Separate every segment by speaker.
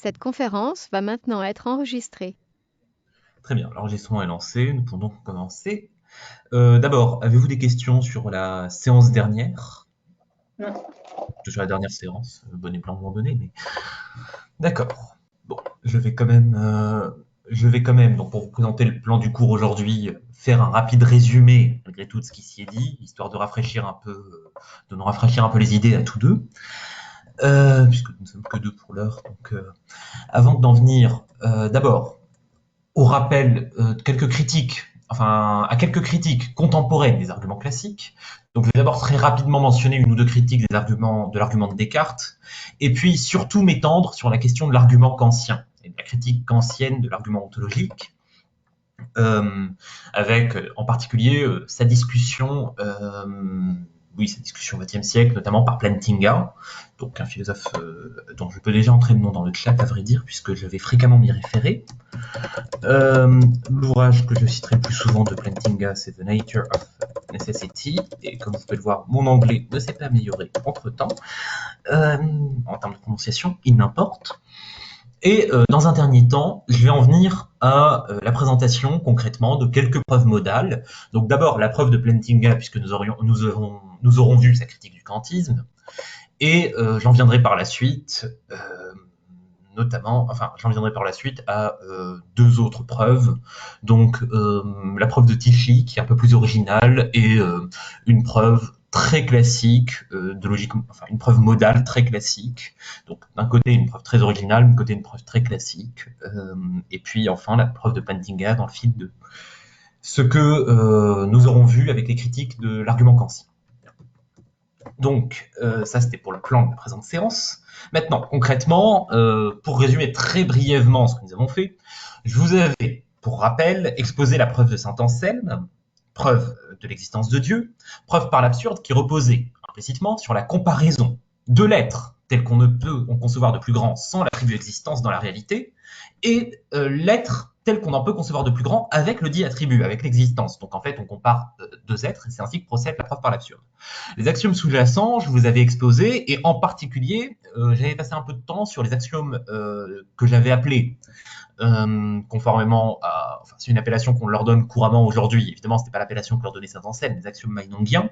Speaker 1: Cette conférence va maintenant être enregistrée.
Speaker 2: Très bien, l'enregistrement est lancé, nous pouvons donc commencer. D'abord, avez-vous des questions sur la séance dernière?
Speaker 3: Non.
Speaker 2: Sur la dernière séance, bon et blanc à un moment donné, mais... D'accord. Bon, je vais quand même, donc pour vous présenter le plan du cours aujourd'hui, faire un rapide résumé, malgré tout, de ce qui s'y est dit, histoire de nous rafraîchir un peu les idées à tous deux, puisque nous ne sommes que deux pour l'heure. Donc, avant d'en venir, d'abord, au rappel à quelques critiques contemporaines des arguments classiques. Donc, je vais d'abord très rapidement mentionner une ou deux critiques de l'argument de Descartes, et puis surtout m'étendre sur la question de l'argument kantien, et de la critique kantienne de l'argument ontologique, avec en particulier sa discussion au XXe siècle, notamment par Plantinga, donc un philosophe dont je peux déjà entrer le nom dans le chat, à vrai dire, puisque je vais fréquemment m'y référer. L'ouvrage que je citerai le plus souvent de Plantinga, c'est The Nature of Necessity, et comme vous pouvez le voir, mon anglais ne s'est pas amélioré entre-temps. En termes de prononciation, il n'importe. Et dans un dernier temps, je vais en venir à la présentation concrètement de quelques preuves modales. Donc d'abord la preuve de Plantinga, puisque nous aurons vu sa critique du kantisme, et j'en viendrai par la suite à deux autres preuves. Donc la preuve de Tichy, qui est un peu plus originale, et une preuve très classique de logique, enfin une preuve modale très classique. Donc d'un côté une preuve très originale, d'un côté une preuve très classique, et puis enfin la preuve de Plantinga dans le fil de ce que nous aurons vu avec les critiques de l'argument kantien. Donc ça c'était pour le plan de la présente séance. Maintenant, concrètement, pour résumer très brièvement ce que nous avons fait, je vous avais, pour rappel, exposé la preuve de saint Anselme, preuve de l'existence de Dieu, preuve par l'absurde qui reposait implicitement sur la comparaison de l'être tel qu'on ne peut en concevoir de plus grand sans l'attribut existence dans la réalité, et l'être tel qu'on en peut concevoir de plus grand avec le dit attribut, avec l'existence. Donc en fait, on compare deux êtres, et c'est ainsi que procède la preuve par l'absurde. Les axiomes sous-jacents, je vous avais exposé, et en particulier, j'avais passé un peu de temps sur les axiomes que j'avais appelés, conformément à... Enfin, c'est une appellation qu'on leur donne couramment aujourd'hui. Évidemment, ce n'était pas l'appellation que leur donnait saint Anselme, les axiomes maïnongiens.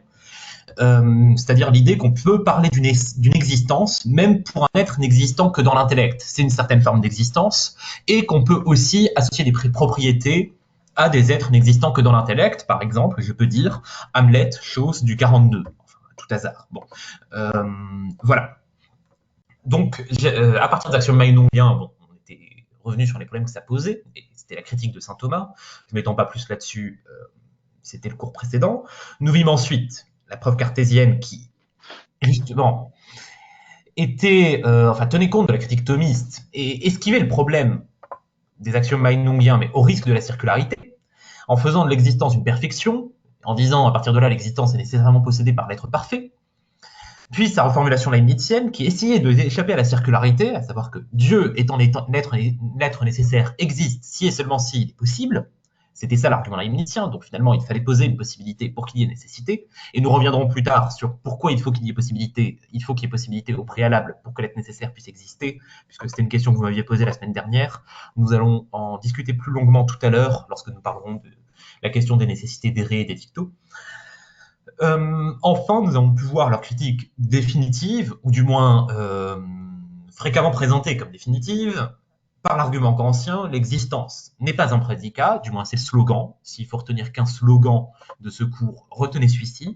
Speaker 2: C'est-à-dire l'idée qu'on peut parler d'une existence, même pour un être n'existant que dans l'intellect. C'est une certaine forme d'existence, et qu'on peut aussi associer des propriétés à des êtres n'existant que dans l'intellect. Par exemple, je peux dire Hamlet, chose du 42. Enfin, tout hasard. Bon. Voilà. Donc, à partir des axiomes maïnongiens, bon, on était revenu sur les problèmes que ça posait, et c'était la critique de saint Thomas. Je ne m'étends pas plus là-dessus, c'était le cours précédent. Nous vîmes ensuite la preuve cartésienne qui, justement, tenait compte de la critique thomiste et esquivait le problème des axiomes maïnongiens, mais au risque de la circularité, en faisant de l'existence une perfection, en disant à partir de là l'existence est nécessairement possédée par l'être parfait. Puis sa reformulation leibnizienne qui essayait d'échapper à la circularité, à savoir que Dieu étant l'être nécessaire existe si et seulement si il est possible. C'était ça l'argument leibnizien, donc finalement il fallait poser une possibilité pour qu'il y ait nécessité, et nous reviendrons plus tard sur pourquoi il faut qu'il y ait possibilité, au préalable pour que l'être nécessaire puisse exister, puisque c'était une question que vous m'aviez posée la semaine dernière. Nous allons en discuter plus longuement tout à l'heure, lorsque nous parlerons de la question des nécessités des ré et des dictos. Enfin, nous avons pu voir leur critique définitive, ou du moins fréquemment présentée comme définitive, par l'argument kantien, l'existence n'est pas un prédicat, du moins c'est le slogan. S'il faut retenir qu'un slogan de ce cours, retenez celui-ci.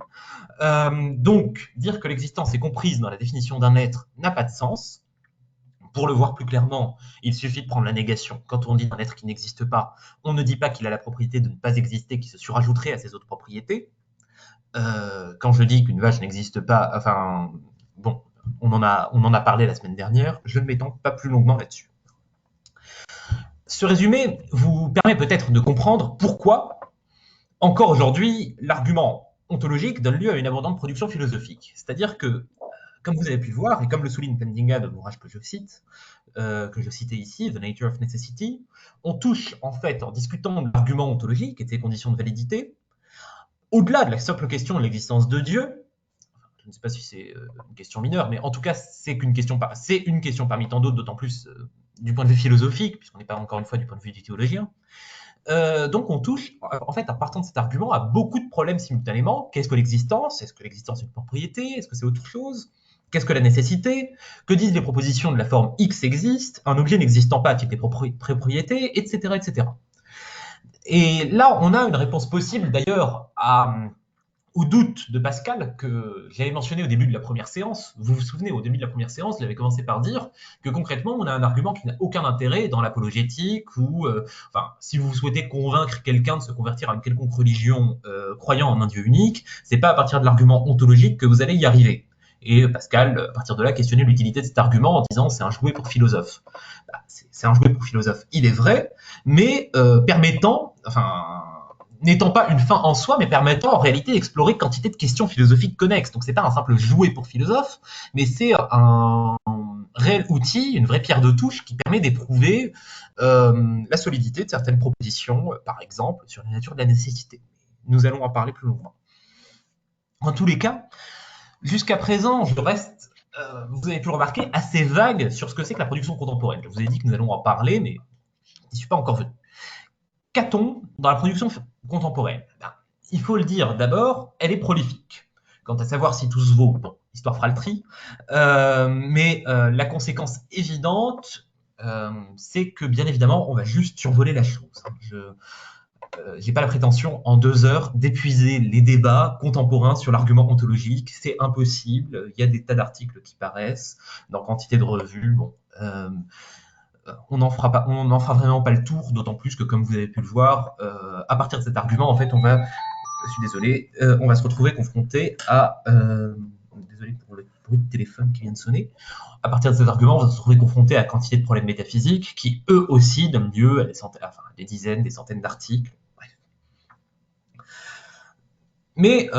Speaker 2: Donc, dire que l'existence est comprise dans la définition d'un être n'a pas de sens. Pour le voir plus clairement, il suffit de prendre la négation. Quand on dit d'un être qui n'existe pas, on ne dit pas qu'il a la propriété de ne pas exister, qui se surajouterait à ses autres propriétés. Quand je dis qu'une vache n'existe pas, enfin, bon, on en a parlé la semaine dernière, je ne m'étends pas plus longuement là-dessus. Ce résumé vous permet peut-être de comprendre pourquoi, encore aujourd'hui, l'argument ontologique donne lieu à une abondante production philosophique. C'est-à-dire que, comme vous avez pu le voir, et comme le souligne Plantinga de l'ouvrage que je citais ici, The Nature of Necessity, on touche en fait, en discutant de l'argument ontologique et de ses conditions de validité, au-delà de la simple question de l'existence de Dieu. Je ne sais pas si c'est une question mineure, mais en tout cas, c'est une question parmi tant d'autres, d'autant plus du point de vue philosophique, puisqu'on n'est pas encore une fois du point de vue du théologien. Donc on touche, en fait, en partant de cet argument, à beaucoup de problèmes simultanément. Qu'est-ce que l'existence? Est-ce que l'existence est une propriété? Est-ce que c'est autre chose? Qu'est-ce que la nécessité? Que disent les propositions de la forme X existe, un objet n'existant pas a-t-il des propriétés, etc., etc. Et là, on a une réponse possible d'ailleurs au doute de Pascal que j'avais mentionné au début de la première séance. Vous vous souvenez, au début de la première séance, il avait commencé par dire que concrètement, on a un argument qui n'a aucun intérêt dans l'apologétique ou, enfin, si vous souhaitez convaincre quelqu'un de se convertir à une quelconque religion croyant en un Dieu unique, c'est pas à partir de l'argument ontologique que vous allez y arriver. Et Pascal, à partir de là, questionnait l'utilité de cet argument en disant c'est un jouet pour philosophe. Bah, c'est un jouet pour philosophe, il est vrai, mais permettant, enfin, n'étant pas une fin en soi, mais permettant en réalité d'explorer quantité de questions philosophiques connexes. Donc c'est pas un simple jouet pour philosophe, mais c'est un réel outil, une vraie pierre de touche qui permet d'éprouver la solidité de certaines propositions, par exemple sur la nature de la nécessité. Nous allons en parler plus longuement. En tous les cas, jusqu'à présent, je reste, vous avez pu le remarquer, assez vague sur ce que c'est que la production contemporaine. Je vous ai dit que nous allons en parler, mais je n'y suis pas encore venu. Qu'a-t-on dans la production contemporaine? Ben, il faut le dire d'abord, elle est prolifique. Quant à savoir si tout se vaut, bon, l'histoire fera le tri, mais la conséquence évidente, c'est que bien évidemment, on va juste survoler la chose. Je n'ai pas la prétention en 2 heures d'épuiser les débats contemporains sur l'argument ontologique, c'est impossible. Il y a des tas d'articles qui paraissent dans quantité de revues. Bon, on n'en fera vraiment pas le tour, d'autant plus que, comme vous avez pu le voir, à partir de cet argument, en fait, je suis désolé, on va se retrouver confronté à, désolé pour le bruit de téléphone qui vient de sonner, à partir de cet argument, on va se retrouver confronté à quantité de problèmes métaphysiques qui, eux aussi, donnent lieu à des dizaines, des centaines d'articles. Bref. Mais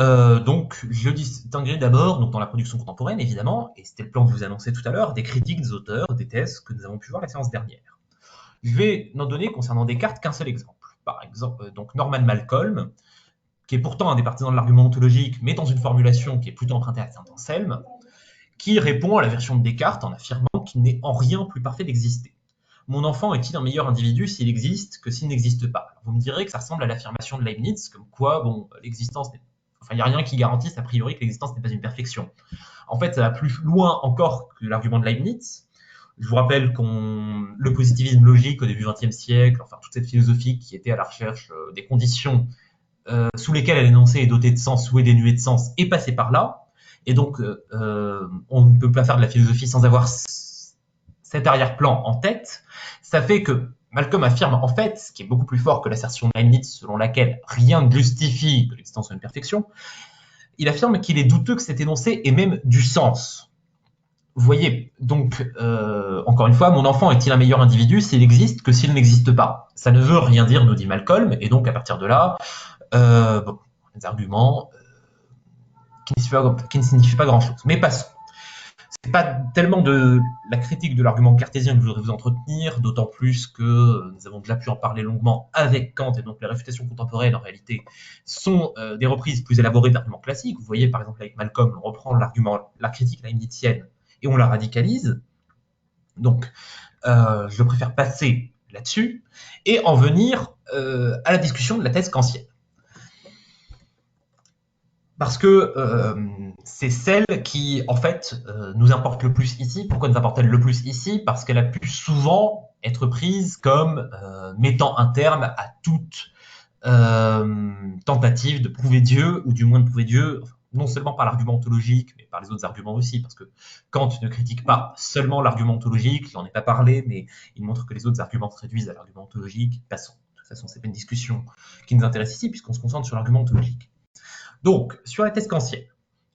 Speaker 2: donc, je distinguerai d'abord, donc dans la production contemporaine, évidemment, et c'était le plan que je vous annonçais tout à l'heure, des critiques des auteurs, des thèses que nous avons pu voir la séance dernière. Je vais n'en donner concernant Descartes qu'un seul exemple. Par exemple, donc Norman Malcolm, qui est pourtant un des partisans de l'argument ontologique, mais dans une formulation qui est plutôt empruntée à Saint-Anselme, qui répond à la version de Descartes en affirmant qu'il n'est en rien plus parfait d'exister. Mon enfant est-il un meilleur individu s'il existe que s'il n'existe pas? Alors, vous me direz que ça ressemble à l'affirmation de Leibniz, comme quoi, bon, l'existence n'est... Enfin, il n'y a rien qui garantisse a priori que l'existence n'est pas une perfection. En fait, ça va plus loin encore que l'argument de Leibniz. Je vous rappelle le positivisme logique au début du XXe siècle, enfin toute cette philosophie qui était à la recherche des conditions sous lesquelles elle énonçait est dotée de sens ou est dénuée de sens, est passée par là. Et donc, on ne peut pas faire de la philosophie sans avoir cet arrière-plan en tête. Ça fait que Malcolm affirme en fait, ce qui est beaucoup plus fort que l'assertion de Leibniz selon laquelle rien ne justifie que l'existence soit une perfection, il affirme qu'il est douteux que cet énoncé ait même du sens. Vous voyez, donc, encore une fois, mon enfant est-il un meilleur individu s'il existe que s'il n'existe pas? Ça ne veut rien dire, nous dit Malcolm, et donc à partir de là, bon, des arguments qui ne signifient pas grand-chose. Mais passons. C'est pas tellement de la critique de l'argument cartésien que je voudrais vous entretenir, d'autant plus que nous avons déjà pu en parler longuement avec Kant, et donc les réfutations contemporaines, en réalité, sont des reprises plus élaborées d'arguments classiques. Vous voyez, par exemple, avec Malcolm, on reprend l'argument, la critique leibnizienne, et on la radicalise. Donc, je préfère passer là-dessus et en venir à la discussion de la thèse kantienne. Parce que c'est celle qui, en fait, nous importe le plus ici. Pourquoi nous importe-t-elle le plus ici? Parce qu'elle a pu souvent être prise comme mettant un terme à toute tentative de prouver Dieu, ou du moins de prouver Dieu, non seulement par l'argument ontologique, mais par les autres arguments aussi, parce que Kant ne critique pas seulement l'argument ontologique, il n'en est pas parlé, mais il montre que les autres arguments se réduisent à l'argument ontologique. Passons. De toute façon, c'est pas une discussion qui nous intéresse ici, puisqu'on se concentre sur l'argument ontologique. Donc, sur la thèse kantienne,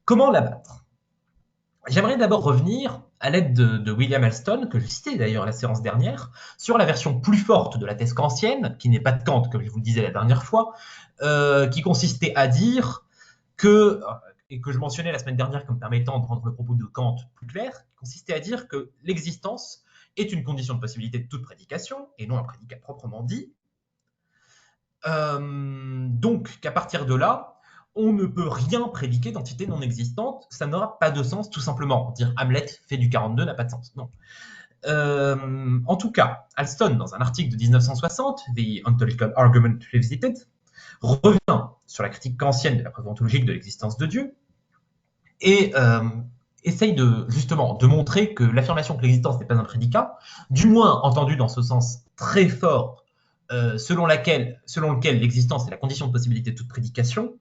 Speaker 2: comment l'abattre? J'aimerais d'abord revenir, à l'aide de William Alston, que je citais d'ailleurs à la séance dernière, sur la version plus forte de la thèse kantienne, qui n'est pas de Kant, comme je vous le disais la dernière fois, qui consistait à dire que, et que je mentionnais la semaine dernière comme permettant de rendre le propos de Kant plus clair, consistait à dire que l'existence est une condition de possibilité de toute prédication, et non un prédicat proprement dit. Donc, qu'à partir de là, on ne peut rien prédiquer d'entité non existante, ça n'aura pas de sens, tout simplement. Dire Hamlet fait du 42 n'a pas de sens, non. En tout cas, Alston, dans un article de 1960, The Ontological Argument Revisited, revient sur la critique kantienne de la preuve ontologique de l'existence de Dieu et essaye justement de montrer que l'affirmation que l'existence n'est pas un prédicat, du moins entendu dans ce sens très fort, selon lequel l'existence est la condition de possibilité de toute prédication,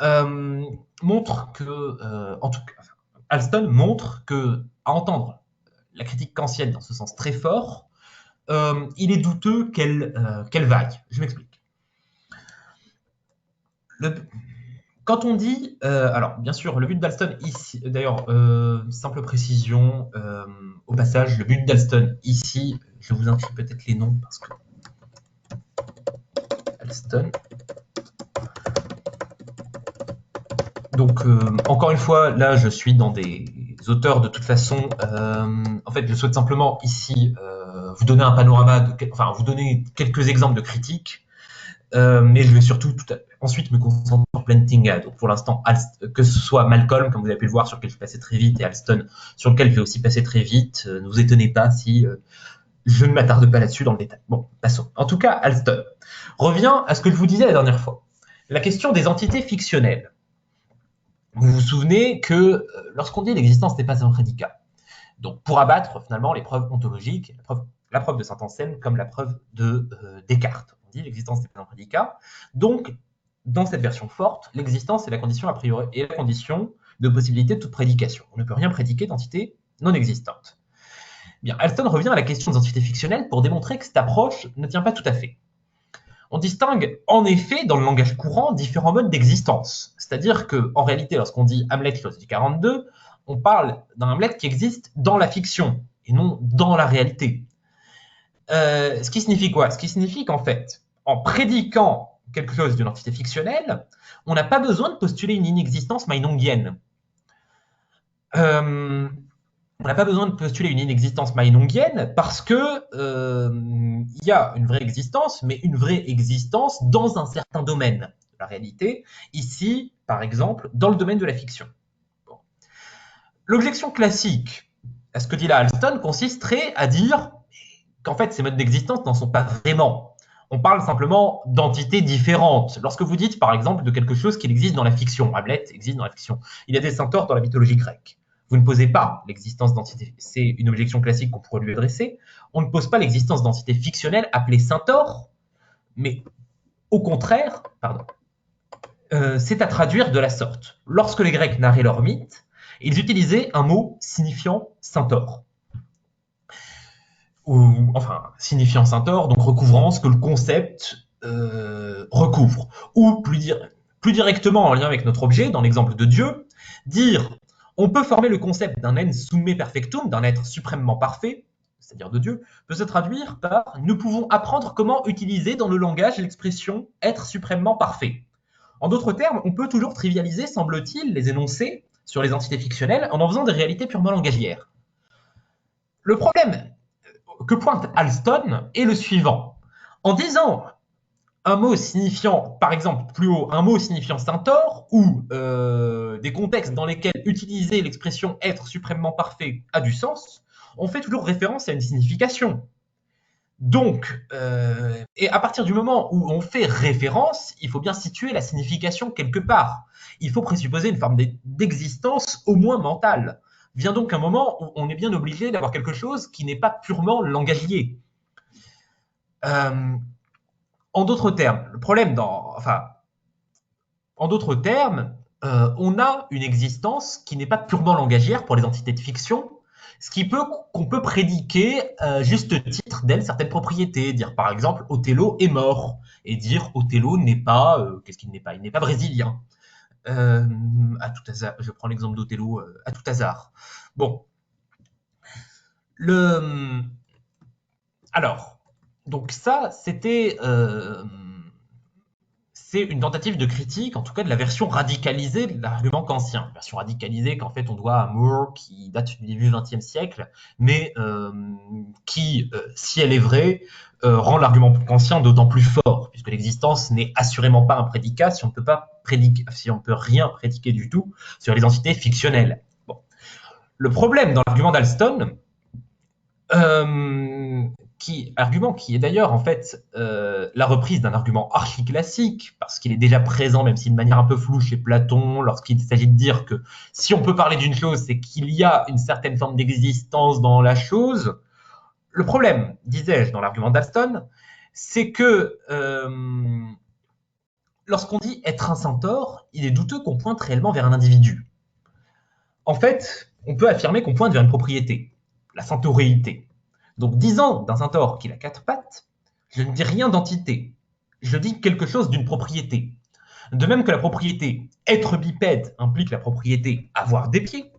Speaker 2: montre que, en tout cas, Alston montre que, à entendre la critique kantienne dans ce sens très fort, il est douteux qu'elle vaille. Je m'explique. Quand on dit, alors bien sûr, le but d'Alston ici, d'ailleurs, simple précision, au passage, le but d'Alston ici, je vous inscris peut-être les noms parce que Alston. Donc, encore une fois, là, je suis dans des auteurs de toute façon. En fait, je souhaite simplement ici vous donner un panorama, vous donner quelques exemples de critiques, mais je vais surtout ensuite me concentrer sur Plantinga. Donc, pour l'instant, que ce soit Malcolm, comme vous avez pu le voir, sur lequel je passais très vite, et Alston, sur lequel je vais aussi passer très vite. Ne vous étonnez pas si je ne m'attarde pas là-dessus dans le détail. Bon, passons. En tout cas, Alston revient à ce que je vous disais la dernière fois. La question des entités fictionnelles. Vous vous souvenez que lorsqu'on dit l'existence n'est pas un prédicat, donc pour abattre finalement les preuves ontologiques, la preuve de Saint-Anselme comme la preuve de Descartes, on dit l'existence n'est pas un prédicat, donc dans cette version forte, l'existence est la condition a priori et la condition de possibilité de toute prédication. On ne peut rien prédiquer d'entité non existante. Bien, Alston revient à la question des entités fictionnelles pour démontrer que cette approche ne tient pas tout à fait. On distingue en effet dans le langage courant différents modes d'existence. C'est-à-dire qu'en réalité, lorsqu'on dit Hamlet, chose du 42, on parle d'un Hamlet qui existe dans la fiction et non dans la réalité. Ce qui signifie quoi? Ce qui signifie qu'en fait, en prédiquant quelque chose d'une entité fictionnelle, on n'a pas besoin de postuler une inexistence meinongienne. On n'a pas besoin de postuler une inexistence meinongienne parce que y a une vraie existence, mais une vraie existence dans un certain domaine de la réalité. Ici, par exemple, dans le domaine de la fiction. Bon. L'objection classique à ce que dit là Alston consisterait à dire qu'en fait, ces modes d'existence n'en sont pas vraiment. On parle simplement d'entités différentes. Lorsque vous dites, par exemple, de quelque chose qui existe dans la fiction, Hamlet existe dans la fiction, il y a des centaures dans la mythologie grecque. Vous ne posez pas l'existence d'entités, c'est une objection classique qu'on pourrait lui adresser, on ne pose pas l'existence d'entités fictionnelles appelées centaures, mais au contraire, c'est à traduire de la sorte. Lorsque les Grecs narraient leurs mythes, ils utilisaient un mot signifiant centaure. Ou, enfin, signifiant centaure, donc recouvrant ce que le concept recouvre. Ou plus directement en lien avec notre objet, dans l'exemple de Dieu, dire on peut former le concept d'un ens summe perfectum, d'un être suprêmement parfait, c'est-à-dire de Dieu, peut se traduire par nous pouvons apprendre comment utiliser dans le langage l'expression être suprêmement parfait. En d'autres termes, on peut toujours trivialiser, semble-t-il, les énoncés sur les entités fictionnelles en faisant des réalités purement langagières. Le problème que pointe Alston est le suivant. En disant un mot signifiant, par exemple, plus haut, un mot signifiant centaure, ou des contextes dans lesquels utiliser l'expression être suprêmement parfait a du sens, on fait toujours référence à une signification. Donc, et à partir du moment où on fait référence, il faut bien situer la signification quelque part. Il faut présupposer une forme d'existence au moins mentale. Vient donc un moment où on est bien obligé d'avoir quelque chose qui n'est pas purement langagier. En d'autres termes, le problème en d'autres termes, on a une existence qui n'est pas purement langagière pour les entités de fiction, ce qui peut qu'on peut prédiquer juste titre d'elle certaines propriétés, dire par exemple Othello est mort, et dire Othello n'est pas, qu'est-ce qu'il n'est pas? Il n'est pas brésilien. À tout hasard, je prends l'exemple d'Othello à tout hasard. Bon. Alors, donc ça, c'est une tentative de critique, en tout cas de la version radicalisée de l'argument kantien. Version radicalisée qu'en fait on doit à Moore, qui date du début du XXe siècle, mais qui, si elle est vraie, rend l'argument kantien d'autant plus fort, puisque l'existence n'est assurément pas un prédicat si on ne peut rien prédiquer du tout sur les entités fictionnelles. Bon. Le problème dans l'argument d'Alston, Argument qui est d'ailleurs en fait la reprise d'un argument archi-classique, parce qu'il est déjà présent, même si de manière un peu floue, chez Platon, lorsqu'il s'agit de dire que si on peut parler d'une chose, c'est qu'il y a une certaine forme d'existence dans la chose. Le problème, disais-je dans l'argument d'Alston, c'est que lorsqu'on dit être un centaure, il est douteux qu'on pointe réellement vers un individu. En fait, on peut affirmer qu'on pointe vers une propriété, la centauréité. Donc, disant d'un centaure qu'il a 4 pattes, je ne dis rien d'entité. Je dis quelque chose d'une propriété. De même que la propriété être bipède implique la propriété avoir des pieds,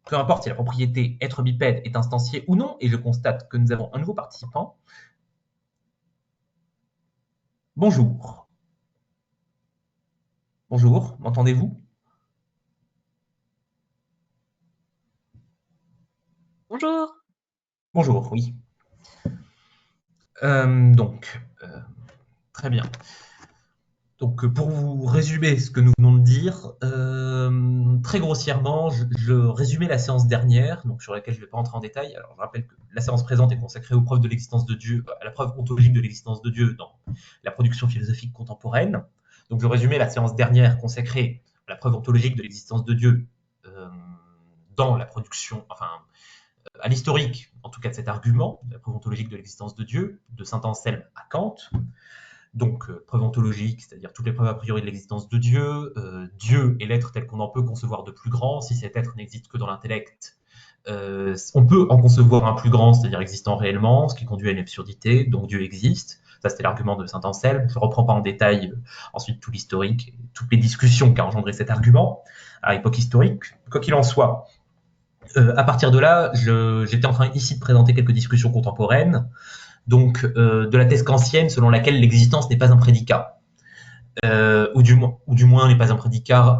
Speaker 2: peu importe si la propriété être bipède est instanciée ou non, et je constate que nous avons un nouveau participant. Bonjour. Bonjour, m'entendez-vous?
Speaker 3: Bonjour.
Speaker 2: Bonjour, oui. Très bien. Donc, pour vous résumer ce que nous venons de dire, très grossièrement, je résumais la séance dernière, donc sur laquelle je ne vais pas entrer en détail. Alors, je rappelle que la séance présente est consacrée aux preuves de l'existence de Dieu, à la preuve ontologique de l'existence de Dieu dans la production philosophique contemporaine. Donc, je résumais la séance dernière consacrée à la preuve ontologique de l'existence de Dieu dans la production, enfin, à l'historique, en tout cas de cet argument, de la preuve ontologique de l'existence de Dieu, de saint Anselme à Kant. Donc, preuve ontologique, c'est-à-dire toutes les preuves a priori de l'existence de Dieu, Dieu est l'être tel qu'on en peut concevoir de plus grand. Si cet être n'existe que dans l'intellect, on peut en concevoir un plus grand, c'est-à-dire existant réellement, ce qui conduit à une absurdité, donc Dieu existe. Ça, c'était l'argument de saint Anselme. Je ne reprends pas en détail ensuite tout l'historique, toutes les discussions qu'a engendré cet argument à l'époque historique. Quoi qu'il en soit, à partir de là, j'étais en train ici de présenter quelques discussions contemporaines, donc de la thèse kantienne selon laquelle l'existence n'est pas un prédicat, ou du moins n'est pas un prédicat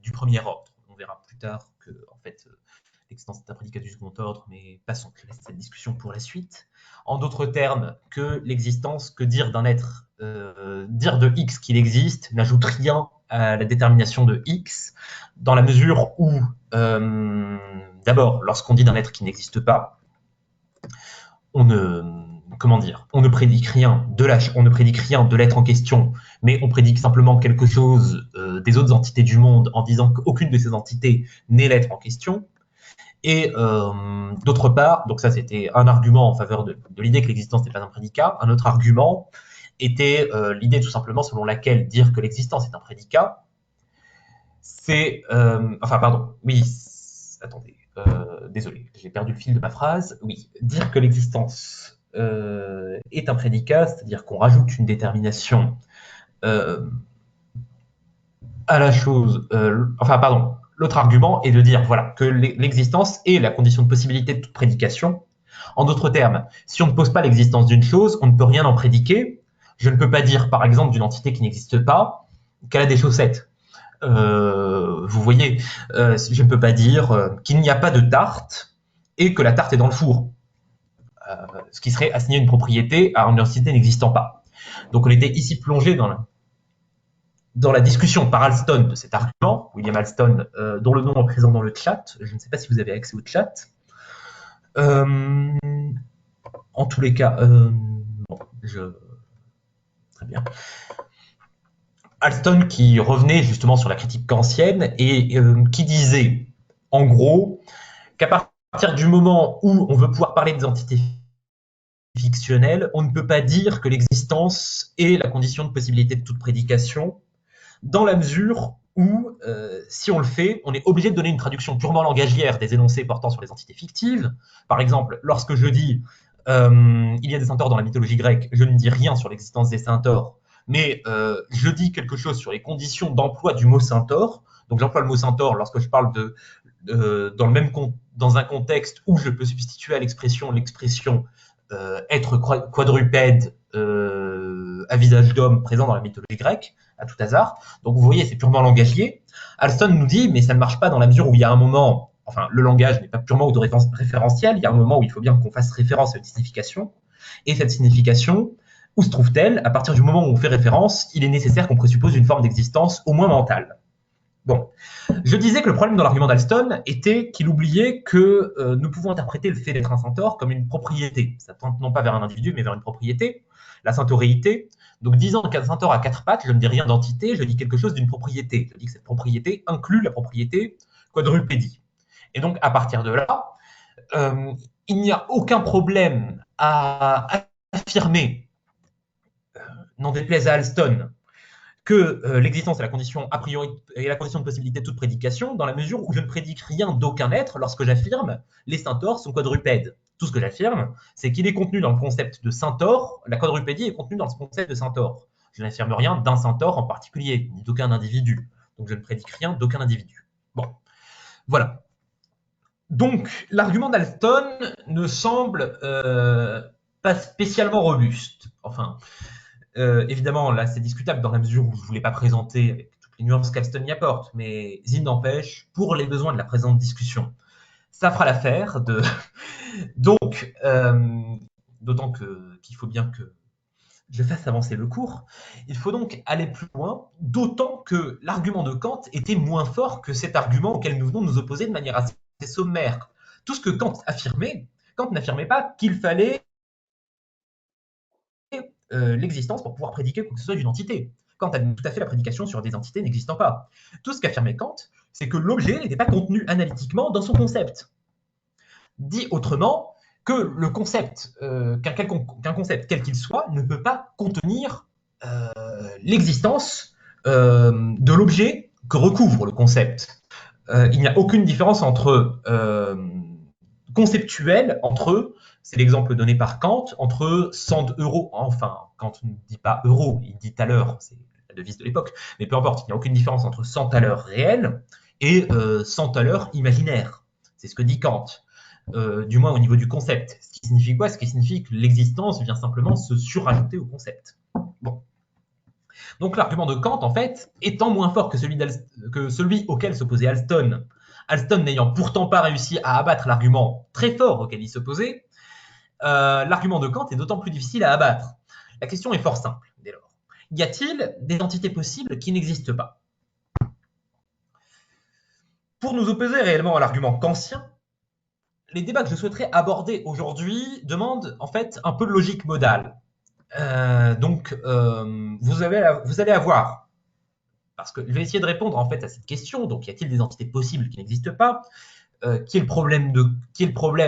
Speaker 2: du premier ordre. On verra plus tard que en fait l'existence est un prédicat du second ordre, mais passons, je laisse cette discussion pour la suite. En d'autres termes, que l'existence, que dire d'un être, dire de X qu'il existe, n'ajoute rien à la détermination de X, dans la mesure où, d'abord, lorsqu'on dit d'un être qui n'existe pas, on ne prédique rien de l'être en question, mais on prédique simplement quelque chose des autres entités du monde en disant qu'aucune de ces entités n'est l'être en question. Et d'autre part, donc ça c'était un argument en faveur de l'idée que l'existence n'est pas un prédicat. Un autre argument était l'idée tout simplement selon laquelle dire que l'existence est un prédicat, c'est... désolé, j'ai perdu le fil de ma phrase. Oui, dire que l'existence est un prédicat, c'est-à-dire qu'on rajoute une détermination à la chose... L'autre argument est de dire voilà, que l'existence est la condition de possibilité de toute prédication. En d'autres termes, si on ne pose pas l'existence d'une chose, on ne peut rien en prédiquer. Je ne peux pas dire, par exemple, d'une entité qui n'existe pas, qu'elle a des chaussettes. Vous voyez, je ne peux pas dire qu'il n'y a pas de tarte et que la tarte est dans le four. Ce qui serait assigner une propriété à une entité n'existant pas. Donc on était ici plongé dans la discussion par Alston de cet argument, William Alston, dont le nom est présent dans le chat. Je ne sais pas si vous avez accès au chat. En tous les cas, très bien. Alston qui revenait justement sur la critique kantienne et qui disait, en gros, qu'à partir du moment où on veut pouvoir parler des entités fictionnelles, on ne peut pas dire que l'existence est la condition de possibilité de toute prédication, dans la mesure où, si on le fait, on est obligé de donner une traduction purement langagière des énoncés portant sur les entités fictives. Par exemple, lorsque je dis il y a des centaures dans la mythologie grecque, je ne dis rien sur l'existence des centaures, mais je dis quelque chose sur les conditions d'emploi du mot centaure. Donc j'emploie le mot centaure lorsque je parle dans un contexte où je peux substituer à l'expression être quadrupède à visage d'homme présent dans la mythologie grecque, à tout hasard. Donc vous voyez, c'est purement langagier. Alston nous dit, mais ça ne marche pas dans la mesure où il y a un moment, enfin le langage n'est pas purement autoréférentiel, il y a un moment où il faut bien qu'on fasse référence à une signification, et cette signification, où se trouve-t-elle? À partir du moment où on fait référence, il est nécessaire qu'on présuppose une forme d'existence au moins mentale. Bon, je disais que le problème dans l'argument d'Alston était qu'il oubliait que nous pouvons interpréter le fait d'être un centaure comme une propriété. Ça tente non pas vers un individu, mais vers une propriété, la centauréité. Donc, disant qu'un centaure a 4 pattes, je ne dis rien d'entité, je dis quelque chose d'une propriété. Je dis que cette propriété inclut la propriété quadrupédie. Et donc, à partir de là, il n'y a aucun problème à affirmer, n'en déplaise à Alston, que l'existence est la condition a priori et la condition de possibilité de toute prédication, dans la mesure où je ne prédique rien d'aucun être lorsque j'affirme les centaures sont quadrupèdes. Tout ce que j'affirme, c'est qu'il est contenu dans le concept de centaure, la quadrupédie est contenue dans ce concept de centaure. Je n'affirme rien d'un centaure en particulier, ni d'aucun individu. Donc je ne prédique rien d'aucun individu. Bon, voilà. Donc l'argument d'Alston ne semble pas spécialement robuste. Enfin, évidemment, là, c'est discutable dans la mesure où je ne voulais pas présenter avec toutes les nuances qu'Alston y apporte, mais il n'empêche, pour les besoins de la présente discussion, ça fera l'affaire de... Donc, d'autant qu'il faut bien que je fasse avancer le cours, il faut donc aller plus loin, d'autant que l'argument de Kant était moins fort que cet argument auquel nous venons de nous opposer de manière assez sommaire. Tout ce que Kant affirmait, Kant n'affirmait pas qu'il fallait l'existence pour pouvoir prédiquer quoi que ce soit d'une entité. Kant a tout à fait la prédication sur des entités n'existant pas. Tout ce qu'affirmait Kant, c'est que l'objet n'était pas contenu analytiquement dans son concept. Dit autrement, que le concept, qu'un concept quel qu'il soit, ne peut pas contenir l'existence de l'objet que recouvre le concept. Il n'y a aucune différence entre conceptuelle entre eux. C'est l'exemple donné par Kant, entre 100 euros, enfin, Kant ne dit pas euro, il dit thaler, c'est la devise de l'époque, mais peu importe, il n'y a aucune différence entre 100 thalers réels et 100 thalers imaginaires. C'est ce que dit Kant, du moins au niveau du concept. Ce qui signifie quoi? Ce qui signifie que l'existence vient simplement se surajouter au concept. Bon. Donc l'argument de Kant, en fait, étant moins fort que celui auquel s'opposait Alston, Alston n'ayant pourtant pas réussi à abattre l'argument très fort auquel il s'opposait, l'argument de Kant est d'autant plus difficile à abattre. La question est fort simple, dès lors. Y a-t-il des entités possibles qui n'existent pas? Pour nous opposer réellement à l'argument kantien, les débats que je souhaiterais aborder aujourd'hui demandent en fait un peu de logique modale. Vous allez avoir, parce que je vais essayer de répondre en fait à cette question, donc y a-t-il des entités possibles qui n'existent pas? Qui est le problème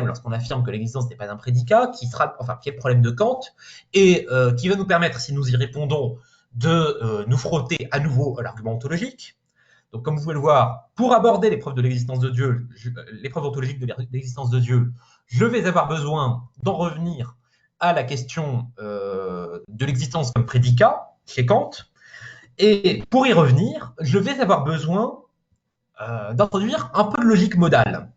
Speaker 2: lorsqu'on affirme que l'existence n'est pas un prédicat, qui est le problème de Kant, et qui va nous permettre, si nous y répondons, de nous frotter à nouveau à l'argument ontologique. Donc, comme vous pouvez le voir, pour aborder les preuves de l'existence de Dieu, les preuves ontologiques de l'existence de Dieu, je vais avoir besoin d'en revenir à la question de l'existence comme prédicat chez Kant, et pour y revenir, je vais avoir besoin d'introduire un peu de logique modale.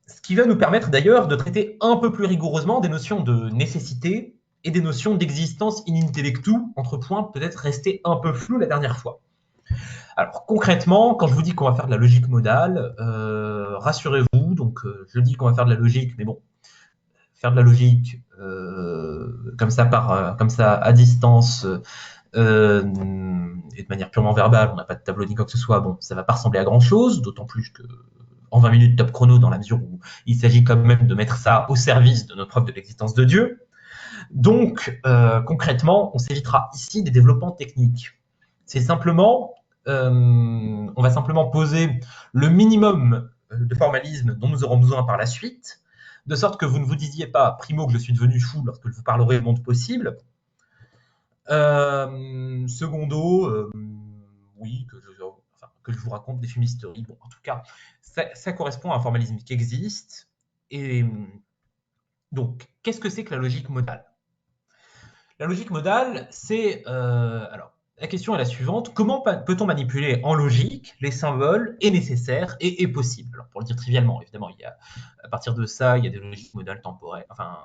Speaker 2: Ce qui va nous permettre d'ailleurs de traiter un peu plus rigoureusement des notions de nécessité et des notions d'existence in intellectu, entre points peut-être restés un peu flous la dernière fois. Alors concrètement, quand je vous dis qu'on va faire de la logique modale, rassurez-vous, donc je dis qu'on va faire de la logique, mais bon, faire de la logique comme ça à distance, et de manière purement verbale, on n'a pas de tableau ni quoi que ce soit, bon, ça va pas ressembler à grand chose, d'autant plus que en 20 minutes top chrono, dans la mesure où il s'agit quand même de mettre ça au service de notre preuve de l'existence de Dieu. Donc, concrètement, on s'évitera ici des développements techniques. C'est simplement, on va simplement poser le minimum de formalisme dont nous aurons besoin par la suite, de sorte que vous ne vous disiez pas, primo, que je suis devenu fou lorsque je vous parlerai du monde possible, secondo, oui, que je vous raconte des films historiques. Bon, en tout cas, ça correspond à un formalisme qui existe. Et donc, qu'est-ce que c'est que la logique modale? La logique modale, c'est... alors, la question est la suivante. Comment peut-on manipuler en logique les symboles est nécessaire et est possible? Alors, pour le dire trivialement, évidemment, à partir de ça, il y a des logiques modales temporelles. Enfin,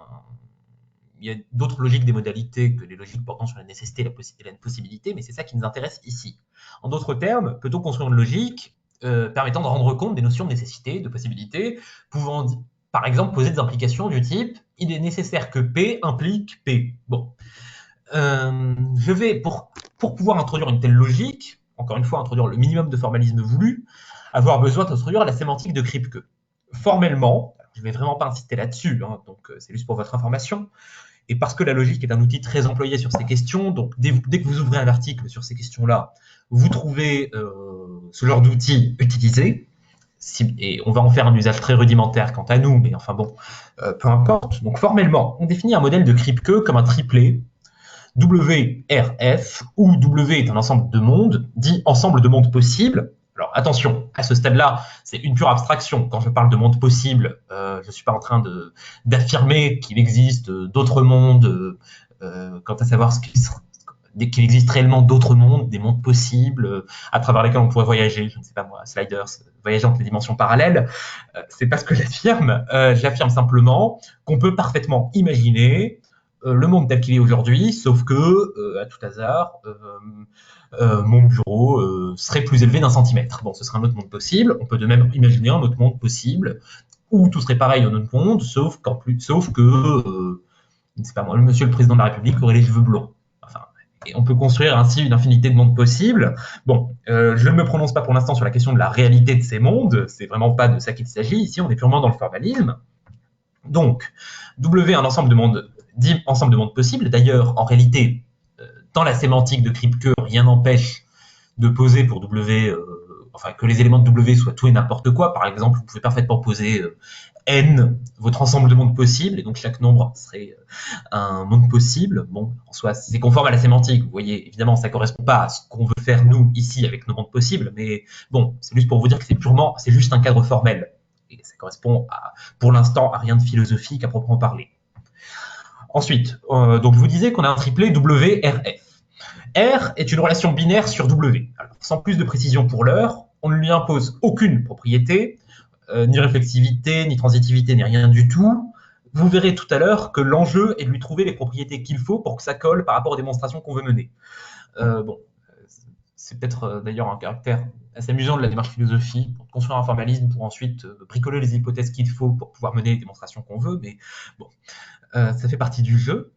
Speaker 2: il y a d'autres logiques des modalités que les logiques portant sur la nécessité et la possibilité, mais c'est ça qui nous intéresse ici. En d'autres termes, peut-on construire une logique permettant de rendre compte des notions de nécessité, de possibilité, pouvant, par exemple, poser des implications du type « il est nécessaire que P implique P ». Bon. Je vais, pour pouvoir introduire une telle logique, encore une fois, introduire le minimum de formalisme voulu, avoir besoin d'introduire la sémantique de Kripke. Formellement, je ne vais vraiment pas insister là-dessus, hein, donc c'est juste pour votre information, et parce que la logique est un outil très employé sur ces questions, donc dès que vous ouvrez un article sur ces questions-là, vous trouvez ce genre d'outils utilisés, et on va en faire un usage très rudimentaire quant à nous, mais enfin bon, peu importe. Donc formellement, on définit un modèle de Kripke comme un triplet WRF, où W est un ensemble de mondes, dit ensemble de mondes possibles. Alors attention, à ce stade-là, c'est une pure abstraction. Quand je parle de monde possible, je ne suis pas en train d'affirmer qu'il existe d'autres mondes, quant à savoir qu'il existe réellement d'autres mondes, des mondes possibles, à travers lesquels on pourrait voyager, je ne sais pas moi, sliders, voyager entre les dimensions parallèles. C'est pas ce que j'affirme. J'affirme simplement qu'on peut parfaitement imaginer le monde tel qu'il est aujourd'hui, sauf que, à tout hasard, mon bureau serait plus élevé d'1 centimètre. Bon, ce serait un autre monde possible. On peut de même imaginer un autre monde possible où tout serait pareil en autre monde, sauf que, je ne sais pas moi, le monsieur le président de la République aurait les cheveux blonds. Enfin, et on peut construire ainsi une infinité de mondes possibles. Bon, je ne me prononce pas pour l'instant sur la question de la réalité de ces mondes. C'est vraiment pas de ça qu'il s'agit. Ici, on est purement dans le formalisme. Donc, W, un ensemble de mondes, dit ensemble de mondes possibles. D'ailleurs, en réalité, dans la sémantique de Kripke, rien n'empêche de poser pour W, enfin que les éléments de W soient tout et n'importe quoi. Par exemple, vous pouvez parfaitement poser n, votre ensemble de mondes possibles, et donc chaque nombre serait un monde possible. Bon, en soi, c'est conforme à la sémantique. Vous voyez, évidemment, ça ne correspond pas à ce qu'on veut faire nous ici avec nos mondes possibles, mais bon, c'est juste pour vous dire que c'est juste un cadre formel. Et ça correspond pour l'instant à rien de philosophique à proprement parler. Ensuite, donc je vous disais qu'on a un triplet WRF. R est une relation binaire sur W. Alors, sans plus de précision pour l'heure, on ne lui impose aucune propriété, ni réflexivité, ni transitivité, ni rien du tout. Vous verrez tout à l'heure que l'enjeu est de lui trouver les propriétés qu'il faut pour que ça colle par rapport aux démonstrations qu'on veut mener. Bon, c'est peut-être d'ailleurs un caractère assez amusant de la démarche philosophique, pour construire un formalisme, pour ensuite bricoler les hypothèses qu'il faut pour pouvoir mener les démonstrations qu'on veut, mais bon, ça fait partie du jeu.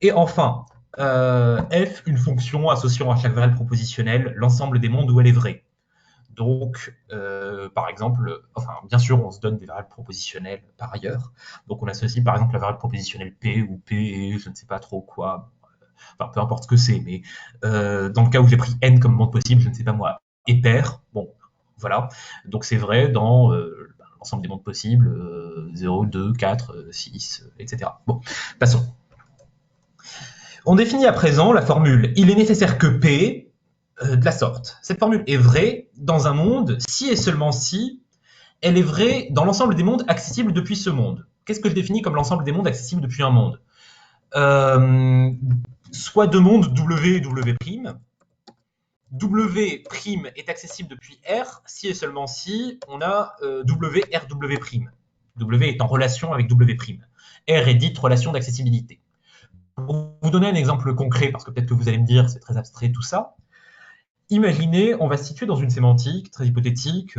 Speaker 2: Et enfin, F, une fonction associant à chaque variable propositionnelle l'ensemble des mondes où elle est vraie. Donc, par exemple, enfin, bien sûr, on se donne des variables propositionnelles par ailleurs. Donc, on associe par exemple la variable propositionnelle P ou P et je ne sais pas trop quoi. Enfin, peu importe ce que c'est, mais dans le cas où j'ai pris N comme monde possible, je ne sais pas moi, et pair, bon, voilà. Donc, c'est vrai dans l'ensemble des mondes possibles, 0, 2, 4, 6, etc. Bon, passons. On définit à présent la formule « il est nécessaire que P » de la sorte. Cette formule est vraie dans un monde si et seulement si elle est vraie dans l'ensemble des mondes accessibles depuis ce monde. Qu'est-ce que je définis comme l'ensemble des mondes accessibles depuis un monde? Soit deux mondes W et W'. W' est accessible depuis R si et seulement si on a W, R, W'. W est en relation avec W'. R est dite relation d'accessibilité. Pour vous donner un exemple concret, parce que peut-être que vous allez me dire c'est très abstrait tout ça, imaginez, on va se situer dans une sémantique très hypothétique,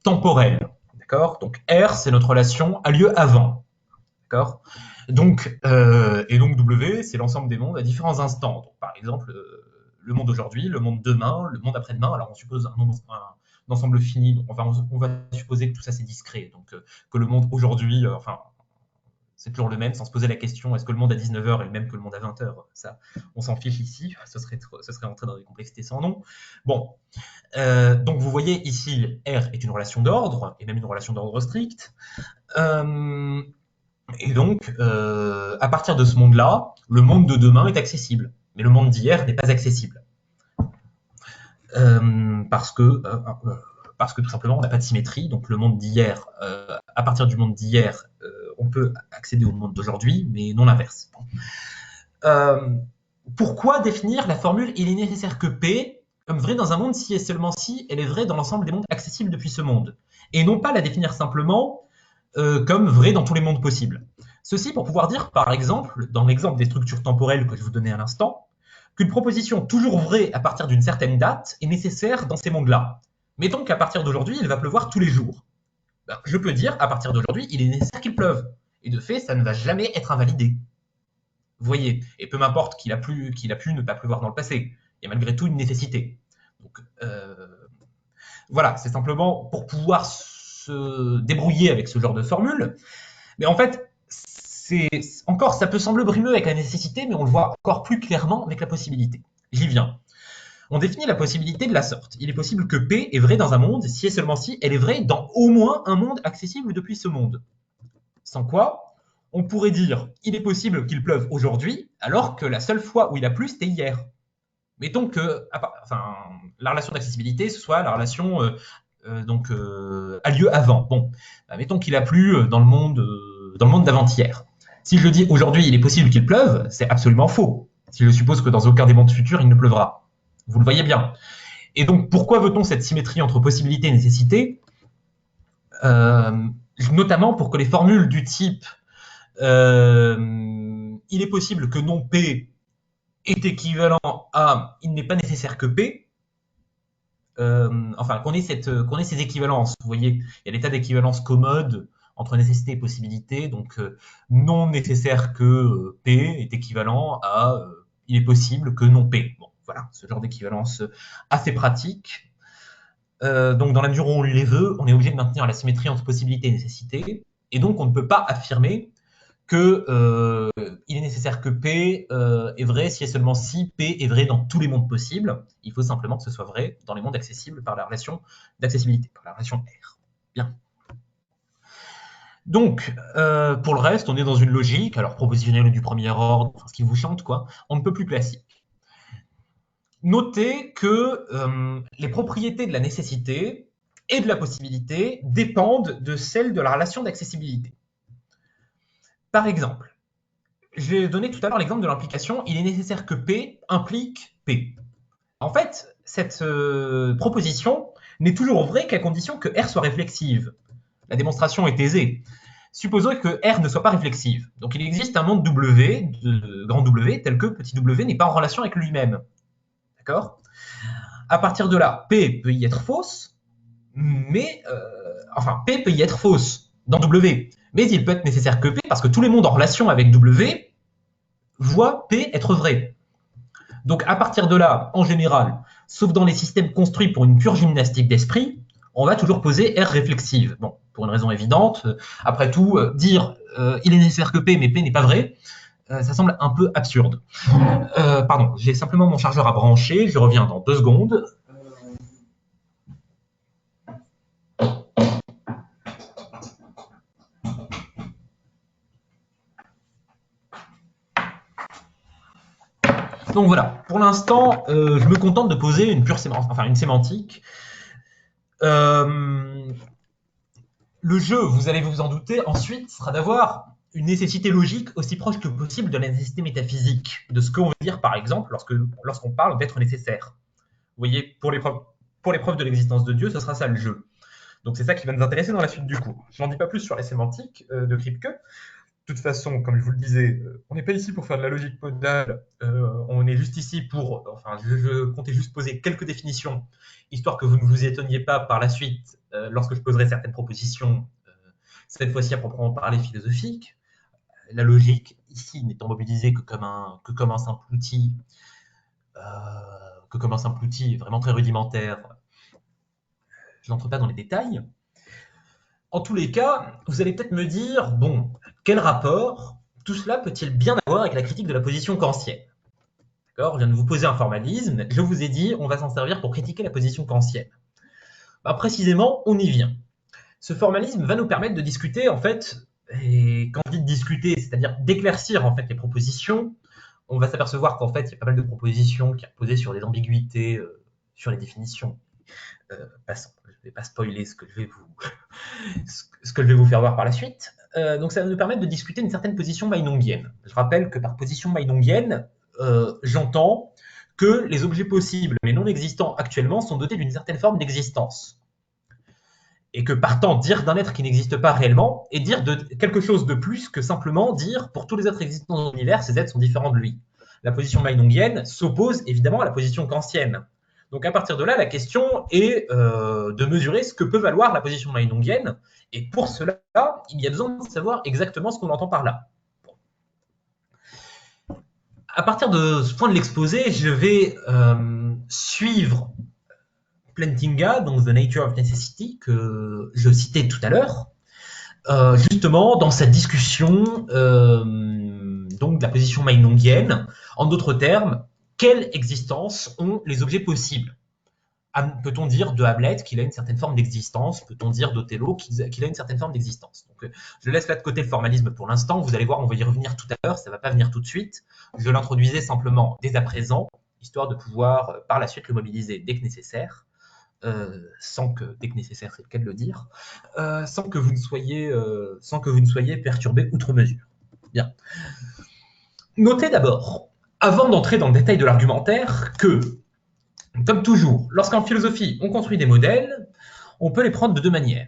Speaker 2: temporelle. D'accord? Donc R, c'est notre relation à lieu avant. D'accord? Donc, et donc W, c'est l'ensemble des mondes à différents instants. Donc, par exemple, le monde aujourd'hui, le monde demain, le monde après-demain. Alors on suppose un ensemble fini, donc on va supposer que tout ça c'est discret. Donc que le monde aujourd'hui, enfin, c'est toujours le même, sans se poser la question est-ce que le monde à 19h est le même que le monde à 20h? Ça, on s'en fiche ici, ce serait entrer dans des complexités sans nom. Bon, donc vous voyez ici, R est une relation d'ordre, et même une relation d'ordre strict. Et donc, à partir de ce monde-là, le monde de demain est accessible, mais le monde d'hier n'est pas accessible. Parce que tout simplement, on n'a pas de symétrie, donc le monde d'hier, à partir du monde d'hier, on peut accéder au monde d'aujourd'hui, mais non l'inverse. Pourquoi définir la formule « il est nécessaire que P » comme vraie dans un monde si et seulement si elle est vraie dans l'ensemble des mondes accessibles depuis ce monde, et non pas la définir simplement comme vraie dans tous les mondes possibles. Ceci pour pouvoir dire, par exemple, dans l'exemple des structures temporelles que je vous donnais à l'instant, qu'une proposition toujours vraie à partir d'une certaine date est nécessaire dans ces mondes-là. Mettons qu'à partir d'aujourd'hui, il va pleuvoir tous les jours. Ben, je peux dire, à partir d'aujourd'hui, il est nécessaire qu'il pleuve. Et de fait, ça ne va jamais être invalidé. Vous voyez, et peu m'importe qu'il a pu ne pas pleuvoir dans le passé, il y a malgré tout une nécessité. Donc, voilà, c'est simplement pour pouvoir se débrouiller avec ce genre de formule. Mais en fait, encore, ça peut sembler brumeux avec la nécessité, mais on le voit encore plus clairement avec la possibilité. J'y viens. On définit la possibilité de la sorte. Il est possible que P est vrai dans un monde si et seulement si elle est vraie dans au moins un monde accessible depuis ce monde. Sans quoi, on pourrait dire il est possible qu'il pleuve aujourd'hui, alors que la seule fois où il a plu, c'était hier. Mettons que la relation d'accessibilité, ce soit la relation a lieu avant. Bon, mettons qu'il a plu dans le monde d'avant-hier. Si je dis aujourd'hui il est possible qu'il pleuve, c'est absolument faux. Si je suppose que dans aucun des mondes futurs il ne pleuvra. Vous le voyez bien. Et donc pourquoi veut-on cette symétrie entre possibilité et nécessité notamment pour que les formules du type il est possible que non P est équivalent à il n'est pas nécessaire que P, qu'on ait ces équivalences. Vous voyez, il y a l'état d'équivalence commode entre nécessité et possibilité, donc non nécessaire que P est équivalent à il est possible que non P. Bon, voilà, ce genre d'équivalence assez pratique. Donc dans la mesure où on les veut, on est obligé de maintenir la symétrie entre possibilité et nécessité, et donc on ne peut pas affirmer que il est nécessaire que P est vrai si et seulement si P est vrai dans tous les mondes possibles. Il faut simplement que ce soit vrai dans les mondes accessibles par la relation d'accessibilité, par la relation R. Bien. Donc, pour le reste, on est dans une logique, alors propositionnelle du premier ordre, enfin, ce qui vous chante, quoi, on ne peut plus classique. Notez que les propriétés de la nécessité et de la possibilité dépendent de celles de la relation d'accessibilité. Par exemple, j'ai donné tout à l'heure l'exemple de l'implication, il est nécessaire que P implique P. En fait, cette proposition n'est toujours vraie qu'à condition que R soit réflexive. La démonstration est aisée. Supposons que R ne soit pas réflexive. Donc il existe un monde W, de grand W, tel que petit w n'est pas en relation avec lui-même. D'accord ? À partir de là, P peut y être fausse, mais P peut y être fausse dans W, mais il peut être nécessaire que P parce que tous les mondes en relation avec W voient P être vrai. Donc à partir de là, en général, sauf dans les systèmes construits pour une pure gymnastique d'esprit, on va toujours poser R réflexive. Bon, pour une raison évidente. Après tout, dire il est nécessaire que P, mais P n'est pas vrai, ça semble un peu absurde. Pardon, j'ai simplement mon chargeur à brancher, je reviens dans 2 secondes. Donc voilà, pour l'instant, je me contente de poser une sémantique. Le jeu, vous allez vous en douter, ensuite, sera d'avoir une nécessité logique aussi proche que possible de la nécessité métaphysique, de ce qu'on veut dire, par exemple, lorsqu'on parle d'être nécessaire. Vous voyez, pour l'épreuve de l'existence de Dieu, ce sera ça le jeu. Donc c'est ça qui va nous intéresser dans la suite du cours. Je n'en dis pas plus sur les sémantiques de Kripke. De toute façon, comme je vous le disais, on n'est pas ici pour faire de la logique modale, on est juste ici pour, je comptais juste poser quelques définitions, histoire que vous ne vous y étonniez pas par la suite, lorsque je poserai certaines propositions, cette fois-ci à proprement parler philosophiques. La logique, ici, n'étant mobilisée que comme un simple outil, vraiment très rudimentaire, je n'entre pas dans les détails. En tous les cas, vous allez peut-être me dire, bon, quel rapport tout cela peut-il bien avoir avec la critique de la position kantienne? D'accord, je viens de vous poser un formalisme, je vous ai dit, on va s'en servir pour critiquer la position kantienne. Précisément, on y vient. Ce formalisme va nous permettre de discuter, en fait, et quand je dis discuter, c'est-à-dire d'éclaircir en fait les propositions, on va s'apercevoir qu'en fait, il y a pas mal de propositions qui reposaient sur des ambiguïtés sur les définitions. Passons, je ne vais pas spoiler ce que je vais vous faire voir par la suite. Donc ça va nous permettre de discuter une certaine position meinongienne. Je rappelle que par position meinongienne, j'entends que les objets possibles mais non existants actuellement sont dotés d'une certaine forme d'existence. Et que partant, dire d'un être qui n'existe pas réellement est dire de quelque chose de plus que simplement dire pour tous les êtres existants dans l'univers, ces êtres sont différents de lui. La position meinongienne s'oppose évidemment à la position kantienne. Donc à partir de là, la question est de mesurer ce que peut valoir la position meinongienne. Et pour cela, il y a besoin de savoir exactement ce qu'on entend par là. Bon. À partir de ce point de l'exposé, je vais suivre Plantinga, donc The Nature of Necessity, que je citais tout à l'heure, justement dans cette discussion donc de la position meinongienne. En d'autres termes, quelle existence ont les objets possibles? Peut-on dire de Hamlet qu'il a une certaine forme d'existence? Peut-on dire d'Othello qu'il a une certaine forme d'existence? Donc, je laisse là de côté le formalisme pour l'instant. Vous allez voir, on va y revenir tout à l'heure. Ça ne va pas venir tout de suite. Je l'introduisais simplement dès à présent, histoire de pouvoir par la suite le mobiliser dès que nécessaire. Sans que, dès que nécessaire, c'est le cas de le dire, sans que vous ne soyez perturbé outre mesure. Bien. Notez d'abord, avant d'entrer dans le détail de l'argumentaire, que, comme toujours, lorsqu'en philosophie on construit des modèles, on peut les prendre de deux manières.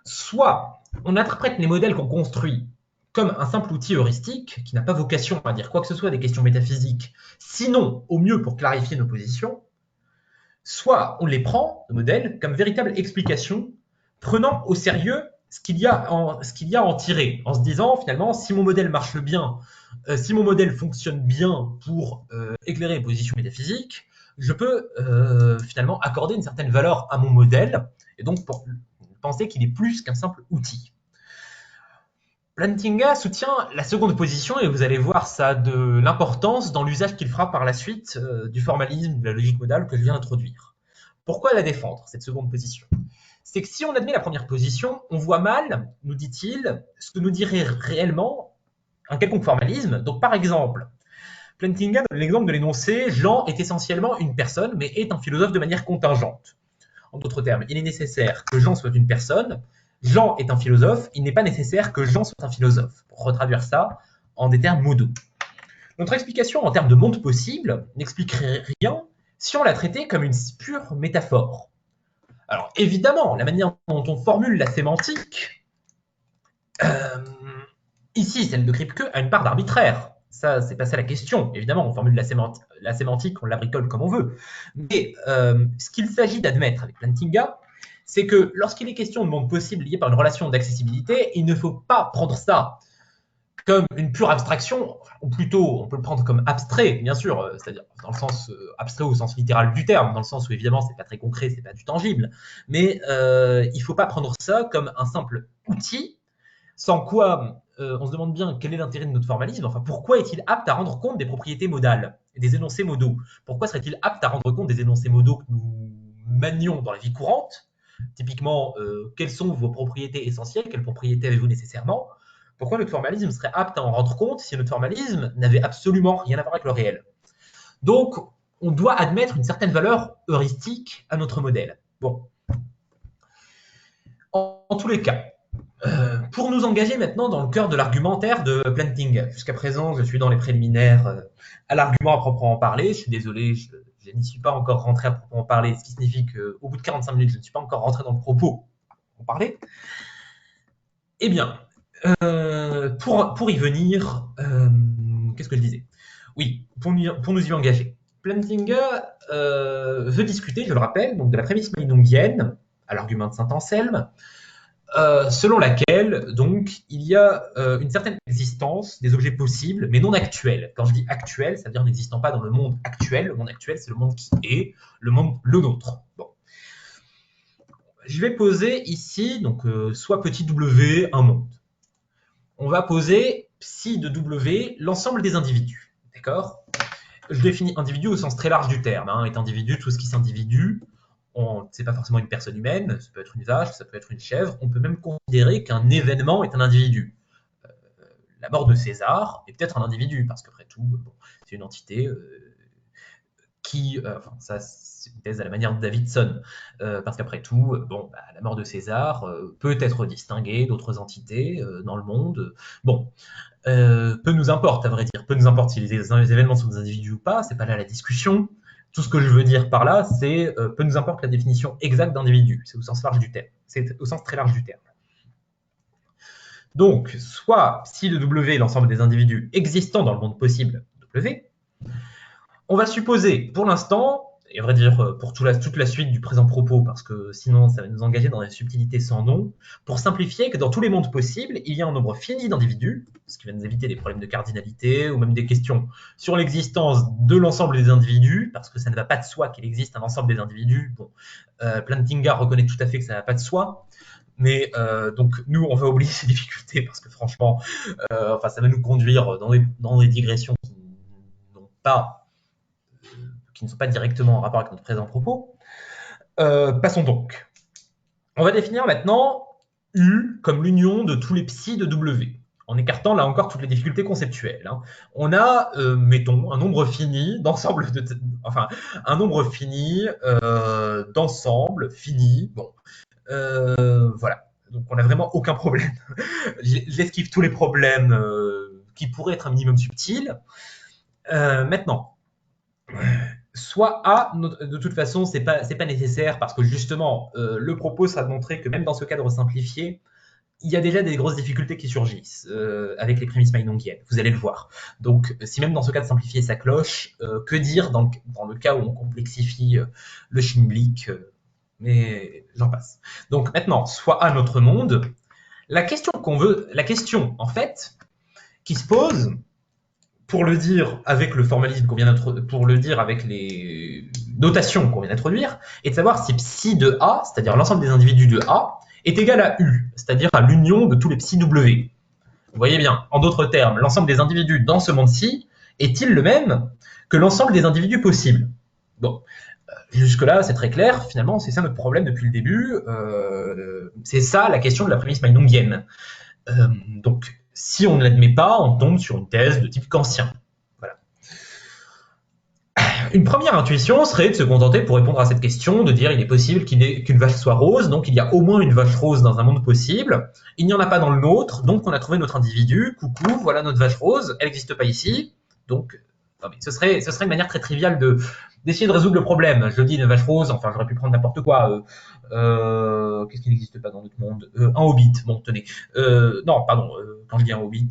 Speaker 2: Soit on interprète les modèles qu'on construit comme un simple outil heuristique qui n'a pas vocation à dire quoi que ce soit des questions métaphysiques, sinon au mieux pour clarifier nos positions, soit on les prend, nos modèles, comme véritable explication, prenant au sérieux ce qu'il y a à en tirer, en se disant finalement si mon modèle marche bien, si mon modèle fonctionne bien pour éclairer les positions métaphysiques, je peux finalement accorder une certaine valeur à mon modèle, et donc pour penser qu'il est plus qu'un simple outil. Plantinga soutient la seconde position, et vous allez voir ça a de l'importance dans l'usage qu'il fera par la suite du formalisme, de la logique modale que je viens d'introduire. Pourquoi la défendre, cette seconde position? C'est que si on admet la première position, on voit mal, nous dit-il, ce que nous dirait réellement un quelconque formalisme. Donc par exemple, Plantinga donne l'exemple de l'énoncé « Jean est essentiellement une personne, mais est un philosophe de manière contingente ». En d'autres termes, il est nécessaire que Jean soit une personne, Jean est un philosophe, il n'est pas nécessaire que Jean soit un philosophe. Pour retraduire ça en des termes modaux. Notre explication en termes de monde possible n'expliquerait rien si on la traitait comme une pure métaphore. Alors évidemment, la manière dont on formule la sémantique, ici celle de Kripke, a une part d'arbitraire. Ça, c'est pas ça la question. Évidemment, on formule la sémantique, on la bricole comme on veut. Mais ce qu'il s'agit d'admettre avec Plantinga, c'est que lorsqu'il est question de monde possible lié par une relation d'accessibilité, il ne faut pas prendre ça comme une pure abstraction, ou plutôt on peut le prendre comme abstrait, bien sûr, c'est-à-dire dans le sens abstrait au sens littéral du terme, dans le sens où évidemment c'est pas très concret, c'est pas du tangible, mais il faut pas prendre ça comme un simple outil, sans quoi on se demande bien quel est l'intérêt de notre formalisme, enfin pourquoi est-il apte à rendre compte des propriétés modales, et des énoncés modaux? Pourquoi serait-il apte à rendre compte des énoncés modaux que nous manions dans la vie courante? Typiquement, quelles sont vos propriétés essentielles? Quelles propriétés avez-vous nécessairement? Pourquoi notre formalisme serait apte à en rendre compte si notre formalisme n'avait absolument rien à voir avec le réel? Donc, on doit admettre une certaine valeur heuristique à notre modèle. Bon. En tous les cas, pour nous engager maintenant dans le cœur de l'argumentaire de Plantinga, jusqu'à présent, je suis dans les préliminaires à l'argument à proprement parler. Je suis désolé, je n'y suis pas encore rentré à proprement parler, ce qui signifie qu'au bout de 45 minutes, je ne suis pas encore rentré dans le propos à proprement parler. Eh bien, pour y venir, qu'est-ce que je disais? Oui, pour nous y engager. Plantinga veut discuter, je le rappelle, donc de la prémisse meinongienne, à l'argument de Saint-Anselme, selon laquelle donc il y a une certaine existence des objets possibles, mais non actuels. Quand je dis actuel, ça veut dire n'existant pas dans le monde actuel. Le monde actuel, c'est le monde qui est, le nôtre. Bon. Je vais poser ici, donc soit petit w, un monde. On va poser psi de w, l'ensemble des individus. D'accord? Je définis individu au sens très large du terme. Est individu, tout ce qui s'individue. C'est pas forcément une personne humaine, ça peut être une vache, ça peut être une chèvre. On peut même considérer qu'un événement est un individu. La mort de César est peut-être un individu, parce qu'après tout, bon, c'est une entité qui, ça c'est une thèse à la manière de Davidson, parce qu'après tout, la mort de César peut être distinguée d'autres entités dans le monde. Bon, peu nous importe, à vrai dire, peu nous importe si les événements sont des individus ou pas, c'est pas là la discussion. Tout ce que je veux dire par là, c'est peu nous importe la définition exacte d'individu, c'est au sens large du terme, c'est au sens très large du terme. Donc, soit si le W est l'ensemble des individus existants dans le monde possible W, on va supposer pour l'instant et à vrai dire pour toute la suite du présent propos, parce que sinon ça va nous engager dans des subtilités sans nom, pour simplifier que dans tous les mondes possibles, il y a un nombre fini d'individus, ce qui va nous éviter des problèmes de cardinalité, ou même des questions sur l'existence de l'ensemble des individus, parce que ça ne va pas de soi qu'il existe un ensemble des individus. Bon, Plantinga reconnaît tout à fait que ça ne va pas de soi, mais donc nous on va oublier ces difficultés, parce que franchement, enfin, ça va nous conduire dans des digressions qui ne sont pas directement en rapport avec notre présent propos. Passons donc. On va définir maintenant U comme l'union de tous les psi de W, en écartant là encore toutes les difficultés conceptuelles. Hein. On a, mettons, un nombre fini d'ensemble, un nombre fini d'ensemble fini. Bon, voilà. Donc on n'a vraiment aucun problème. J'esquive tous les problèmes qui pourraient être un minimum subtils. Maintenant, soit A, de toute façon, c'est pas nécessaire parce que justement, le propos sera de montrer que même dans ce cadre simplifié, il y a déjà des grosses difficultés qui surgissent avec les prémices maïnongiennes, vous allez le voir. Donc, si même dans ce cadre simplifié ça cloche, que dire dans le cas où on complexifie le schmilblick, mais j'en passe. Donc maintenant, soit A notre monde, la question en fait, qui se pose, pour le dire avec le formalisme qu'on vient pour le dire avec les notations qu'on vient d'introduire, est de savoir si psi de A, c'est-à-dire l'ensemble des individus de A, est égal à U, c'est-à-dire à l'union de tous les psi W. Vous voyez bien, en d'autres termes, l'ensemble des individus dans ce monde-ci est-il le même que l'ensemble des individus possibles? Bon, jusque-là, c'est très clair, finalement, c'est ça notre problème depuis le début, c'est ça la question de la prémisse maïnongienne. Donc, si on ne l'admet pas, on tombe sur une thèse de type kantien. Voilà. Une première intuition serait de se contenter, pour répondre à cette question, de dire il est possible qu'une vache soit rose, donc il y a au moins une vache rose dans un monde possible. Il n'y en a pas dans le nôtre, donc on a trouvé notre individu. Coucou, voilà notre vache rose, elle n'existe pas ici. Donc, ce serait une manière très triviale d'essayer de résoudre le problème. Je dis une vache rose, enfin j'aurais pu prendre n'importe quoi. Qu'est-ce qui n'existe pas dans notre monde? Un hobbit, bon tenez. Non, pardon, quand je dis un hobbit,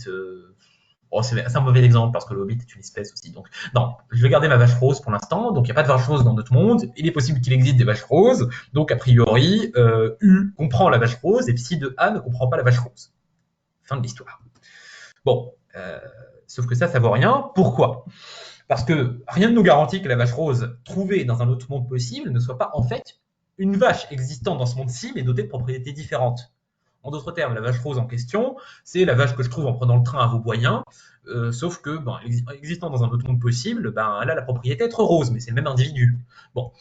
Speaker 2: c'est un mauvais exemple parce que le hobbit est une espèce aussi. Donc non, je vais garder ma vache rose pour l'instant. Donc il n'y a pas de vache rose dans notre monde. Il est possible qu'il existe des vaches roses. Donc a priori, U comprend la vache rose et psi de A ne comprend pas la vache rose. Fin de l'histoire. Bon, sauf que ça vaut rien. Pourquoi? Parce que rien ne nous garantit que la vache rose trouvée dans un autre monde possible ne soit pas en fait une vache existant dans ce monde-ci, mais dotée de propriétés différentes. En d'autres termes, la vache rose en question, c'est la vache que je trouve en prenant le train à Vauboyen, sauf que, existant dans un autre monde possible, elle a la propriété d'être rose, mais c'est le même individu. Bon,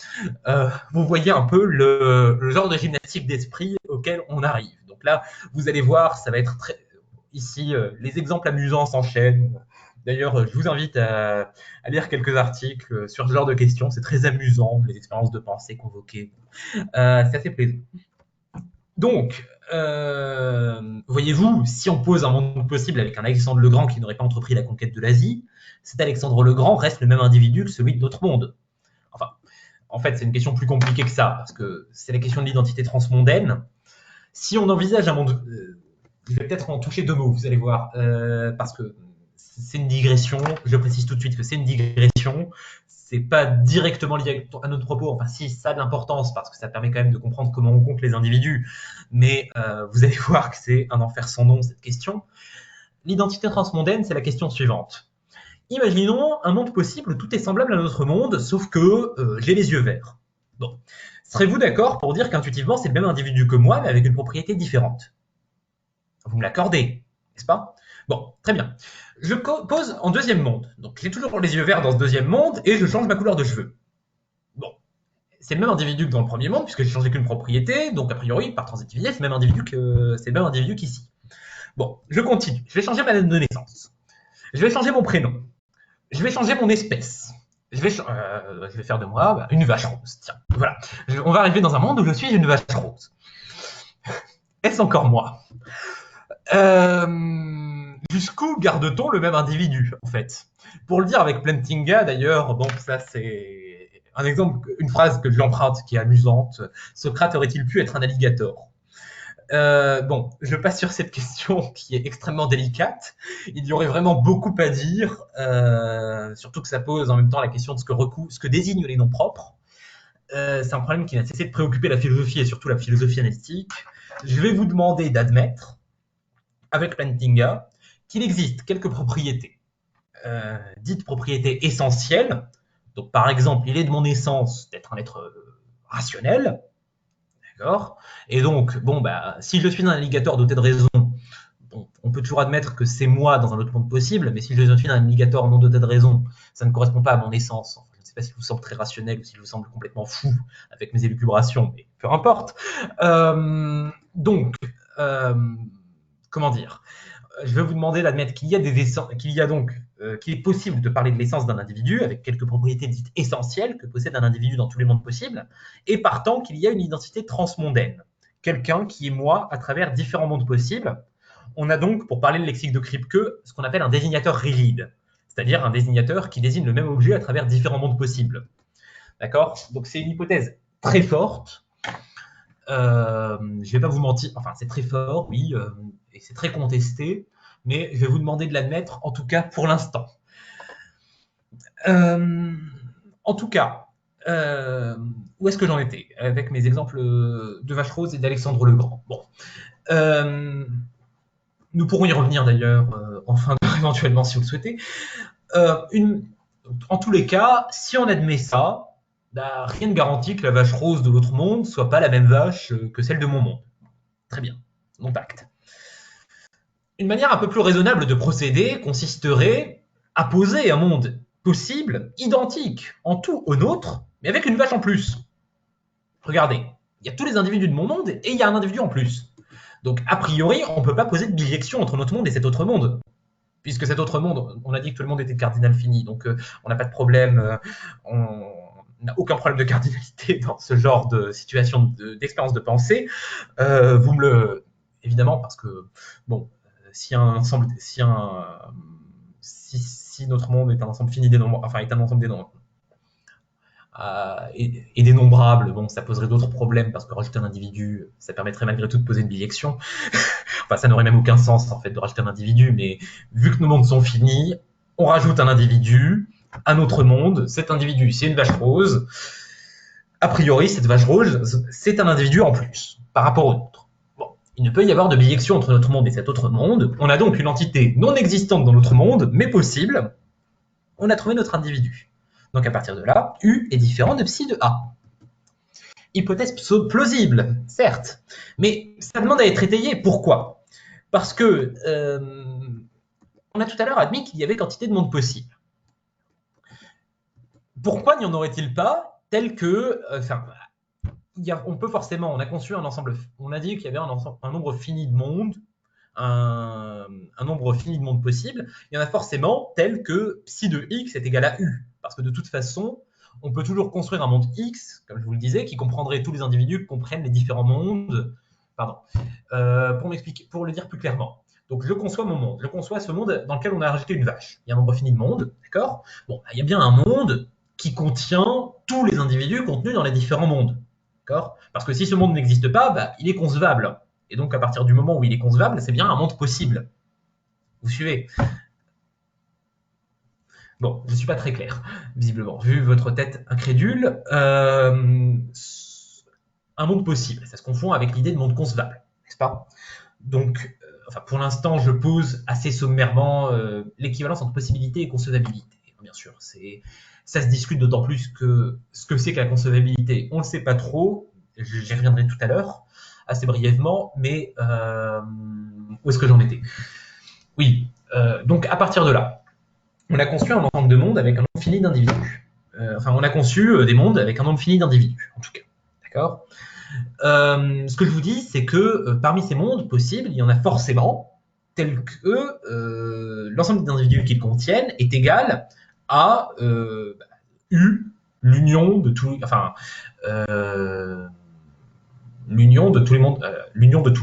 Speaker 2: vous voyez un peu le genre de gymnastique d'esprit auquel on arrive. Donc là, vous allez voir, ça va être très... Ici, les exemples amusants s'enchaînent. D'ailleurs, je vous invite à lire quelques articles sur ce genre de questions. C'est très amusant, les expériences de pensée convoquées. C'est assez plaisant. Donc, voyez-vous, si on pose un monde possible avec un Alexandre le Grand qui n'aurait pas entrepris la conquête de l'Asie, cet Alexandre le Grand reste le même individu que celui de notre monde. Enfin, en fait, c'est une question plus compliquée que ça, parce que c'est la question de l'identité transmondaine. Si on envisage un monde... je vais peut-être en toucher deux mots, vous allez voir, parce que c'est une digression, je précise tout de suite que c'est une digression, c'est pas directement lié à notre propos, enfin si, ça a de l'importance parce que ça permet quand même de comprendre comment on compte les individus, mais vous allez voir que c'est un enfer sans nom cette question. L'identité transmondaine, c'est la question suivante. Imaginons un monde possible où tout est semblable à notre monde, sauf que j'ai les yeux verts. Bon. Serez-vous d'accord pour dire qu'intuitivement c'est le même individu que moi, mais avec une propriété différente? Vous me l'accordez, n'est-ce pas? Bon, très bien. Je pose en deuxième monde. Donc j'ai toujours les yeux verts dans ce deuxième monde et je change ma couleur de cheveux. Bon, c'est le même individu que dans le premier monde puisque j'ai changé qu'une propriété, donc a priori par transitivité c'est le même individu qu'ici. Bon, je continue. Je vais changer ma date de naissance. Je vais changer mon prénom. Je vais changer mon espèce. Je vais faire de moi une vache rose. Tiens, voilà. On va arriver dans un monde où je suis une vache rose. Est-ce encore moi? Jusqu'où garde-t-on le même individu, en fait? Pour le dire avec Plantinga, d'ailleurs, bon, ça c'est un exemple, une phrase que j'emprunte qui est amusante. Socrate aurait-il pu être un alligator? Bon, je passe sur cette question qui est extrêmement délicate. Il y aurait vraiment beaucoup à dire, surtout que ça pose en même temps la question de ce que désignent les noms propres. c'est un problème qui n'a cessé de préoccuper la philosophie et surtout la philosophie analytique. Je vais vous demander d'admettre, avec Plantinga, qu'il existe quelques propriétés, dites propriétés essentielles. Donc, par exemple, il est de mon essence d'être un être rationnel, d'accord. Et donc, si je suis un alligator doté de raison, bon, on peut toujours admettre que c'est moi dans un autre monde possible, mais si je suis un alligator non doté de raison, ça ne correspond pas à mon essence. Enfin, je ne sais pas si je vous semble très rationnel ou si je vous semble complètement fou avec mes élucubrations, mais peu importe. Comment dire, je vais vous demander d'admettre qu'il y a qu'il est possible de parler de l'essence d'un individu avec quelques propriétés dites essentielles que possède un individu dans tous les mondes possibles, et partant qu'il y a une identité transmondaine, quelqu'un qui est moi à travers différents mondes possibles. On a donc, pour parler le lexique de Kripke, ce qu'on appelle un désignateur rigide, c'est-à-dire un désignateur qui désigne le même objet à travers différents mondes possibles. D'accord? Donc c'est une hypothèse très forte. Je ne vais pas vous mentir, enfin c'est très fort, oui, et c'est très contesté, mais je vais vous demander de l'admettre, en tout cas pour l'instant. En tout cas, où est-ce que j'en étais avec mes exemples de Vache Rose et d'Alexandre le Grand? Bon. Nous pourrons y revenir d'ailleurs en fin d'heure éventuellement si vous le souhaitez. En tous les cas, si on admet ça, rien ne garantit que la vache rose de l'autre monde soit pas la même vache que celle de mon monde. Très bien, non acte. Une manière un peu plus raisonnable de procéder consisterait à poser un monde possible, identique en tout au nôtre, mais avec une vache en plus. Regardez, il y a tous les individus de mon monde et il y a un individu en plus. Donc, a priori, on ne peut pas poser de bijection entre notre monde et cet autre monde. Puisque cet autre monde, on a dit que tout le monde était cardinal fini, donc on n'a pas de problème, on n'a aucun problème de cardinalité dans ce genre de situation d'expérience de pensée. Vous me le... Évidemment, parce que, bon, si notre monde est un ensemble fini des nombres, enfin, est un ensemble des nombres, et dénombrable, bon, ça poserait d'autres problèmes parce que rajouter un individu, ça permettrait malgré tout de poser une bijection. Enfin, ça n'aurait même aucun sens en fait de rajouter un individu, mais vu que nos mondes sont finis, on rajoute un individu, un autre monde. Cet individu, c'est une vache rose. A priori, cette vache rose, c'est un individu en plus par rapport au nôtre. Bon, il ne peut y avoir de bijection entre notre monde et cet autre monde. On a donc une entité non existante dans notre monde, mais possible. On a trouvé notre individu. Donc à partir de là, U est différent de psi de A. Hypothèse plausible, certes, mais ça demande à être étayé. Pourquoi? Parce que on a tout à l'heure admis qu'il y avait quantité de mondes possibles. Pourquoi n'y en aurait-il pas tel que... on peut forcément... On a conçu un ensemble... On a dit qu'il y avait un nombre fini de mondes, un nombre fini de mondes possibles. Il y en a forcément tel que psi de x est égal à U. Parce que de toute façon, on peut toujours construire un monde X, comme je vous le disais, qui comprendrait tous les individus qui comprennent les différents mondes. Pardon. Pour le dire plus clairement. Donc, je conçois mon monde. Je conçois ce monde dans lequel on a rajouté une vache. Il y a un nombre fini de mondes, d'accord? Bon, il y a bien un monde qui contient tous les individus contenus dans les différents mondes, d'accord? Parce que si ce monde n'existe pas, il est concevable. Et donc, à partir du moment où il est concevable, c'est bien un monde possible. Vous suivez? Bon, je ne suis pas très clair, visiblement, vu votre tête incrédule. Un monde possible, ça se confond avec l'idée de monde concevable, n'est-ce pas? Donc, pour l'instant, je pose assez sommairement l'équivalence entre possibilité et concevabilité. Bien sûr, ça se discute d'autant plus que ce que c'est que la concevabilité, on ne le sait pas trop. J'y reviendrai tout à l'heure, assez brièvement, mais où est-ce que j'en étais? Oui, donc à partir de là, on a conçu un ensemble de mondes avec un nombre fini d'individus. On a conçu des mondes avec un nombre fini d'individus, en tout cas. D'accord? Ce que je vous dis, c'est que parmi ces mondes possibles, il y en a forcément tels que l'ensemble des individus qu'ils contiennent est égal à U, l'union de tous les mondes, l'union de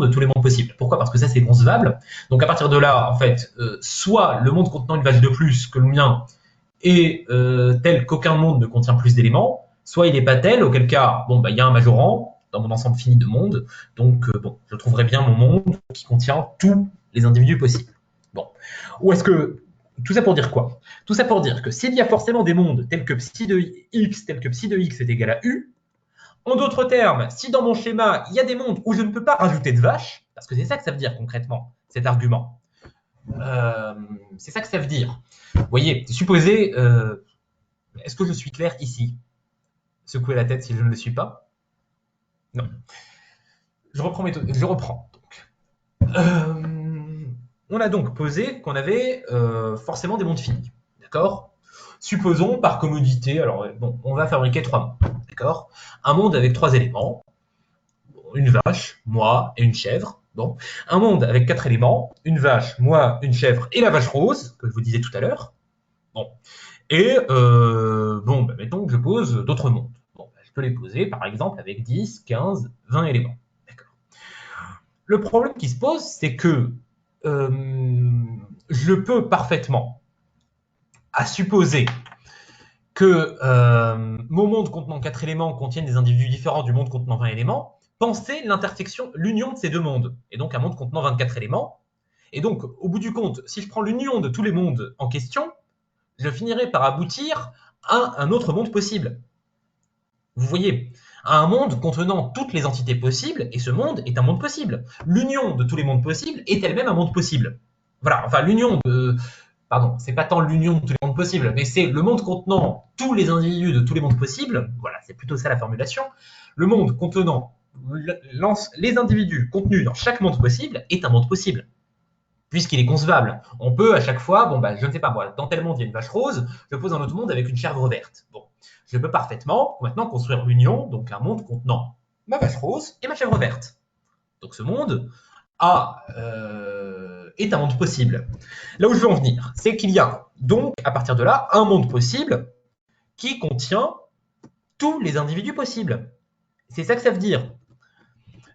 Speaker 2: tous les mondes possibles. Pourquoi? Parce que ça, c'est concevable. Donc à partir de là, en fait, soit le monde contenant une vache de plus que le mien est tel qu'aucun monde ne contient plus d'éléments, soit il n'est pas tel, auquel cas, il y a un majorant dans mon ensemble fini de mondes, donc je trouverai bien mon monde qui contient tous les individus possibles. Bon, où est-ce que Tout ça pour dire quoi? Tout ça pour dire que s'il y a forcément des mondes tels que psi de x, est égal à u, en d'autres termes, si dans mon schéma, il y a des mondes où je ne peux pas rajouter de vaches, parce que c'est ça que ça veut dire concrètement, cet argument. C'est ça que ça veut dire. Vous voyez, supposez, est-ce que je suis clair ici? Secouez la tête si je ne le suis pas. Non. Je reprends. On a donc posé qu'on avait forcément des mondes finis. D'accord? Supposons par commodité, alors bon, on va fabriquer 3 mondes. D'accord? Un monde avec 3 éléments, une vache, moi et une chèvre. Bon. Un monde avec 4 éléments, une vache, moi, une chèvre et la vache rose, que je vous disais tout à l'heure. Bon. Et bon, mettons que je pose d'autres mondes. Bon, je peux les poser par exemple avec 10, 15, 20 éléments. D'accord. Le problème qui se pose, c'est que je peux parfaitement, à supposer que mon monde contenant 4 éléments contienne des individus différents du monde contenant 20 éléments, penser l'intersection, l'union de ces deux mondes, et donc un monde contenant 24 éléments. Et donc, au bout du compte, si je prends l'union de tous les mondes en question, je finirai par aboutir à un autre monde possible. Vous voyez, à un monde contenant toutes les entités possibles, et ce monde est un monde possible. L'union de tous les mondes possibles est elle-même un monde possible. Voilà, enfin l'union de... Pardon, c'est pas tant l'union de tous les mondes possibles, mais c'est le monde contenant tous les individus de tous les mondes possibles. Voilà, c'est plutôt ça la formulation. Le monde contenant les individus contenus dans chaque monde possible est un monde possible, puisqu'il est concevable. On peut à chaque fois, bon bah je ne sais pas moi, dans tel monde il y a une vache rose, je pose un autre monde avec une chèvre verte. Bon, je peux parfaitement maintenant construire l'union, donc un monde contenant ma vache rose et ma chèvre verte. Donc ce monde est un monde possible. Là où je veux en venir, c'est qu'il y a donc à partir de là un monde possible qui contient tous les individus possibles. C'est ça que ça veut dire.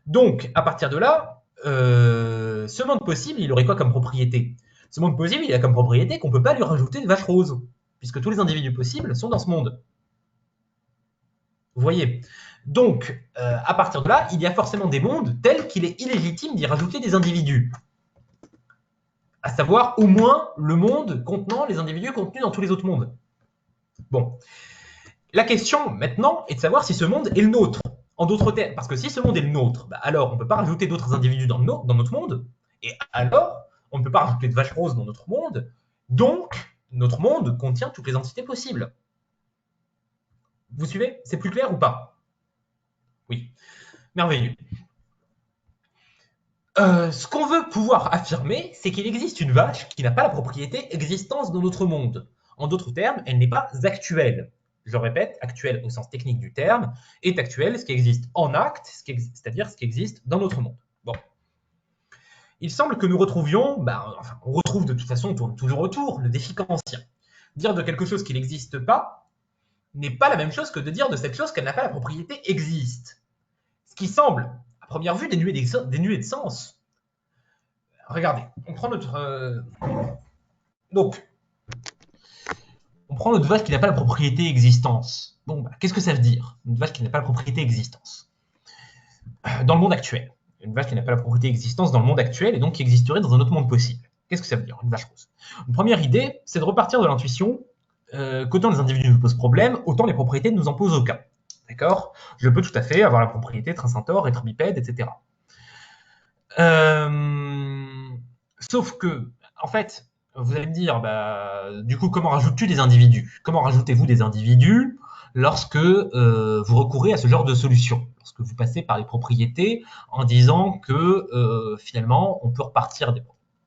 Speaker 2: Donc à partir de là, ce monde possible, il aurait quoi comme propriété? Ce monde possible, il a comme propriété qu'on ne peut pas lui rajouter de vache rose, puisque tous les individus possibles sont dans ce monde. Vous voyez? Donc, à partir de là, il y a forcément des mondes tels qu'il est illégitime d'y rajouter des individus. À savoir au moins le monde contenant les individus contenus dans tous les autres mondes. Bon. La question maintenant est de savoir si ce monde est le nôtre. En d'autres termes, parce que si ce monde est le nôtre, bah alors on ne peut pas rajouter d'autres individus dans notre monde, et alors on ne peut pas rajouter de vaches roses dans notre monde, donc notre monde contient toutes les entités possibles. Vous suivez? C'est plus clair ou pas? Oui. Merveilleux. Ce qu'on veut pouvoir affirmer, c'est qu'il existe une vache qui n'a pas la propriété existence dans notre monde. En d'autres termes, elle n'est pas actuelle. Je répète, actuelle au sens technique du terme, est actuelle, ce qui existe en acte, c'est-à-dire ce qui existe dans notre monde. Bon. Il semble que nous retrouvions, enfin, on retrouve de toute façon, on tourne toujours autour, le défi kantien. Dire de quelque chose qui n'existe pas n'est pas la même chose que de dire de cette chose qu'elle n'a pas la propriété existe. Ce qui semble, à première vue, dénué de sens. Regardez, on prend notre... Donc, on prend notre vache qui n'a pas la propriété existence. Bon, qu'est-ce que ça veut dire, une vache qui n'a pas la propriété existence dans le monde actuel? Une vache qui n'a pas la propriété existence dans le monde actuel et donc qui existerait dans un autre monde possible. Qu'est-ce que ça veut dire, une vache rose? Une première idée, c'est de repartir de l'intuition qu'autant les individus nous posent problème, autant les propriétés ne nous en posent aucun. D'accord? Je peux tout à fait avoir la propriété d'être un centaure, être bipède, etc. Sauf que, en fait, vous allez me dire, du coup, comment rajoutes-tu des individus? Comment rajoutez-vous des individus lorsque vous recourez à ce genre de solution? Lorsque vous passez par les propriétés en disant que finalement, on peut repartir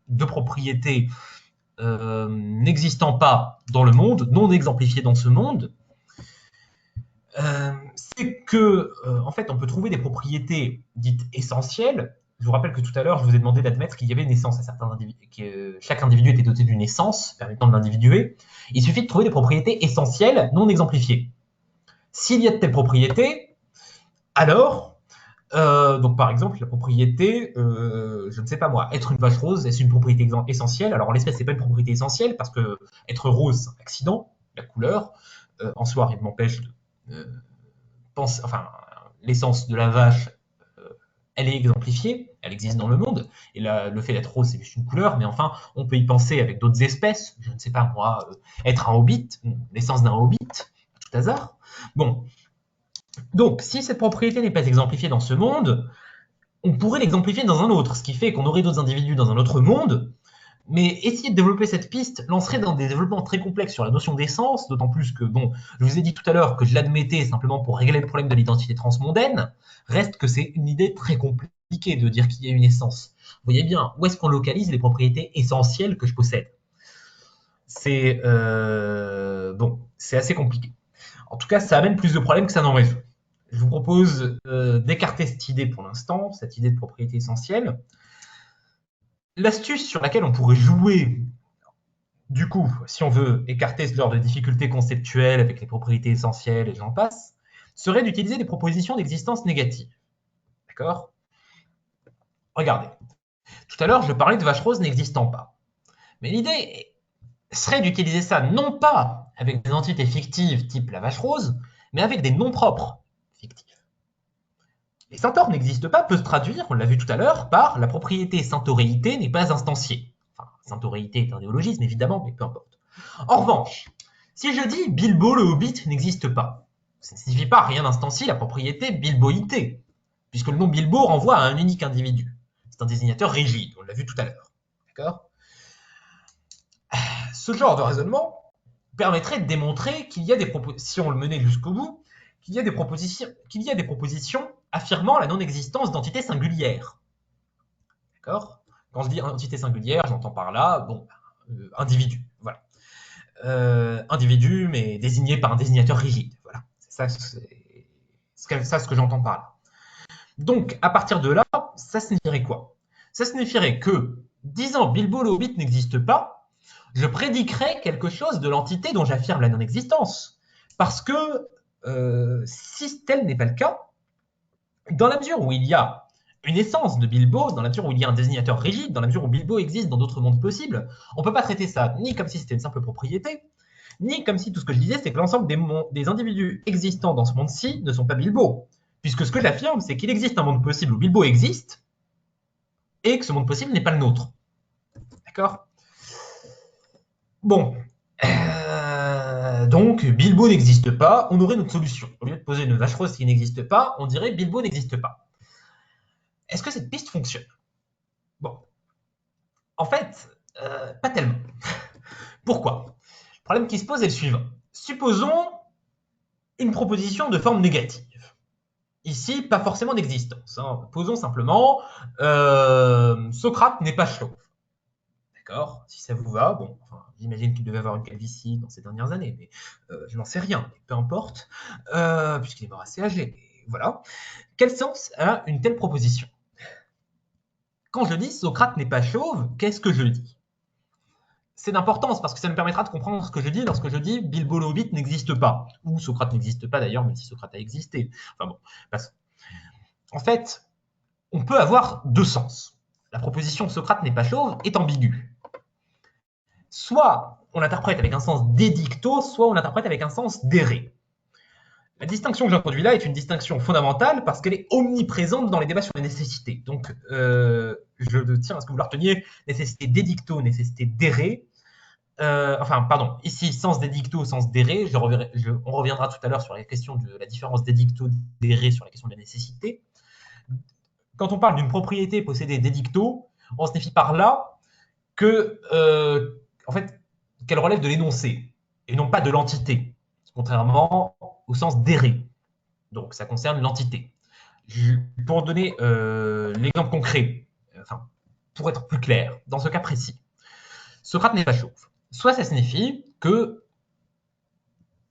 Speaker 2: de propriétés n'existant pas dans le monde, non exemplifiées dans ce monde, c'est que, en fait, on peut trouver des propriétés dites essentielles. Je vous rappelle que tout à l'heure, je vous ai demandé d'admettre qu'il y avait une essence à certains individus, que chaque individu était doté d'une essence permettant de l'individuer. Il suffit de trouver des propriétés essentielles non exemplifiées. S'il y a de telles propriétés, alors, donc par exemple, la propriété, je ne sais pas moi, être une vache rose, est-ce une propriété essentielle? Alors en l'espèce, c'est pas une propriété essentielle parce que être rose, c'est un accident, la couleur, en soi, rien ne m'empêche de l'essence de la vache elle est exemplifiée, elle existe dans le monde, et le fait d'être rose, c'est juste une couleur, mais enfin, on peut y penser avec d'autres espèces, je ne sais pas moi, être un hobbit, l'essence d'un hobbit, à tout hasard. Bon, donc, si cette propriété n'est pas exemplifiée dans ce monde, on pourrait l'exemplifier dans un autre, ce qui fait qu'on aurait d'autres individus dans un autre monde, mais essayer de développer cette piste lancerait dans des développements très complexes sur la notion d'essence, d'autant plus que, bon, je vous ai dit tout à l'heure que je l'admettais simplement pour régler le problème de l'identité transmondaine, reste que c'est une idée très compliquée de dire qu'il y a une essence. Vous voyez bien, où est-ce qu'on localise les propriétés essentielles que je possède? C'est bon, c'est assez compliqué. En tout cas, ça amène plus de problèmes que ça n'en résout. Je vous propose d'écarter cette idée pour l'instant, cette idée de propriété essentielle. L'astuce sur laquelle on pourrait jouer, du coup, si on veut écarter ce genre de difficultés conceptuelles avec les propriétés essentielles et j'en passe, serait d'utiliser des propositions d'existence négative. D'accord? Regardez. Tout à l'heure, je parlais de vache rose n'existant pas. Mais l'idée serait d'utiliser ça non pas avec des entités fictives type la vache rose, mais avec des noms propres fictifs. Les centaures n'existent pas peut se traduire, on l'a vu tout à l'heure, par la propriété centauréité n'est pas instanciée. Enfin, centauréité est un néologisme évidemment, mais peu importe. En revanche, si je dis Bilbo le Hobbit n'existe pas, ça ne signifie pas rien d'instancié la propriété bilboïté, puisque le nom Bilbo renvoie à un unique individu. C'est un désignateur rigide, on l'a vu tout à l'heure. D'accord? Ce genre de raisonnement permettrait de démontrer qu'il y a des propositions, si on le menait jusqu'au bout, qu'il y a des propositions affirmant la non-existence d'entités singulières. D'accord? Quand je dis entité singulière, j'entends par là, bon, individu, voilà. Individu, mais désigné par un désignateur rigide, voilà. C'est ça ce que j'entends par là. Donc, à partir de là, ça signifierait quoi? Ça signifierait que, disant Bilbo le Hobbit n'existe pas, je prédiquerais quelque chose de l'entité dont j'affirme la non-existence. Parce que, si tel n'est pas le cas, dans la mesure où il y a une essence de Bilbo, dans la mesure où il y a un désignateur rigide, dans la mesure où Bilbo existe dans d'autres mondes possibles, on ne peut pas traiter ça ni comme si c'était une simple propriété, ni comme si tout ce que je disais, c'est que l'ensemble des individus existants dans ce monde-ci ne sont pas Bilbo. Puisque ce que j'affirme, c'est qu'il existe un monde possible où Bilbo existe, et que ce monde possible n'est pas le nôtre. D'accord? Bon. Donc, Bilbo n'existe pas, on aurait notre solution. Au lieu de poser une vache rose qui n'existe pas, on dirait Bilbo n'existe pas. Est-ce que cette piste fonctionne? Bon. En fait, pas tellement. Pourquoi? Le problème qui se pose est le suivant. Supposons une proposition de forme négative. Ici, pas forcément d'existence. Hein. Posons simplement Socrate n'est pas chauve. D'accord? Si ça vous va, bon, enfin, j'imagine qu'il devait avoir une calvitie dans ces dernières années, mais je n'en sais rien, peu importe, puisqu'il est mort assez âgé. Voilà. Quel sens a une telle proposition? Quand je dis Socrate n'est pas chauve, qu'est-ce que je dis? C'est d'importance parce que ça me permettra de comprendre ce que je dis lorsque je dis Bilbo le Hobbit n'existe pas. Ou Socrate n'existe pas d'ailleurs, même si Socrate a existé. Enfin bon, parce... En fait, on peut avoir deux sens. La proposition Socrate n'est pas chauve est ambiguë. Soit on l'interprète avec un sens d'édicto, soit on l'interprète avec un sens d'éré. La distinction que j'introduis là est une distinction fondamentale parce qu'elle est omniprésente dans les débats sur la nécessité. Donc, je tiens à ce que vous la reteniez, nécessité d'édicto, nécessité d'éré. Enfin, pardon, ici, sens d'édicto, sens d'éré. On reviendra tout à l'heure sur la question de la différence d'édicto, d'éré sur la question de la nécessité. Quand on parle d'une propriété possédée d'édicto, on signifie par là que, en fait, qu'elle relève de l'énoncé et non pas de l'entité, contrairement au sens d'éré. Donc, ça concerne l'entité. Pour donner l'exemple concret, enfin, pour être plus clair, dans ce cas précis, Socrate n'est pas chauve. Soit ça signifie que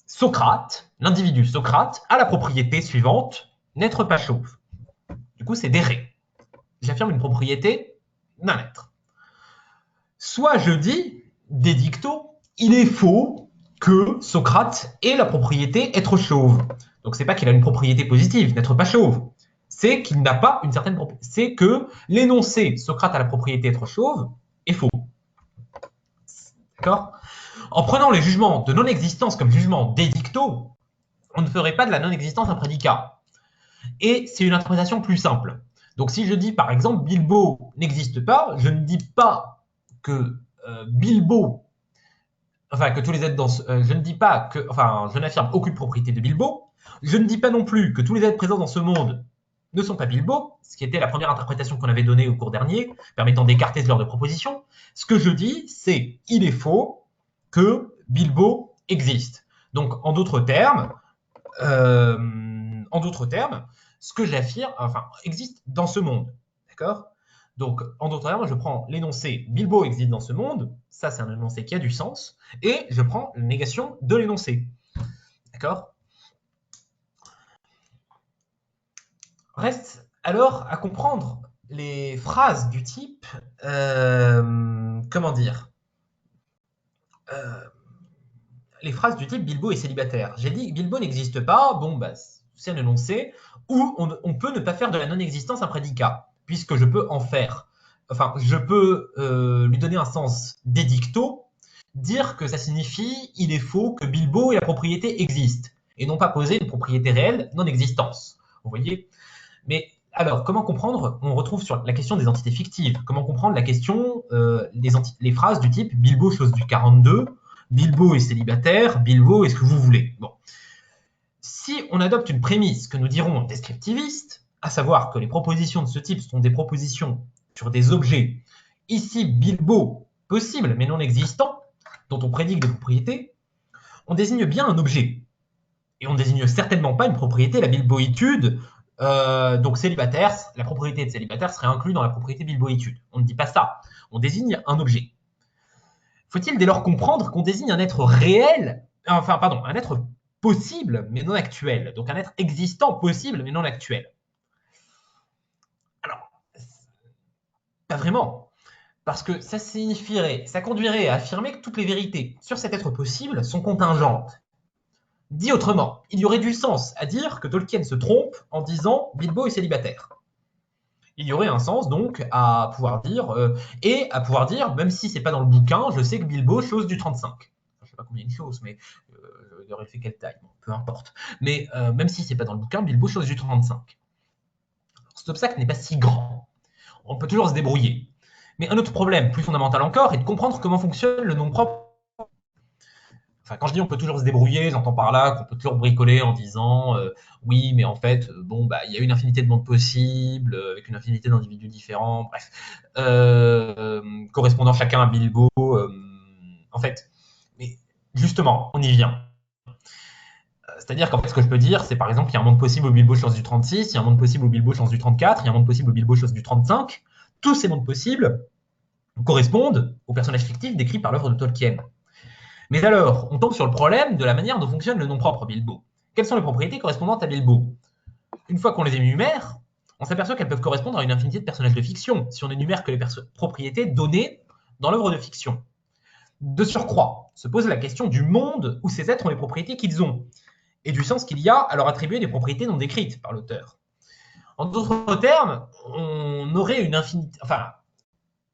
Speaker 2: Socrate, l'individu Socrate, a la propriété suivante, n'être pas chauve. Du coup, c'est d'éré. J'affirme une propriété d'un être. Soit je dis, d'édicto, il est faux que Socrate ait la propriété être chauve. Donc c'est pas qu'il a une propriété positive, n'être pas chauve. C'est qu'il n'a pas une certaine propriété. C'est que l'énoncé Socrate a la propriété être chauve est faux. D'accord? En prenant les jugements de non-existence comme jugement d'édicto, on ne ferait pas de la non-existence un prédicat. Et c'est une interprétation plus simple. Donc si je dis par exemple Bilbo n'existe pas, je ne dis pas que Bilbo, enfin que tous les êtres dans je ne dis pas que, enfin je n'affirme aucune propriété de Bilbo, je ne dis pas non plus que tous les êtres présents dans ce monde ne sont pas Bilbo, ce qui était la première interprétation qu'on avait donnée au cours dernier, permettant d'écarter ce genre de proposition. Ce que je dis, c'est il est faux que Bilbo existe. Donc en d'autres termes, ce que j'affirme, enfin, existe dans ce monde. D'accord? Donc, en d'autres termes, je prends l'énoncé Bilbo existe dans ce monde, ça c'est un énoncé qui a du sens, et je prends la négation de l'énoncé. D'accord? Reste alors à comprendre les phrases du type, comment dire, les phrases du type Bilbo est célibataire. J'ai dit Bilbo n'existe pas, bon, bah, c'est un énoncé, où on peut ne pas faire de la non-existence un prédicat, puisque je peux en faire, enfin, je peux lui donner un sens d'édicto, dire que ça signifie il est faux que Bilbo et la propriété existent, et non pas poser une propriété réelle non-existence. Vous voyez? Mais alors, comment comprendre? On retrouve sur la question des entités fictives. Comment comprendre la question, les phrases du type Bilbo chose du 42, Bilbo est célibataire, Bilbo est ce que vous voulez. Bon. Si on adopte une prémisse que nous dirons descriptiviste, à savoir que les propositions de ce type sont des propositions sur des objets, ici Bilbo, possible mais non existant, dont on prédique des propriétés, on désigne bien un objet. Et on ne désigne certainement pas une propriété, la bilboïtude. Donc célibataire, la propriété de célibataire serait inclue dans la propriété bilboïtude. On ne dit pas ça. On désigne un objet. Faut-il dès lors comprendre qu'on désigne un être réel, enfin pardon, un être possible mais non actuel, donc un être existant possible mais non actuel? Alors, pas vraiment, parce que ça signifierait, ça conduirait à affirmer que toutes les vérités sur cet être possible sont contingentes. Dit autrement, il y aurait du sens à dire que Tolkien se trompe en disant Bilbo est célibataire. Il y aurait un sens donc à pouvoir dire, et à pouvoir dire, même si c'est pas dans le bouquin, je sais que Bilbo chose du 35. Enfin, je sais pas combien il chose, mais il aurait fait quelle taille, bon, peu importe. Mais même si c'est pas dans le bouquin, Bilbo chose du 35. Cet obstacle n'est pas si grand. On peut toujours se débrouiller. Mais un autre problème, plus fondamental encore, est de comprendre comment fonctionne le nom propre. Enfin, quand je dis on peut toujours se débrouiller, j'entends par là qu'on peut toujours bricoler en disant oui, mais en fait, bon, bah, il y a une infinité de mondes possibles, avec une infinité d'individus différents, bref, correspondant chacun à Bilbo. En fait, mais justement, on y vient. C'est-à-dire qu'en fait, ce que je peux dire, c'est par exemple, il y a un monde possible où Bilbo chance du 36, il y a un monde possible où Bilbo chance du 34, il y a un monde possible où Bilbo chance du 35. Tous ces mondes possibles correspondent aux personnages fictifs décrits par l'œuvre de Tolkien. Mais alors, on tombe sur le problème de la manière dont fonctionne le nom propre Bilbo. Quelles sont les propriétés correspondantes à Bilbo? Une fois qu'on les énumère, on s'aperçoit qu'elles peuvent correspondre à une infinité de personnages de fiction, si on énumère que les propriétés données dans l'œuvre de fiction. De surcroît, se pose la question du monde où ces êtres ont les propriétés qu'ils ont, et du sens qu'il y a à leur attribuer des propriétés non décrites par l'auteur. En d'autres termes, on aurait une infinité... Enfin,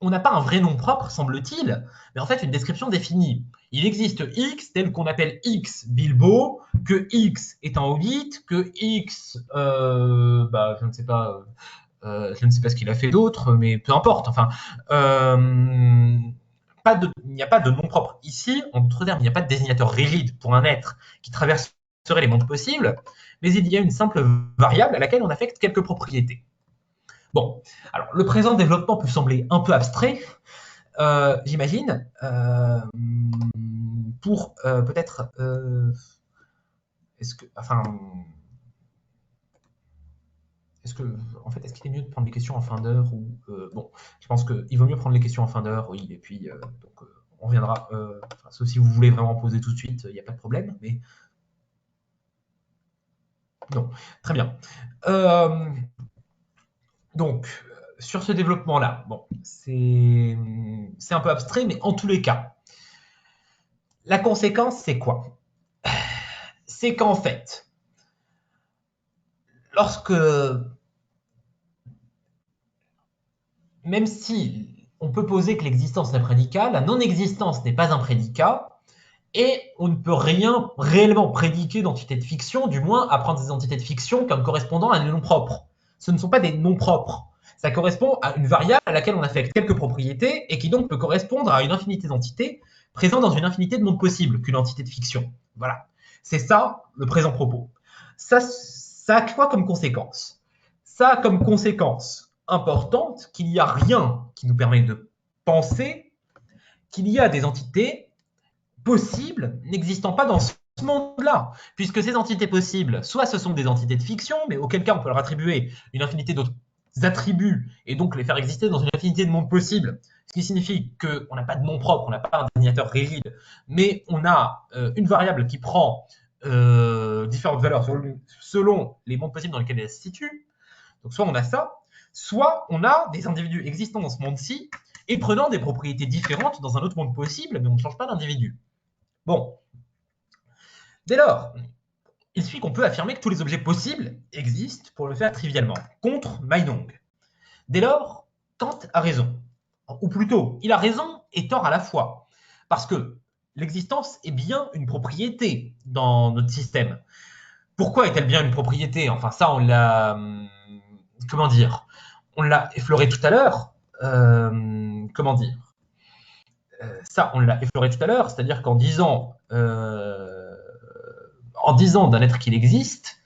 Speaker 2: on n'a pas un vrai nom propre, semble-t-il, mais en fait une description définie. Il existe X tel qu'on appelle X Bilbo, que X est un hobbit, que X, bah, je ne sais pas ce qu'il a fait d'autre, mais peu importe. Enfin, il n'y a pas de nom propre. Ici, en d'autres termes, il n'y a pas de désignateur rigide pour un être qui traverserait les mondes possibles, mais il y a une simple variable à laquelle on affecte quelques propriétés. Bon, alors le présent développement peut sembler un peu abstrait, j'imagine, pour peut-être, est-ce qu'il est mieux de prendre les questions en fin d'heure ou bon, je pense qu'il vaut mieux prendre les questions en fin d'heure, oui, et puis donc on reviendra. Sauf si vous voulez vraiment poser tout de suite, il n'y a pas de problème, mais non, très bien. Donc, sur ce développement-là, bon, c'est un peu abstrait, mais en tous les cas, la conséquence, c'est quoi? C'est qu'en fait, lorsque, même si on peut poser que l'existence est un prédicat, la non-existence n'est pas un prédicat, et on ne peut rien réellement prédiquer d'entités de fiction, du moins à prendre des entités de fiction comme correspondant à un nom propre. Ce ne sont pas des noms propres. Ça correspond à une variable à laquelle on affecte quelques propriétés et qui donc peut correspondre à une infinité d'entités présentes dans une infinité de mondes possibles qu'une entité de fiction. Voilà. C'est ça le présent propos. Ça a quoi comme conséquence? Ça a comme conséquence importante qu'il n'y a rien qui nous permet de penser qu'il y a des entités possibles n'existant pas dans ce monde-là, puisque ces entités possibles, soit ce sont des entités de fiction, mais auquel cas on peut leur attribuer une infinité d'autres attributs et donc les faire exister dans une infinité de mondes possibles, ce qui signifie qu'on n'a pas de nom propre, on n'a pas un désignateur rigide, mais on a une variable qui prend différentes valeurs selon les mondes possibles dans lesquels elle se situe. Donc soit on a ça, soit on a des individus existants dans ce monde-ci et prenant des propriétés différentes dans un autre monde possible, mais on ne change pas d'individu. Bon. Dès lors, il suffit qu'on peut affirmer que tous les objets possibles existent pour le faire trivialement, contre Meinong. Dès lors, Kant a raison. Ou plutôt, il a raison et tort à la fois. Parce que l'existence est bien une propriété dans notre système. Pourquoi est-elle bien une propriété? Enfin, ça, on l'a... Comment dire? On l'a effleuré tout à l'heure. Comment dire? Ça, on l'a effleuré tout à l'heure, c'est-à-dire qu'en disant d'un être qu'il existe,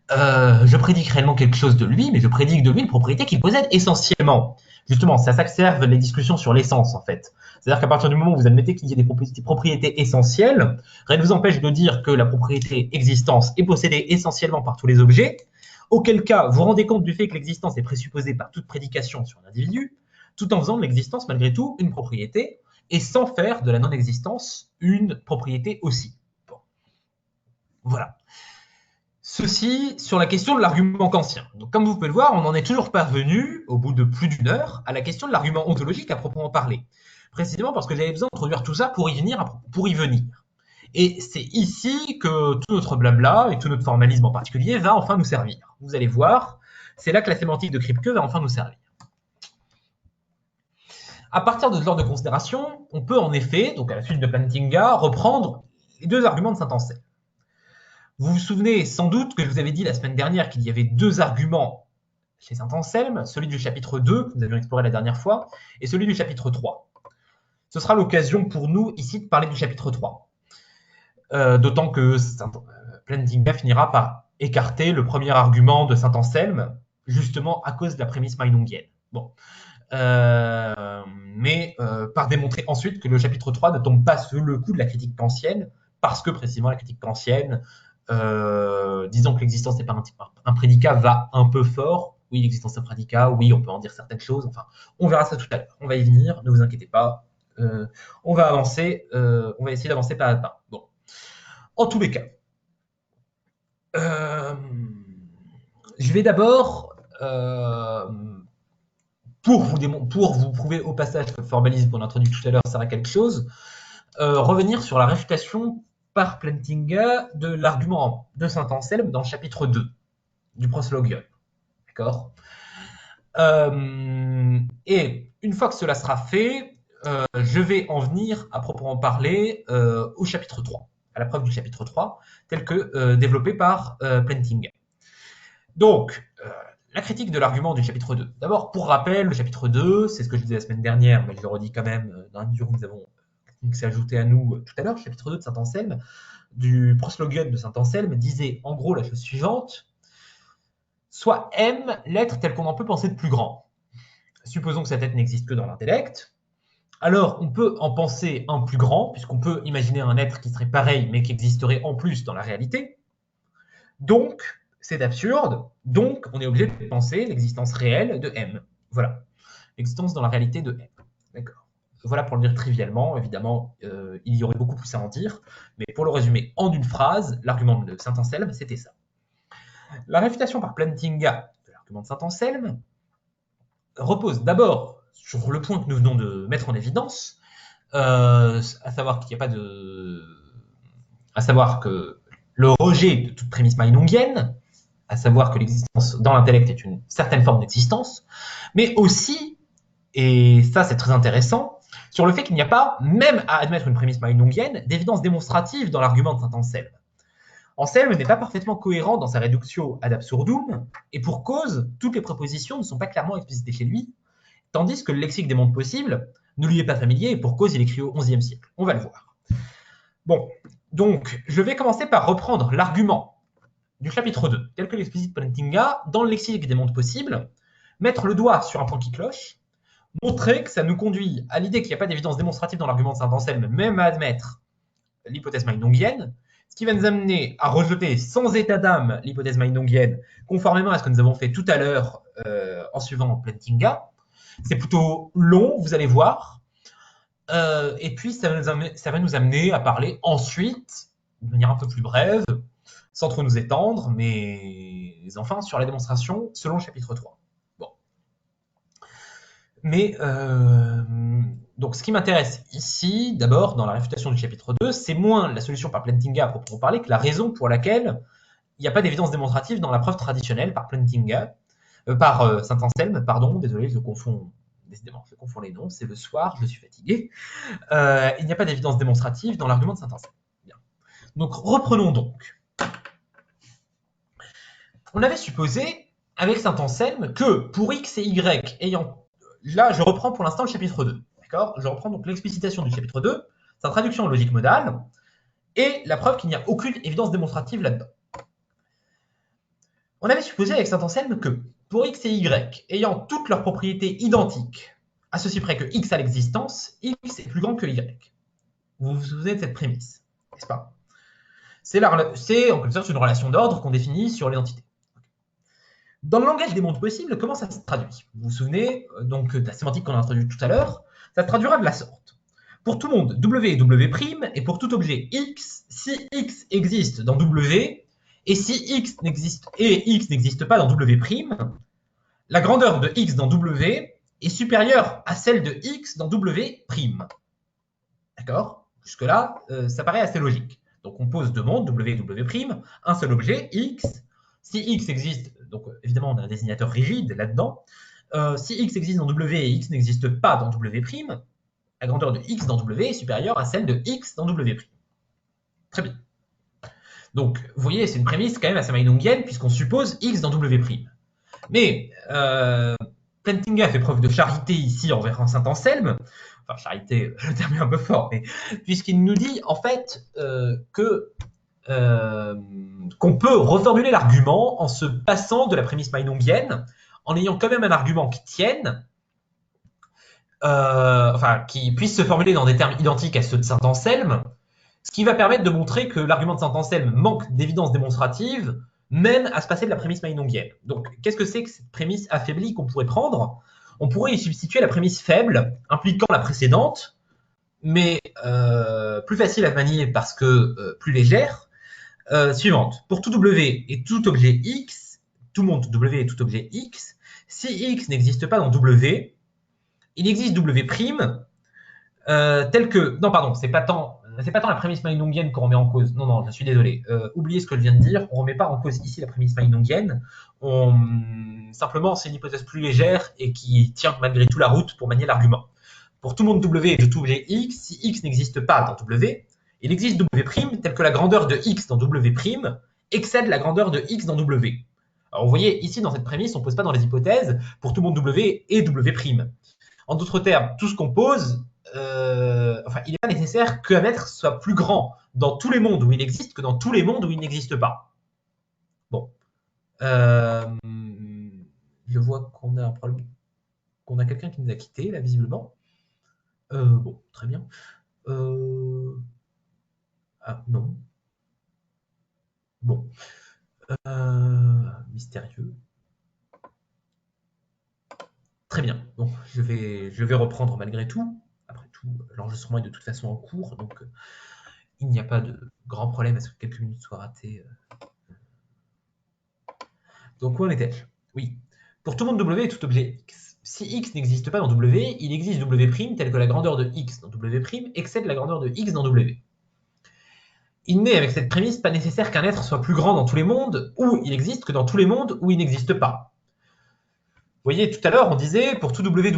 Speaker 2: je prédis réellement quelque chose de lui, mais je prédis de lui une propriété qu'il possède essentiellement. Justement, c'est à ça que servent les discussions sur l'essence, en fait. C'est-à-dire qu'à partir du moment où vous admettez qu'il y a des propriétés essentielles, rien ne vous empêche de dire que la propriété existence est possédée essentiellement par tous les objets, auquel cas vous rendez compte du fait que l'existence est présupposée par toute prédication sur un individu, tout en faisant de l'existence, malgré tout, une propriété, et sans faire de la non-existence une propriété aussi. Bon. Voilà. Ceci sur la question de l'argument kantien. Donc, comme vous pouvez le voir, on n'en est toujours pas revenu, au bout de plus d'une heure, à la question de l'argument ontologique à proprement parler. Précisément parce que j'avais besoin d'introduire tout ça pour y venir. Et c'est ici que tout notre blabla, et tout notre formalisme en particulier, va enfin nous servir. Vous allez voir, c'est là que la sémantique de Kripke va enfin nous servir. À partir de ce genre de considération, on peut en effet, donc à la suite de Plantinga, reprendre les deux arguments de Saint-Anselme. Vous vous souvenez sans doute que je vous avais dit la semaine dernière qu'il y avait deux arguments chez Saint-Anselme, celui du chapitre 2, que nous avions exploré la dernière fois, et celui du chapitre 3. Ce sera l'occasion pour nous ici de parler du chapitre 3. D'autant que Plantinga finira par écarter le premier argument de Saint-Anselme, justement à cause de la prémisse meinongienne. Bon. Mais par démontrer ensuite que le chapitre 3 ne tombe pas sous le coup de la critique kantienne, parce que précisément la critique kantienne, disons que l'existence n'est pas un prédicat, va un peu fort. Oui, l'existence est un prédicat, oui, on peut en dire certaines choses, enfin, on verra ça tout à l'heure. On va y venir, ne vous inquiétez pas. On va avancer, on va essayer d'avancer pas à pas. Bon. En tous les cas, je vais d'abord... pour vous prouver au passage que le formalisme qu'on a introduit tout à l'heure sert à quelque chose, revenir sur la réfutation par Plantinga de l'argument de Saint-Anselme dans le chapitre 2 du Proslogion. D'accord? Et une fois que cela sera fait, je vais en venir à proprement parler au chapitre 3, à la preuve du chapitre 3, tel que développé par Plantinga. Donc, la critique de l'argument du chapitre 2. D'abord, pour rappel, le chapitre 2, c'est ce que je disais la semaine dernière, mais je le redis quand même dans la mesure où nous avons s'est ajouté à nous tout à l'heure, le chapitre 2 de Saint-Anselme, du Proslogion de Saint-Anselme, disait en gros la chose suivante: soit M, l'être tel qu'on en peut penser de plus grand. Supposons que cet être n'existe que dans l'intellect. Alors, on peut en penser un plus grand, puisqu'on peut imaginer un être qui serait pareil, mais qui existerait en plus dans la réalité. Donc, c'est absurde, donc on est obligé de penser l'existence réelle de M. Voilà, l'existence dans la réalité de M. D'accord. Voilà pour le dire trivialement, évidemment, il y aurait beaucoup plus à en dire, mais pour le résumer en une phrase, l'argument de Saint-Anselme, c'était ça. La réfutation par Plantinga de l'argument de Saint-Anselme repose d'abord sur le point que nous venons de mettre en évidence, à savoir qu'il n'y a pas de... à savoir que le rejet de toute prémisse meinongienne, à savoir que l'existence dans l'intellect est une certaine forme d'existence, mais aussi, et ça c'est très intéressant, sur le fait qu'il n'y a pas, même à admettre une prémisse meinongienne, d'évidence démonstrative dans l'argument de Saint-Anselme. Anselme n'est pas parfaitement cohérent dans sa réductio ad absurdum, et pour cause, toutes les propositions ne sont pas clairement explicitées chez lui, tandis que le lexique des mondes possibles ne lui est pas familier, et pour cause, il écrit au XIe siècle. On va le voir. Bon, donc, je vais commencer par reprendre l'argument du chapitre 2, tel que l'explicite Plantinga, dans le lexique des mondes possibles, mettre le doigt sur un point qui cloche, montrer que ça nous conduit à l'idée qu'il n'y a pas d'évidence démonstrative dans l'argument de Saint-Anselme, même à admettre l'hypothèse meinongienne, ce qui va nous amener à rejeter sans état d'âme l'hypothèse meinongienne, conformément à ce que nous avons fait tout à l'heure en suivant Plantinga. C'est plutôt long, vous allez voir. Et puis, ça va nous amener à parler ensuite, de manière un peu plus brève, sans trop nous étendre, mais enfin, sur la démonstration selon le chapitre 3. Bon. Mais, donc, ce qui m'intéresse ici, d'abord, dans la réfutation du chapitre 2, c'est moins la solution par Plantinga à proprement parler que la raison pour laquelle il n'y a pas d'évidence démonstrative dans la preuve traditionnelle par Plantinga, par Saint-Anselme, pardon, désolé, je confonds. Décidément, je confonds les noms, c'est le soir, je suis fatigué. Il n'y a pas d'évidence démonstrative dans l'argument de Saint-Anselme. Bien. Donc, reprenons donc. On avait supposé, avec Saint-Anselme, que pour x et y ayant... Là, je reprends pour l'instant le chapitre 2. D'accord ? Je reprends donc l'explicitation du chapitre 2, sa traduction en logique modale, et la preuve qu'il n'y a aucune évidence démonstrative là-dedans. On avait supposé avec Saint-Anselme que pour x et y ayant toutes leurs propriétés identiques, à ceci près que x a l'existence, x est plus grand que y. Vous vous souvenez de cette prémisse, n'est-ce pas ? C'est en quelque sorte une relation d'ordre qu'on définit sur l'identité. Dans le langage des mondes possibles, comment ça se traduit ? Vous vous souvenez donc de la sémantique qu'on a introduite tout à l'heure ? Ça se traduira de la sorte. Pour tout monde W et W', et pour tout objet X, si X existe dans W, et si X n'existe pas dans W', la grandeur de X dans W est supérieure à celle de X dans W'. D'accord ? Jusque-là, ça paraît assez logique. Donc on pose deux mondes, W et W', un seul objet, X. Si X existe, donc évidemment on a un désignateur rigide là-dedans, si X existe dans W et X n'existe pas dans W', la grandeur de X dans W est supérieure à celle de X dans W'. Très bien. Donc vous voyez, c'est une prémisse quand même assez meinongienne puisqu'on suppose X dans W'. Mais Plantinga fait preuve de charité ici envers Saint-Anselme, enfin charité, le terme est un peu fort, mais puisqu'il nous dit en fait qu'on peut reformuler l'argument en se passant de la prémisse meinongienne, en ayant quand même un argument qui tienne, qui puisse se formuler dans des termes identiques à ceux de Saint-Anselme, ce qui va permettre de montrer que l'argument de Saint-Anselme manque d'évidence démonstrative, mène à se passer de la prémisse meinongienne. Donc, qu'est-ce que c'est que cette prémisse affaiblie qu'on pourrait prendre ? On pourrait y substituer la prémisse faible, impliquant la précédente, mais plus facile à manier parce que plus légère, suivante. Pour tout W et tout objet X, tout monde W et tout objet X, si X n'existe pas dans W, il existe W', tel que... Non, pardon, c'est pas tant la prémisse meinongienne qu'on remet en cause. Non, je suis désolé. Oubliez ce que je viens de dire. On ne remet pas en cause ici la prémisse meinongienne. Simplement, c'est une hypothèse plus légère et qui tient malgré tout la route pour manier l'argument. Pour tout monde W et de tout objet X, si X n'existe pas dans W, il existe W' tel que la grandeur de X dans W' excède la grandeur de X dans W. Alors vous voyez, ici dans cette prémisse, on ne pose pas dans les hypothèses pour tout monde W et W'. En d'autres termes, tout ce qu'on pose, il n'est pas nécessaire qu'un être soit plus grand dans tous les mondes où il existe que dans tous les mondes où il n'existe pas. Bon. Je vois qu'on a un problème, qu'on a quelqu'un qui nous a quittés, là, visiblement. Bon, très bien. Ah, non. Bon. Mystérieux. Très bien. Bon, je vais reprendre malgré tout. Après tout, l'enregistrement est de toute façon en cours, donc il n'y a pas de grand problème à ce que quelques minutes soient ratées. Donc, où en était-je ? Oui. Pour tout monde W et tout objet X, si X n'existe pas dans W, il existe W' tel que la grandeur de X dans W' excède la grandeur de X dans W. Il n'est avec cette prémisse pas nécessaire qu'un être soit plus grand dans tous les mondes où il existe que dans tous les mondes où il n'existe pas. Vous voyez, tout à l'heure, on disait, pour tout W',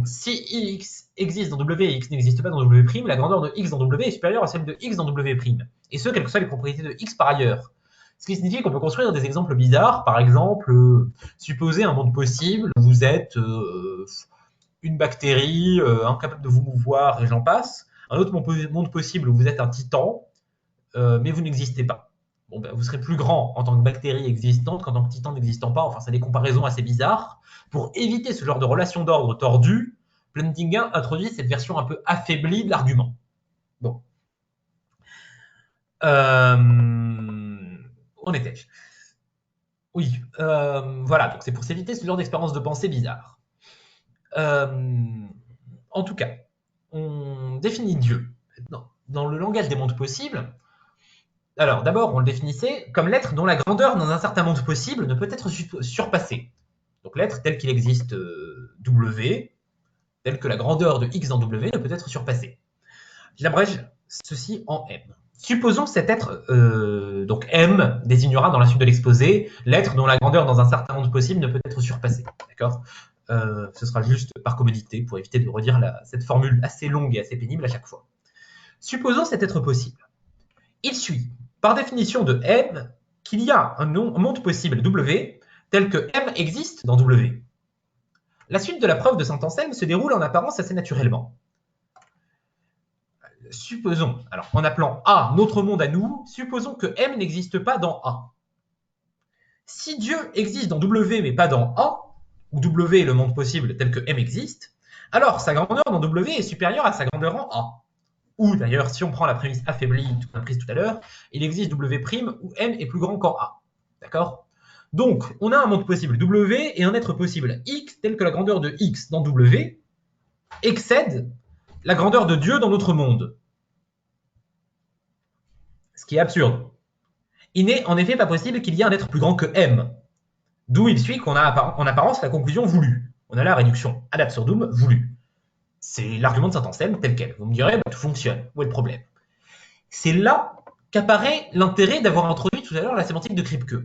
Speaker 2: si X existe dans W et X n'existe pas dans W', la grandeur de X dans W est supérieure à celle de X dans W'. Et ce, quelles que soient les propriétés de X par ailleurs. Ce qui signifie qu'on peut construire des exemples bizarres. Par exemple, supposer un monde possible où vous êtes une bactérie incapable de vous mouvoir et j'en passe. Un autre monde possible où vous êtes un titan, mais vous n'existez pas. Bon, ben, vous serez plus grand en tant que bactérie existante qu'en tant que titan n'existant pas. Enfin, c'est des comparaisons assez bizarres. Pour éviter ce genre de relation d'ordre tordue, Plantinga introduit cette version un peu affaiblie de l'argument. Bon. Où en étais-je? Oui, voilà, donc c'est pour s'éviter ce genre d'expérience de pensée bizarre. En tout cas, on définit Dieu dans le langage des mondes possibles. Alors, d'abord, on le définissait comme l'être dont la grandeur dans un certain monde possible ne peut être surpassée. Donc l'être tel qu'il existe W, tel que la grandeur de X dans W ne peut être surpassée. J'abrège ceci en M. Supposons cet être, donc M désignera dans la suite de l'exposé l'être dont la grandeur dans un certain monde possible ne peut être surpassée. D'accord ? Ce sera juste par commodité pour éviter de redire cette formule assez longue et assez pénible à chaque fois. Supposons cet être possible. Il suit, par définition de M, qu'il y a un monde possible W tel que M existe dans W. La suite de la preuve de Saint-Anselme se déroule en apparence assez naturellement. Supposons, alors en appelant A notre monde à nous, supposons que M n'existe pas dans A. Si Dieu existe dans W mais pas dans A, où W est le monde possible tel que M existe, alors sa grandeur dans W est supérieure à sa grandeur en A. Ou d'ailleurs, si on prend la prémisse affaiblie qu'on a prise tout à l'heure, il existe W' où M est plus grand qu'en A. D'accord ? Donc, on a un monde possible W et un être possible X tel que la grandeur de X dans W excède la grandeur de Dieu dans notre monde. Ce qui est absurde. Il n'est en effet pas possible qu'il y ait un être plus grand que M. D'où il suit qu'on a en apparence la conclusion voulue. On a la réduction ad absurdum voulue. C'est l'argument de Saint-Anselme tel quel. Vous me direz, tout fonctionne. Où est le problème? C'est là qu'apparaît l'intérêt d'avoir introduit tout à l'heure la sémantique de Kripke.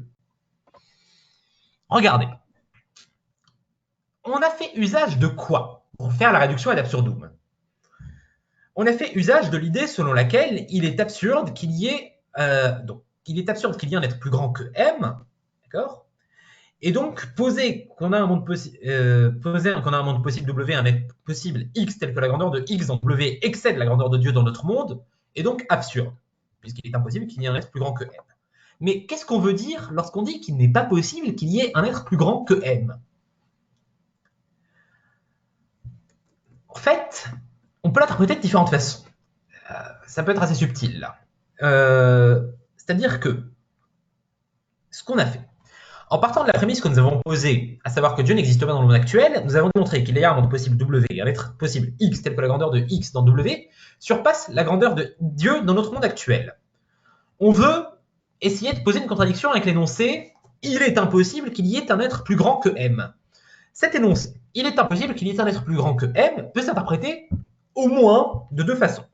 Speaker 2: Regardez. On a fait usage de quoi pour faire la réduction ad absurdum? On a fait usage de l'idée selon laquelle il est absurde qu'il y ait un être plus grand que M, d'accord? Et donc, poser qu'on a un monde possible W, un être possible X tel que la grandeur de X dans W excède la grandeur de Dieu dans notre monde, est donc absurde, puisqu'il est impossible qu'il y ait un être plus grand que M. Mais qu'est-ce qu'on veut dire lorsqu'on dit qu'il n'est pas possible qu'il y ait un être plus grand que M? En fait, on peut l'interpréter de différentes façons. Ça peut être assez subtil, là. C'est-à-dire que ce qu'on a fait, en partant de la prémisse que nous avons posée, à savoir que Dieu n'existe pas dans le monde actuel, nous avons démontré qu'il y a un monde possible W et un être possible X tel que la grandeur de X dans W surpasse la grandeur de Dieu dans notre monde actuel. On veut essayer de poser une contradiction avec l'énoncé « Il est impossible qu'il y ait un être plus grand que M ». Cet énoncé « Il est impossible qu'il y ait un être plus grand que M » peut s'interpréter au moins de deux façons.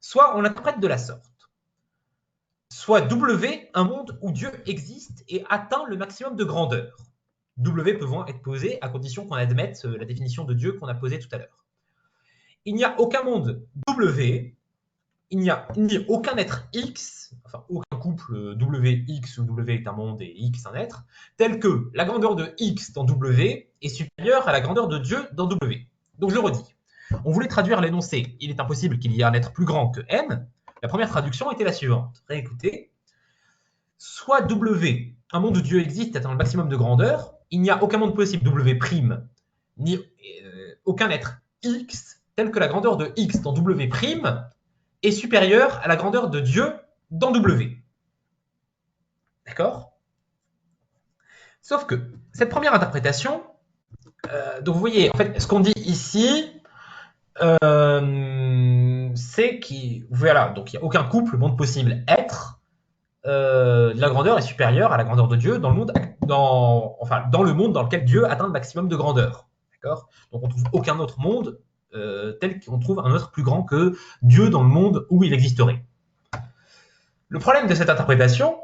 Speaker 2: Soit on l'interprète de la sorte. Soit W, un monde où Dieu existe et atteint le maximum de grandeur. W pouvant être posé à condition qu'on admette la définition de Dieu qu'on a posée tout à l'heure. Il n'y a aucun monde W, il n'y a aucun être X, enfin aucun couple WX où W est un monde et X un être, tel que la grandeur de X dans W est supérieure à la grandeur de Dieu dans W. Donc je redis, on voulait traduire l'énoncé « Il est impossible qu'il y ait un être plus grand que M ». La première traduction était la suivante. Réécoutez. Soit W, un monde où Dieu existe atteint le maximum de grandeur, il n'y a aucun monde possible W', ni aucun être X, tel que la grandeur de X dans W' est supérieure à la grandeur de Dieu dans W. D'accord? Sauf que cette première interprétation, donc vous voyez, en fait, ce qu'on dit ici, c'est qu'il voilà, donc il n'y a aucun couple monde possible être, la grandeur est supérieure à la grandeur de Dieu dans le monde dans le monde dans lequel Dieu atteint le maximum de grandeur. D'accord? Donc on trouve aucun autre monde tel qu'on trouve un autre plus grand que Dieu dans le monde où il existerait. Le problème de cette interprétation,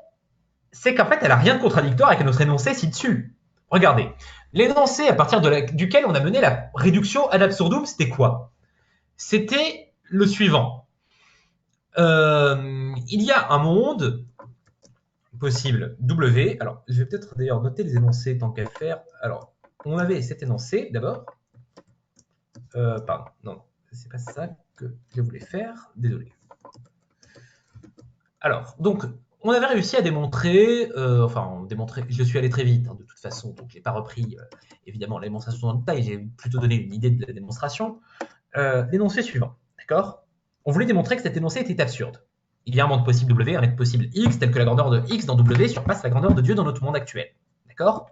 Speaker 2: c'est qu'en fait elle n'a rien de contradictoire avec notre énoncé ci-dessus. regardez, l'énoncé à partir duquel on a mené la réduction ad absurdum, c'était quoi? C'était le suivant. Il y a un monde possible W. Alors, je vais peut-être d'ailleurs noter les énoncés tant qu'à faire. Alors, on avait cet énoncé d'abord. Pardon, non, c'est pas ça que je voulais faire. Désolé. Alors, donc, on avait réussi à démontrer, je suis allé très vite, hein, de toute façon, donc je n'ai pas repris, évidemment, la démonstration dans le détail, j'ai plutôt donné une idée de la démonstration. L'énoncé suivant, d'accord? On voulait démontrer que cet énoncé était absurde. Il y a un monde possible W, un être possible X, tel que la grandeur de X dans W surpasse la grandeur de Dieu dans notre monde actuel. D'accord?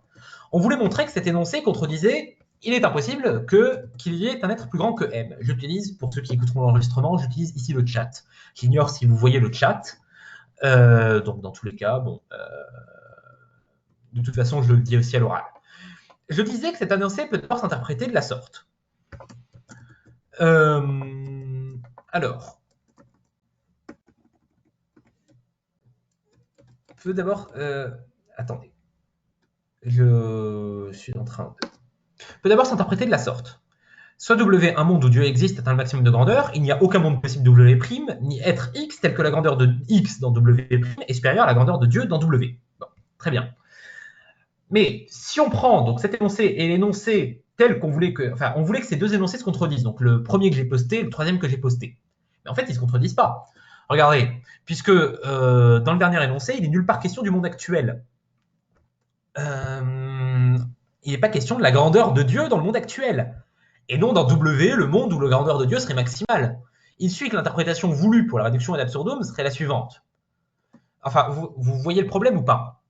Speaker 2: On voulait montrer que cet énoncé contredisait il est impossible qu'il y ait un être plus grand que M. J'utilise, pour ceux qui écouteront l'enregistrement, j'utilise ici le chat. J'ignore si vous voyez le chat. Donc dans tous les cas, bon, de toute façon, je le dis aussi à l'oral. Je disais que cet énoncé peut d'abord s'interpréter de la sorte. Alors, peut d'abord, attendez, je suis en train de... Peut d'abord s'interpréter de la sorte. Soit W, un monde où Dieu existe, atteint le maximum de grandeur, il n'y a aucun monde possible W', ni être X tel que la grandeur de X dans W' est supérieure à la grandeur de Dieu dans W. Bon, très bien. Mais si on prend donc cet énoncé et l'énoncé tel qu'on voulait que... Enfin, on voulait que ces deux énoncés se contredisent. Donc le premier que j'ai posté et le troisième que j'ai posté. Mais en fait, ils ne se contredisent pas. Regardez, puisque dans le dernier énoncé, il n'est nulle part question du monde actuel. Il n'est pas question de la grandeur de Dieu dans le monde actuel. Et non dans W, le monde où la grandeur de Dieu serait maximale. Il suit que l'interprétation voulue pour la réduction ad absurdum serait la suivante. Enfin, vous voyez le problème ou pas?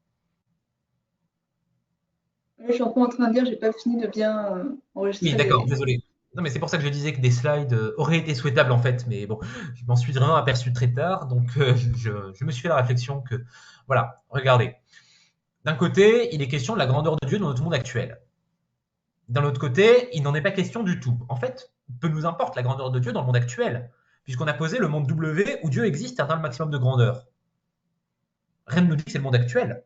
Speaker 3: Je suis encore en train de dire, j'ai pas fini de bien enregistrer.
Speaker 2: Oui, d'accord, désolé. Non, mais c'est pour ça que je disais que des slides auraient été souhaitables en fait, mais bon, je m'en suis vraiment aperçu très tard, donc je me suis fait la réflexion que, voilà, regardez. D'un côté, il est question de la grandeur de Dieu dans notre monde actuel. D'un autre côté, il n'en est pas question du tout. En fait, peu nous importe la grandeur de Dieu dans le monde actuel, puisqu'on a posé le monde W où Dieu existe et atteint le maximum de grandeur. Rien ne nous dit que c'est le monde actuel.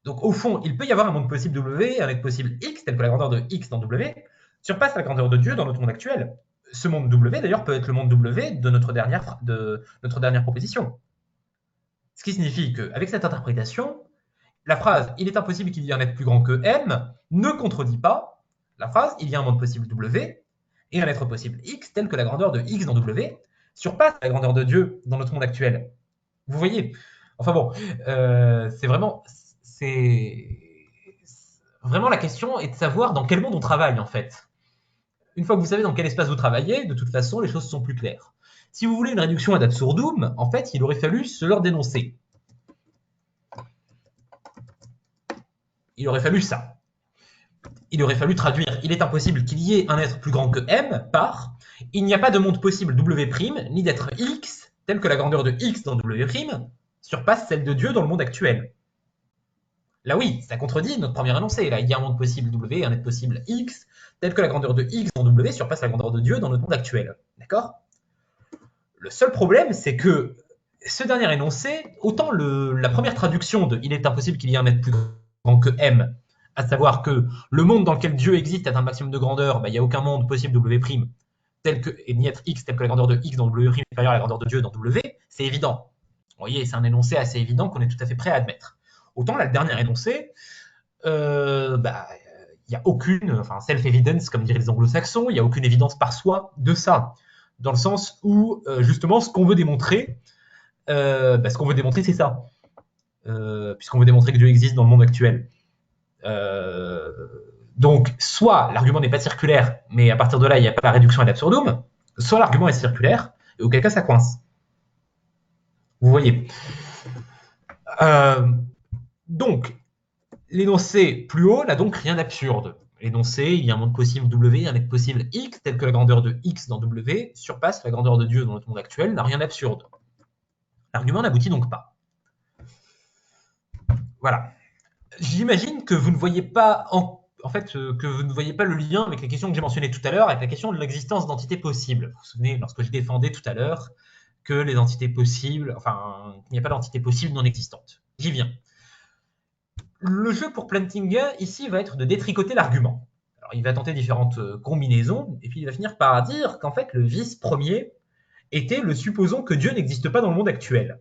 Speaker 2: Donc au fond, il peut y avoir un monde possible W, un être possible X, tel que la grandeur de X dans W, surpasse la grandeur de Dieu dans notre monde actuel. Ce monde W, d'ailleurs, peut être le monde W de notre dernière proposition. Ce qui signifie qu'avec cette interprétation, la phrase « il est impossible qu'il y ait un être plus grand que M » ne contredit pas la phrase « il y a un monde possible W et un être possible X tel que la grandeur de X dans W surpasse la grandeur de Dieu dans notre monde actuel ». Vous voyez? Enfin bon, c'est vraiment la question est de savoir dans quel monde on travaille en fait. Une fois que vous savez dans quel espace vous travaillez, de toute façon, les choses sont plus claires. Si vous voulez une réduction ad absurdum, en fait, il aurait fallu se leur dénoncer. Il aurait fallu ça. Il aurait fallu traduire « il est impossible qu'il y ait un être plus grand que M » par « il n'y a pas de monde possible W', ni d'être X, tel que la grandeur de X dans W' surpasse celle de Dieu dans le monde actuel ». Là oui, ça contredit notre premier énoncé. Là, il y a un monde possible W, un être possible X, tel que la grandeur de X dans W surpasse la grandeur de Dieu dans notre monde actuel. D'accord? Le seul problème, c'est que ce dernier énoncé, autant la première traduction de « il est impossible qu'il y ait un être plus grand que M », à savoir que le monde dans lequel Dieu existe atteint un maximum de grandeur, il n'y a aucun monde possible W', et ni être X tel que la grandeur de X dans W' est supérieure à la grandeur de Dieu dans W, c'est évident. Vous voyez, c'est un énoncé assez évident qu'on est tout à fait prêt à admettre. Autant là, le dernier énoncé, il n'y a aucune, self-evidence, comme diraient les anglo-saxons, il n'y a aucune évidence par soi de ça. Dans le sens où, justement, ce qu'on veut démontrer, c'est ça. Puisqu'on veut démontrer que Dieu existe dans le monde actuel. Donc, soit l'argument n'est pas circulaire, mais à partir de là, il n'y a pas la réduction ad absurdum, soit l'argument est circulaire, et auquel cas ça coince. Vous voyez. Donc, l'énoncé plus haut n'a donc rien d'absurde. L'énoncé, il y a un monde possible W, un être possible X, tel que la grandeur de X dans W surpasse la grandeur de Dieu dans notre monde actuel, n'a rien d'absurde. L'argument n'aboutit donc pas. Voilà. J'imagine que vous ne voyez pas que vous ne voyez pas le lien avec les questions que j'ai mentionnées tout à l'heure, avec la question de l'existence d'entités possibles. Vous vous souvenez, lorsque je défendais tout à l'heure que les entités possibles, il n'y a pas d'entité possible non existante. J'y viens. le jeu pour Plantinga, ici, va être de détricoter l'argument. Alors, il va tenter différentes combinaisons, et puis il va finir par dire qu'en fait, le vice premier était le supposons que Dieu n'existe pas dans le monde actuel.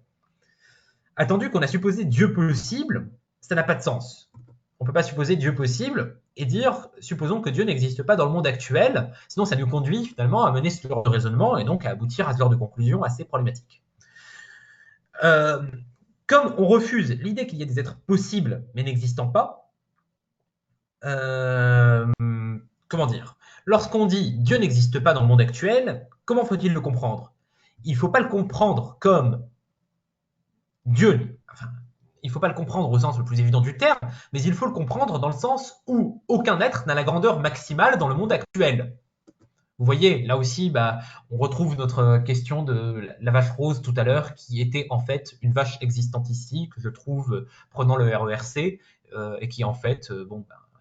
Speaker 2: Attendu qu'on a supposé Dieu possible, ça n'a pas de sens. On ne peut pas supposer Dieu possible et dire supposons que Dieu n'existe pas dans le monde actuel, sinon ça nous conduit finalement à mener ce genre de raisonnement et donc à aboutir à ce genre de conclusion assez problématique. Comme on refuse l'idée qu'il y ait des êtres possibles mais n'existant pas, comment dire, lorsqu'on dit Dieu n'existe pas dans le monde actuel, comment faut-il le comprendre? Il ne faut pas le comprendre comme Dieu, enfin, il ne faut pas le comprendre au sens le plus évident du terme, mais il faut le comprendre dans le sens où aucun être n'a la grandeur maximale dans le monde actuel. Vous voyez, là aussi, on retrouve notre question de la vache rose tout à l'heure, qui était en fait une vache existante ici, que je trouve prenant le RERC, et qui en fait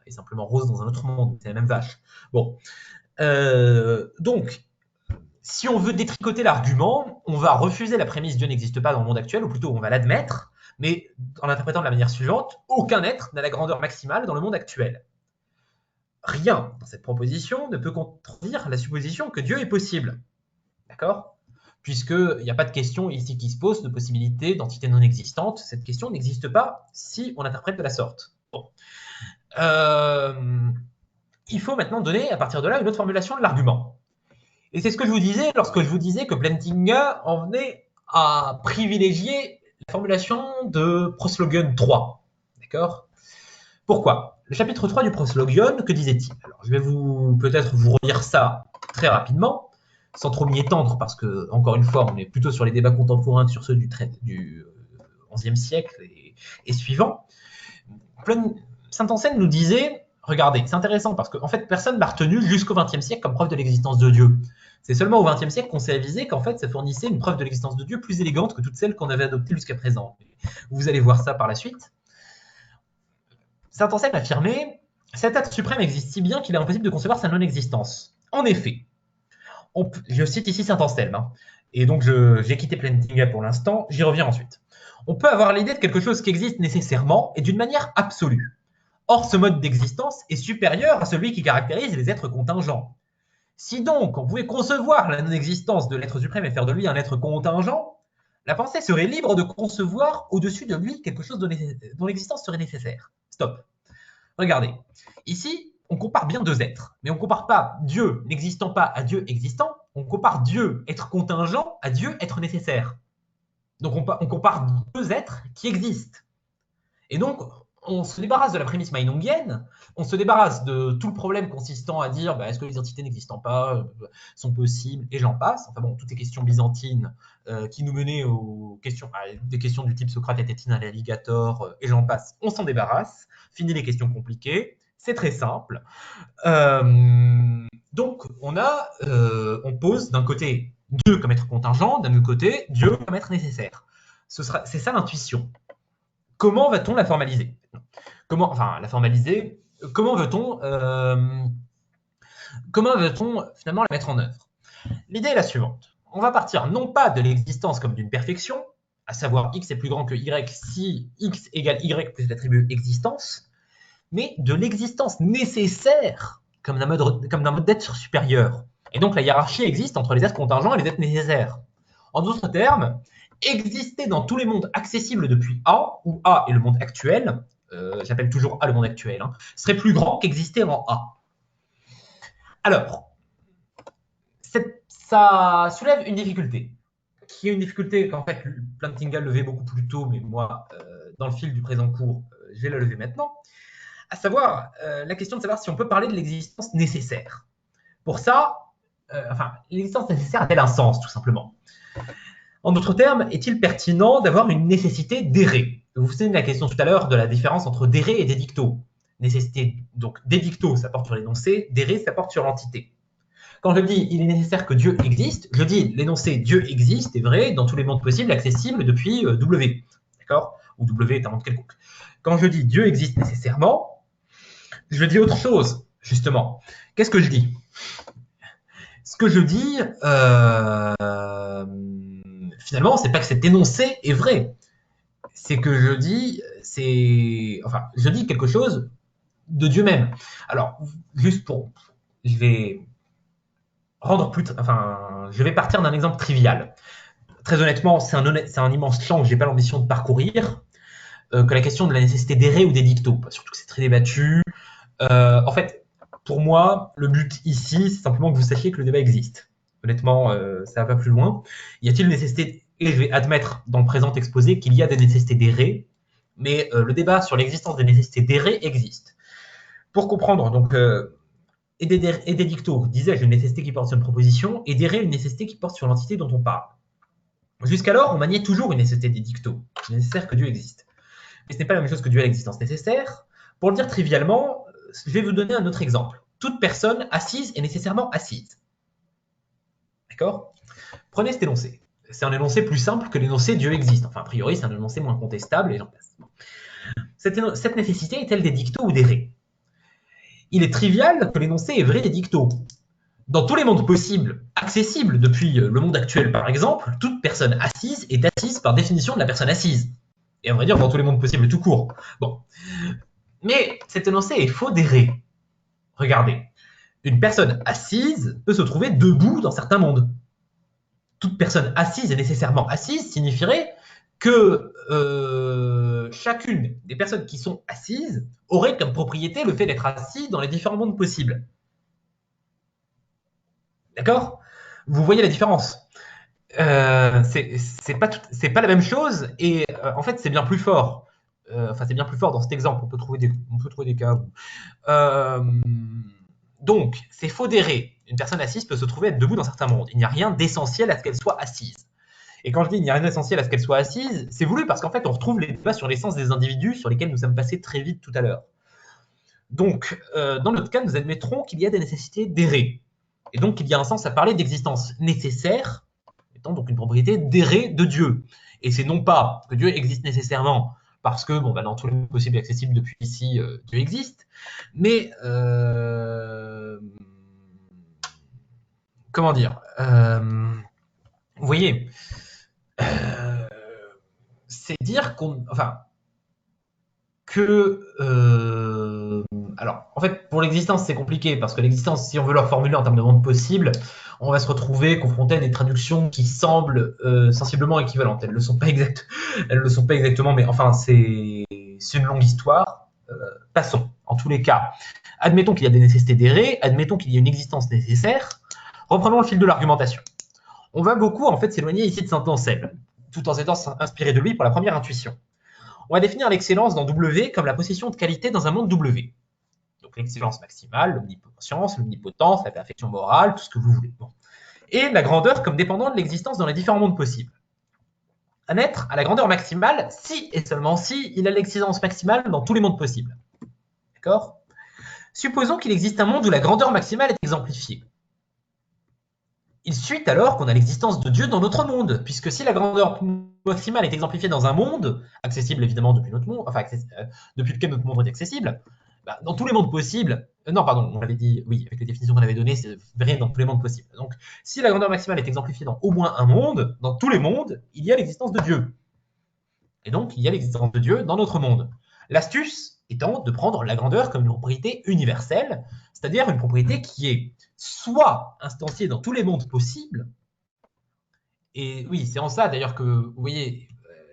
Speaker 2: est simplement rose dans un autre monde, c'est la même vache. Bon, donc, si on veut détricoter l'argument, on va refuser la prémisse Dieu n'existe pas dans le monde actuel, ou plutôt on va l'admettre, mais en l'interprétant de la manière suivante, aucun être n'a la grandeur maximale dans le monde actuel. Rien dans cette proposition ne peut contredire la supposition que Dieu est possible. D'accord? Puisqu'il n'y a pas de question ici qui se pose de possibilité d'entité non existante. Cette question n'existe pas si on interprète de la sorte. Bon. Il faut maintenant donner à partir de là une autre formulation de l'argument. Et c'est ce que je vous disais lorsque je vous disais que Plantinga en venait à privilégier la formulation de Proslogion 3. D'accord? Pourquoi? Le chapitre 3 du Proslogion, que disait-il? Alors, je vais peut-être vous relire ça très rapidement, sans trop m'y étendre, parce que, encore une fois, on est plutôt sur les débats contemporains que sur ceux du XIe siècle et suivant. Saint-Anselme nous disait, regardez, c'est intéressant, parce qu'en fait, personne n'a retenu jusqu'au XXe siècle comme preuve de l'existence de Dieu. C'est seulement au XXe siècle qu'on s'est avisé qu'en fait, ça fournissait une preuve de l'existence de Dieu plus élégante que toutes celles qu'on avait adoptées jusqu'à présent. Vous allez voir ça par la suite. Saint-Anselme affirmait « Cet être suprême existe si bien qu'il est impossible de concevoir sa non-existence. » En effet, je cite ici Saint-Anselme, et donc j'ai quitté Plantinga pour l'instant, j'y reviens ensuite. On peut avoir l'idée de quelque chose qui existe nécessairement et d'une manière absolue. Or, ce mode d'existence est supérieur à celui qui caractérise les êtres contingents. Si donc on pouvait concevoir la non-existence de l'être suprême et faire de lui un être contingent, la pensée serait libre de concevoir au-dessus de lui quelque chose dont l'existence serait nécessaire. Stop. Regardez. Ici, on compare bien deux êtres, mais on ne compare pas Dieu n'existant pas à Dieu existant, on compare Dieu être contingent à Dieu être nécessaire. Donc on compare deux êtres qui existent. Et donc, on se débarrasse de la prémisse meinongienne, on se débarrasse de tout le problème consistant à dire est-ce que les entités n'existant pas sont possibles, et j'en passe. Enfin bon, toutes les questions byzantines qui nous menaient aux questions, des questions du type Socrate et alligator, et j'en passe, on s'en débarrasse. Fini les questions compliquées, c'est très simple. Donc, on pose d'un côté Dieu comme être contingent, d'un autre côté Dieu comme être nécessaire. C'est ça l'intuition. Comment va-t-on la formaliser? Comment veut-on finalement la mettre en œuvre? L'idée est la suivante. On va partir non pas de l'existence comme d'une perfection, à savoir x est plus grand que y si x égale y plus l'attribut existence, mais de l'existence nécessaire comme d'un mode d'être supérieur. Et donc la hiérarchie existe entre les êtres contingents et les êtres nécessaires. En d'autres termes, exister dans tous les mondes accessibles depuis A, où A est le monde actuel, j'appelle toujours A le monde actuel, serait plus grand qu'exister en A. Alors, ça soulève une difficulté, qui est une difficulté qu'en fait Plantinga levait beaucoup plus tôt, mais moi, dans le fil du présent cours, je vais la lever maintenant, à savoir la question de savoir si on peut parler de l'existence nécessaire. Pour ça, l'existence nécessaire a-t-elle un sens, tout simplement? En d'autres termes, est-il pertinent d'avoir une nécessité d'errer? Vous vous souvenez de la question tout à l'heure de la différence entre d'errer et d'édicto. Nécessité, donc d'édicto, ça porte sur l'énoncé, d'errer, ça porte sur l'entité. Quand je dis il est nécessaire que Dieu existe, je dis l'énoncé Dieu existe est vrai dans tous les mondes possibles accessibles depuis W. D'accord? Ou W est un monde quelconque. Quand je dis Dieu existe nécessairement, je dis autre chose, justement. Qu'est-ce que je dis? Ce que je dis, finalement, c'est pas que cet énoncé est vrai. c'est que je dis, je dis quelque chose de Dieu même. Alors, juste pour, je vais je vais partir d'un exemple trivial. Très honnêtement, c'est un immense champ que j'ai pas l'ambition de parcourir, que la question de la nécessité d'errer ou des dictos, surtout que c'est très débattu. En fait, pour moi, le but ici, c'est simplement que vous sachiez que le débat existe. Honnêtement, ça va pas plus loin. Y a-t-il nécessité, et je vais admettre dans le présent exposé qu'il y a des nécessités d'errer, mais le débat sur l'existence des nécessités d'errer existe. Pour comprendre, donc, et des dictos, disais-je, une nécessité qui porte sur une proposition, et d'errer, une nécessité qui porte sur l'entité dont on parle. Jusqu'alors, on maniait toujours une nécessité des dictos. Il est nécessaire que Dieu existe. Mais ce n'est pas la même chose que Dieu à l'existence nécessaire. Pour le dire trivialement, je vais vous donner un autre exemple. Toute personne assise est nécessairement assise. D'accord? Prenez cet énoncé. C'est un énoncé plus simple que l'énoncé Dieu existe. Enfin, a priori, c'est un énoncé moins contestable, et j'en passe. Cette nécessité est-elle des dictos ou des ré? Il est trivial que l'énoncé est vrai des dictos. Dans tous les mondes possibles, accessibles depuis le monde actuel par exemple, toute personne assise est assise par définition de la personne assise. Et on va dire dans tous les mondes possibles tout court. Bon. Mais cet énoncé est faux des ré. Regardez. Une personne assise peut se trouver debout dans certains mondes. Toute personne assise est nécessairement assise signifierait que chacune des personnes qui sont assises aurait comme propriété le fait d'être assis dans les différents mondes possibles. D'accord? Vous voyez la différence. C'est pas la même chose et en fait c'est bien plus fort. C'est bien plus fort dans cet exemple. On peut trouver des cas où. Donc, c'est faux d'errer. Une personne assise peut se trouver être debout dans certains mondes. Il n'y a rien d'essentiel à ce qu'elle soit assise. Et quand je dis il n'y a rien d'essentiel à ce qu'elle soit assise, c'est voulu parce qu'en fait, on retrouve les débats sur l'essence des individus sur lesquels nous sommes passés très vite tout à l'heure. Donc, dans notre cas, nous admettrons qu'il y a des nécessités d'errer. Et donc, il y a un sens à parler d'existence nécessaire, étant donc une propriété d'errer de Dieu. Et c'est non pas que Dieu existe nécessairement parce que, dans tous les mondes possibles et accessibles depuis ici, Dieu existe, mais comment dire, vous voyez, c'est dire alors, en fait, pour l'existence, c'est compliqué, parce que l'existence, si on veut leur formuler en termes de monde possible, on va se retrouver confronté à des traductions qui semblent sensiblement équivalentes. Elles ne le sont pas exactement, mais enfin, c'est une longue histoire. Passons, en tous les cas. Admettons qu'il y a des nécessités d'errer, admettons qu'il y a une existence nécessaire. Reprenons le fil de l'argumentation. On va beaucoup, en fait, s'éloigner ici de Saint-Anselme, tout en s'étant inspiré de lui pour la première intuition. On va définir l'excellence dans W comme la possession de qualité dans un monde W. Donc l'excellence maximale, l'omnipotence, l'omnipotence, la perfection morale, tout ce que vous voulez. Bon. Et la grandeur comme dépendant de l'existence dans les différents mondes possibles. Un être à la grandeur maximale si et seulement si il a l'excellence maximale dans tous les mondes possibles. D'accord? Supposons qu'il existe un monde où la grandeur maximale est exemplifiée. Il suit alors qu'on a l'existence de Dieu dans notre monde, puisque si la grandeur maximale est exemplifiée dans un monde, accessible évidemment depuis notre monde, depuis lequel notre monde est accessible, dans tous les mondes possibles, on l'avait dit, oui, avec les définitions qu'on avait données, c'est vrai dans tous les mondes possibles. Donc, si la grandeur maximale est exemplifiée dans au moins un monde, dans tous les mondes, il y a l'existence de Dieu. Et donc, il y a l'existence de Dieu dans notre monde. L'astuce étant de prendre la grandeur comme une propriété universelle, c'est-à-dire une propriété qui est soit instanciée dans tous les mondes possibles, et oui, c'est en ça d'ailleurs que, vous voyez,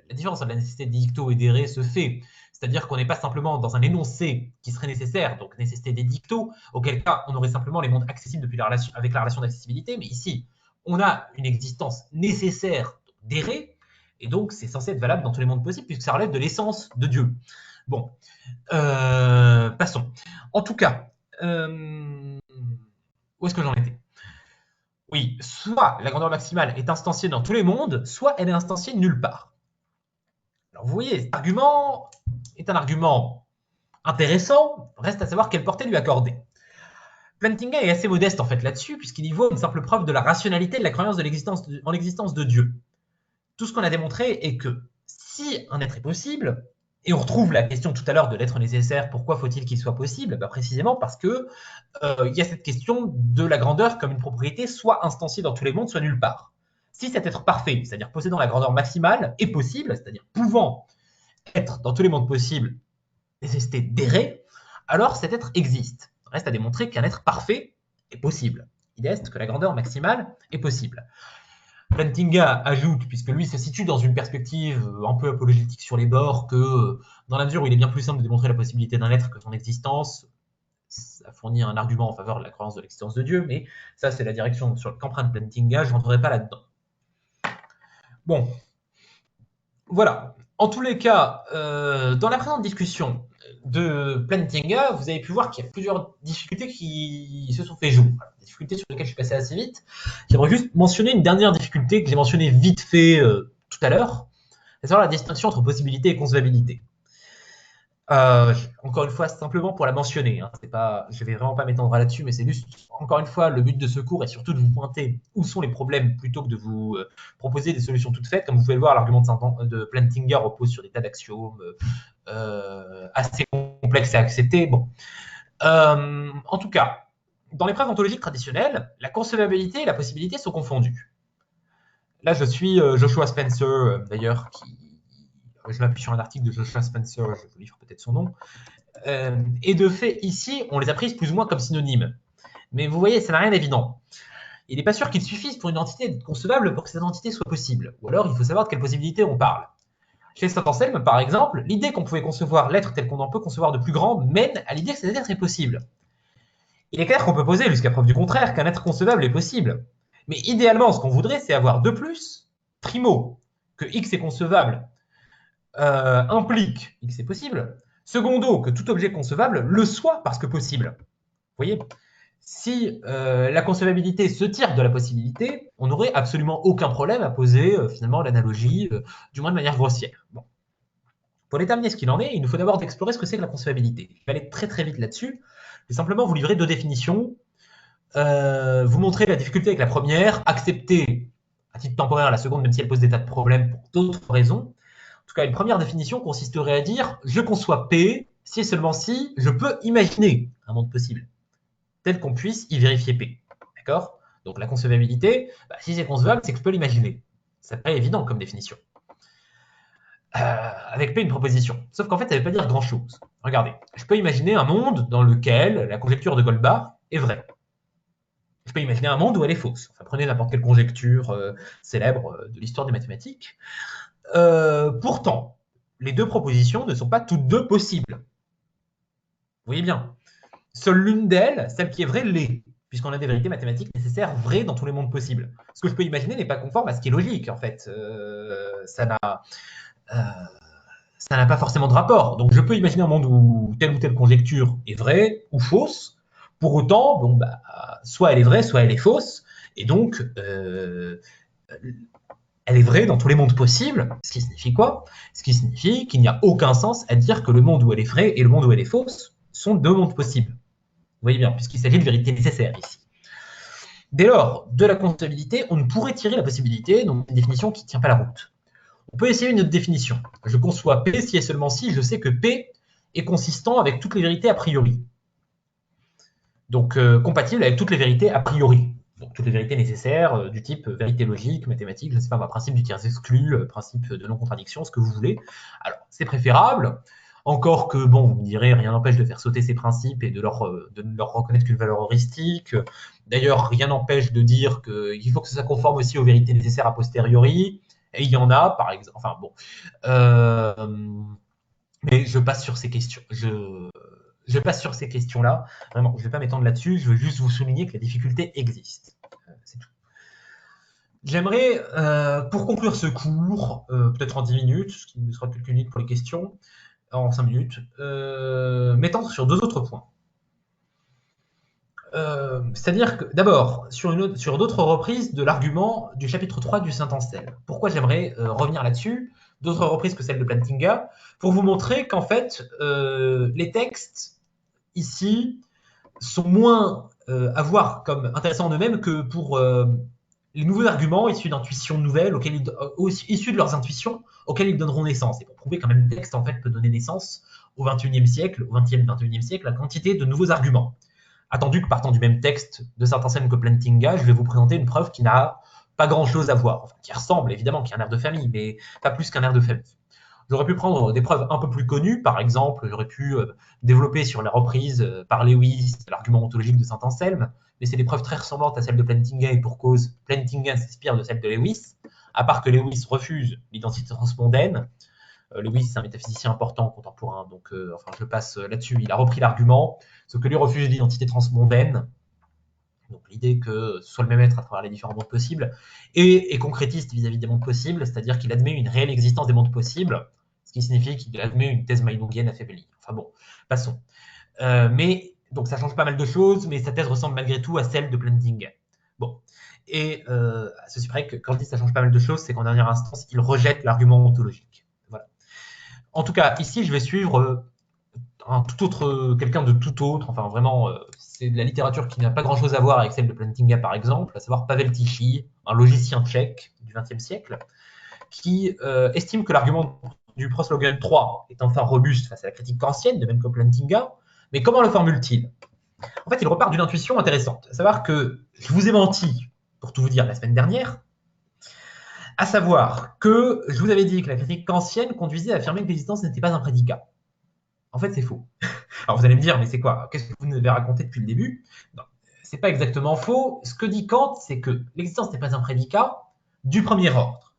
Speaker 2: la différence entre la nécessité des dictos et des ré se fait, c'est-à-dire qu'on n'est pas simplement dans un énoncé qui serait nécessaire, donc nécessité des dictos, auquel cas on aurait simplement les mondes accessibles avec la relation d'accessibilité, mais ici, on a une existence nécessaire des ré, et donc c'est censé être valable dans tous les mondes possibles, puisque ça relève de l'essence de Dieu. Bon, passons. En tout cas, où est-ce que j'en étais? Oui, soit la grandeur maximale est instanciée dans tous les mondes, soit elle est instanciée nulle part. Alors vous voyez, cet argument est un argument intéressant, reste à savoir quelle portée lui accorder. Plantinga est assez modeste en fait là-dessus, puisqu'il y voit une simple preuve de la rationalité de la croyance en l'existence de Dieu. Tout ce qu'on a démontré est que si un être est possible, et on retrouve la question tout à l'heure de l'être nécessaire, pourquoi faut-il qu'il soit possible? Précisément parce que y a cette question de la grandeur comme une propriété soit instanciée dans tous les mondes, soit nulle part. Si cet être parfait, c'est-à-dire possédant la grandeur maximale, est possible, c'est-à-dire pouvant être dans tous les mondes possibles, nécessité d'errer, alors cet être existe. Reste à démontrer qu'un être parfait est possible. Il est que la grandeur maximale est possible. Plantinga ajoute, puisque lui se situe dans une perspective un peu apologétique sur les bords, que dans la mesure où il est bien plus simple de démontrer la possibilité d'un être que son existence, ça fournit un argument en faveur de la croyance de l'existence de Dieu, mais ça c'est la direction sur qu'emprunte Plantinga, je n'entrerai pas là-dedans. Bon, voilà. En tous les cas, dans la présente discussion de Plantinga, vous avez pu voir qu'il y a plusieurs difficultés qui se sont fait jour. Alors, des difficultés sur lesquelles je suis passé assez vite. J'aimerais juste mentionner une dernière difficulté que j'ai mentionnée vite fait tout à l'heure, c'est savoir la distinction entre possibilité et concevabilité. Encore une fois, simplement pour la mentionner, hein, je vais vraiment pas m'étendre là-dessus, mais c'est juste, encore une fois, le but de ce cours est surtout de vous pointer où sont les problèmes plutôt que de vous proposer des solutions toutes faites. Comme vous pouvez le voir, l'argument de Plantinga repose sur des tas d'axiomes assez complexes à accepter. Bon. En tout cas, dans les preuves ontologiques traditionnelles, la concevabilité et la possibilité sont confondues. Là, je suis Joshua Spencer, d'ailleurs, je m'appuie sur un article de Joshua Spencer, je vous livre peut-être son nom. Et de fait, ici, on les a prises plus ou moins comme synonymes. Mais vous voyez, ça n'a rien d'évident. Il n'est pas sûr qu'il suffise pour une entité d'être concevable pour que cette entité soit possible. Ou alors, il faut savoir de quelle possibilité on parle. Chez Saint-Anselme, par exemple, l'idée qu'on pouvait concevoir l'être tel qu'on en peut concevoir de plus grand mène à l'idée que cet être est possible. Il est clair qu'on peut poser, jusqu'à preuve du contraire, qu'un être concevable est possible. Mais idéalement, ce qu'on voudrait, c'est avoir de plus, primo, que X est concevable, implique X est possible, secondo, que tout objet concevable le soit parce que possible. Vous voyez, si la concevabilité se tire de la possibilité, on n'aurait absolument aucun problème à poser finalement l'analogie, du moins de manière grossière. Bon. Pour déterminer ce qu'il en est, il nous faut d'abord explorer ce que c'est que la concevabilité. Je vais aller très très vite là-dessus. Je vais simplement vous livrer deux définitions, vous montrer la difficulté avec la première, accepter à titre temporaire la seconde, même si elle pose des tas de problèmes pour d'autres raisons. En tout cas, une première définition consisterait à dire « je conçois P si et seulement si je peux imaginer un monde possible, tel qu'on puisse y vérifier P. » D'accord ? Donc la concevabilité, si c'est concevable, c'est que je peux l'imaginer. Ça paraît évident comme définition. Avec P, une proposition. Sauf qu'en fait, ça ne veut pas dire grand-chose. Regardez, je peux imaginer un monde dans lequel la conjecture de Goldbach est vraie. Je peux imaginer un monde où elle est fausse. Enfin, prenez n'importe quelle conjecture célèbre de l'histoire des mathématiques. Pourtant, les deux propositions ne sont pas toutes deux possibles. Vous voyez bien. Seule l'une d'elles, celle qui est vraie, l'est, puisqu'on a des vérités mathématiques nécessaires vraies dans tous les mondes possibles. Ce que je peux imaginer n'est pas conforme à ce qui est logique, en fait. Ça n'a pas forcément de rapport. Donc je peux imaginer un monde où telle ou telle conjecture est vraie ou fausse. Pour autant, soit elle est vraie, soit elle est fausse. Et donc, elle est vraie dans tous les mondes possibles, ce qui signifie quoi? Ce qui signifie qu'il n'y a aucun sens à dire que le monde où elle est vraie et le monde où elle est fausse sont deux mondes possibles. Vous voyez bien, puisqu'il s'agit de vérité nécessaire ici. Dès lors, de la concevabilité, on ne pourrait tirer la possibilité, donc une définition qui ne tient pas la route. On peut essayer une autre définition. Je conçois P si et seulement si je sais que P est consistant avec toutes les vérités a priori. Donc compatible avec toutes les vérités a priori. Donc toutes les vérités nécessaires du type vérité logique, mathématique, je ne sais pas, principe du tiers exclu, principe de non-contradiction, ce que vous voulez. Alors, c'est préférable. Encore que, bon, vous me direz, rien n'empêche de faire sauter ces principes et de ne leur reconnaître qu'une valeur heuristique. D'ailleurs, rien n'empêche de dire qu'il faut que ça conforme aussi aux vérités nécessaires a posteriori. Et il y en a, par exemple. Enfin, bon. Mais je passe sur ces questions. Je passe sur ces questions-là. Vraiment, je ne vais pas m'étendre là-dessus. Je veux juste vous souligner que la difficulté existe. C'est tout. J'aimerais, pour conclure ce cours, peut-être en 10 minutes, ce qui ne sera plus qu'une minute pour les questions, en 5 minutes, m'étendre sur deux autres points. C'est-à-dire que, d'abord, sur d'autres reprises de l'argument du chapitre 3 du Saint-Anselme. Pourquoi j'aimerais revenir là-dessus, d'autres reprises que celle de Plantinga, pour vous montrer qu'en fait, les textes, ici, sont moins à voir comme intéressants en eux-mêmes que pour les nouveaux arguments issus d'intuitions nouvelles, issus de leurs intuitions, auxquelles ils donneront naissance. Et pour prouver qu'un même texte, en fait, peut donner naissance au XXIe siècle, au XXe et XXIe siècle, à quantité de nouveaux arguments. Attendu que partant du même texte de Saint-Anselme que Plantinga, je vais vous présenter une preuve qui n'a pas grand-chose à voir, enfin, qui ressemble évidemment, qui a un air de famille, mais pas plus qu'un air de famille. J'aurais pu prendre des preuves un peu plus connues, par exemple, j'aurais pu développer sur la reprise par Lewis l'argument ontologique de Saint-Anselme, mais c'est des preuves très ressemblantes à celles de Plantinga et pour cause, Plantinga s'inspire de celle de Lewis, à part que Lewis refuse l'identité transmondaine. Lewis, c'est un métaphysicien important contemporain, donc enfin, je passe là-dessus. Il a repris l'argument, ce que lui refuse l'identité transmondaine, donc l'idée que ce soit le même être à travers les différents mondes possibles, et concrétiste vis-à-vis des mondes possibles, c'est-à-dire qu'il admet une réelle existence des mondes possibles, ce qui signifie qu'il admet une thèse maïnongienne affaiblie. Enfin bon, passons. Mais donc ça change pas mal de choses, mais sa thèse ressemble malgré tout à celle de Plantinga. Bon. Et à ceci près que quand je dis ça change pas mal de choses, c'est qu'en dernière instance, il rejette l'argument ontologique. Voilà. En tout cas, ici, je vais suivre quelqu'un de tout autre, enfin vraiment, c'est de la littérature qui n'a pas grand-chose à voir avec celle de Plantinga par exemple, à savoir Pavel Tichy, un logicien tchèque du XXe siècle, qui estime que l'argument du proslogan 3 est enfin robuste face à la critique kantienne, de même que Plantinga, mais comment le formule-t-il? En fait, il repart d'une intuition intéressante, à savoir que je vous ai menti, pour tout vous dire, la semaine dernière, à savoir que je vous avais dit que la critique kantienne conduisait à affirmer que l'existence n'était pas un prédicat. En fait, c'est faux. Alors vous allez me dire, mais c'est quoi? Qu'est-ce que vous nous avez raconté depuis le début? Non, c'est pas exactement faux. Ce que dit Kant, c'est que l'existence n'est pas un prédicat du premier ordre.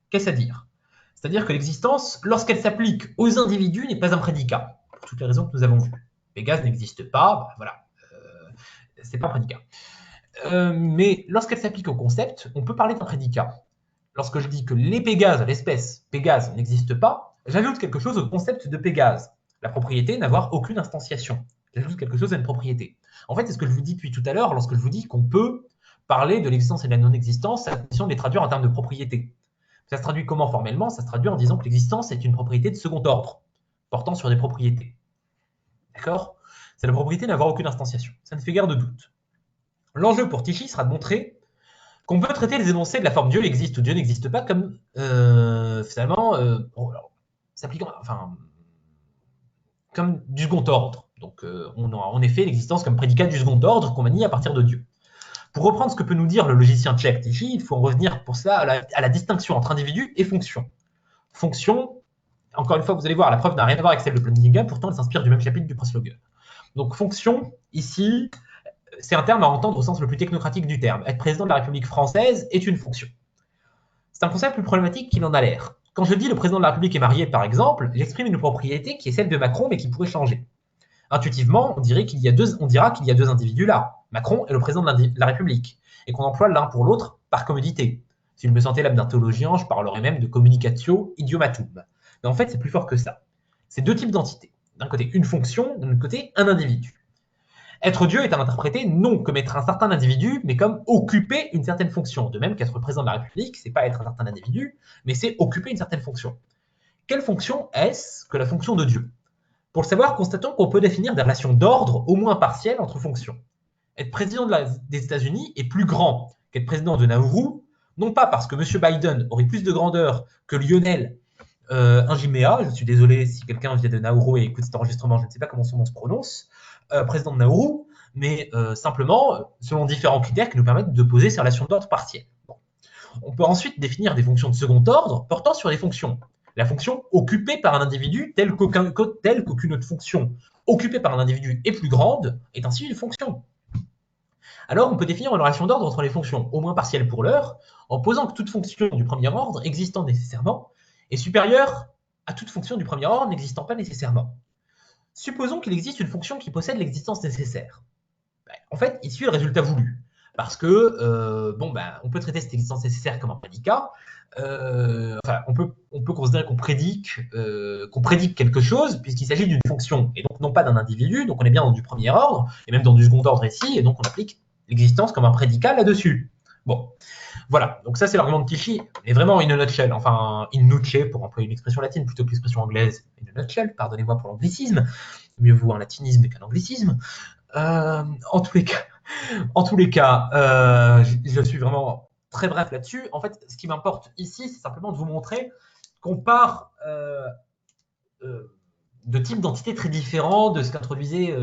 Speaker 2: Qu'est-ce à dire? C'est-à-dire que l'existence, lorsqu'elle s'applique aux individus, n'est pas un prédicat, pour toutes les raisons que nous avons vues. Pégase n'existe pas, bah, voilà, c'est pas un prédicat. Mais lorsqu'elle s'applique au concept, on peut parler d'un prédicat. Lorsque je dis que les Pégases, l'espèce Pégase n'existe pas, j'ajoute quelque chose au concept de Pégase. La propriété n'avoir aucune instantiation. J'ajoute quelque chose à une propriété. En fait, c'est ce que je vous dis depuis tout à l'heure lorsque je vous dis qu'on peut parler de l'existence et de la non-existence à condition de les traduire en termes de propriété. Ça se traduit comment formellement? Ça se traduit en disant que l'existence est une propriété de second ordre, portant sur des propriétés. D'accord? C'est la propriété n'avoir aucune instantiation. Ça ne fait guère de doute. L'enjeu pour Tichy sera de montrer qu'on peut traiter les énoncés de la forme Dieu existe ou Dieu n'existe pas comme finalement s'appliquant, enfin, comme du second ordre. Donc on a en effet l'existence comme prédicat du second ordre qu'on manie à partir de Dieu. Pour reprendre ce que peut nous dire le logicien tchèque Tichy, il faut en revenir pour ça à la distinction entre individu et fonction. Fonction, encore une fois, vous allez voir, la preuve n'a rien à voir avec celle de Plantinga, pourtant elle s'inspire du même chapitre du Prosloger. Donc fonction, ici, c'est un terme à entendre au sens le plus technocratique du terme. Être président de la République française est une fonction. C'est un concept plus problématique qu'il en a l'air. Quand je dis le président de la République est marié, par exemple, j'exprime une propriété qui est celle de Macron, mais qui pourrait changer. Intuitivement, on dira qu'il y a deux individus là. Macron est le président de la République, et qu'on emploie l'un pour l'autre par commodité. Si je me sentais l'âme d'un théologien, je parlerais même de communicatio idiomatum. Mais en fait, c'est plus fort que ça. C'est deux types d'entités. D'un côté, une fonction, d'un autre côté, un individu. Être Dieu est à interpréter non comme être un certain individu, mais comme occuper une certaine fonction. De même qu'être président de la République, c'est pas être un certain individu, mais c'est occuper une certaine fonction. Quelle fonction est-ce que la fonction de Dieu? Pour le savoir, constatons qu'on peut définir des relations d'ordre au moins partielles entre fonctions. Être président des États-Unis est plus grand qu'être président de Nauru, non pas parce que M. Biden aurait plus de grandeur que Lionel Ingimea, je suis désolé si quelqu'un vient de Nauru et écoute cet enregistrement, je ne sais pas comment son nom se prononce, président de Nauru, mais simplement selon différents critères qui nous permettent de poser ces relations d'ordre partielles. Bon. On peut ensuite définir des fonctions de second ordre portant sur les fonctions. La fonction occupée par un individu telle qu'aucune autre fonction occupée par un individu est plus grande est ainsi une fonction. Alors on peut définir une relation d'ordre entre les fonctions, au moins partielles pour l'heure, en posant que toute fonction du premier ordre existant nécessairement est supérieure à toute fonction du premier ordre n'existant pas nécessairement. Supposons qu'il existe une fonction qui possède l'existence nécessaire. En fait, il suit le résultat voulu. Parce que, on peut traiter cette existence nécessaire comme un prédicat. On peut considérer qu'on prédique quelque chose, puisqu'il s'agit d'une fonction, et donc non pas d'un individu. Donc on est bien dans du premier ordre, et même dans du second ordre ici, et donc on applique l'existence comme un prédicat là-dessus. Bon, voilà. Donc ça, c'est l'argument de Tichy, mais vraiment in a nutshell, enfin in nuce, pour employer une expression latine plutôt que l'expression anglaise. In a nutshell, pardonnez-moi pour l'anglicisme. Mieux vaut un latinisme qu'un anglicisme. En tous les cas, je suis vraiment très bref là-dessus. En fait, ce qui m'importe ici, c'est simplement de vous montrer qu'on part de types d'entités très différents de ce qu'introduisait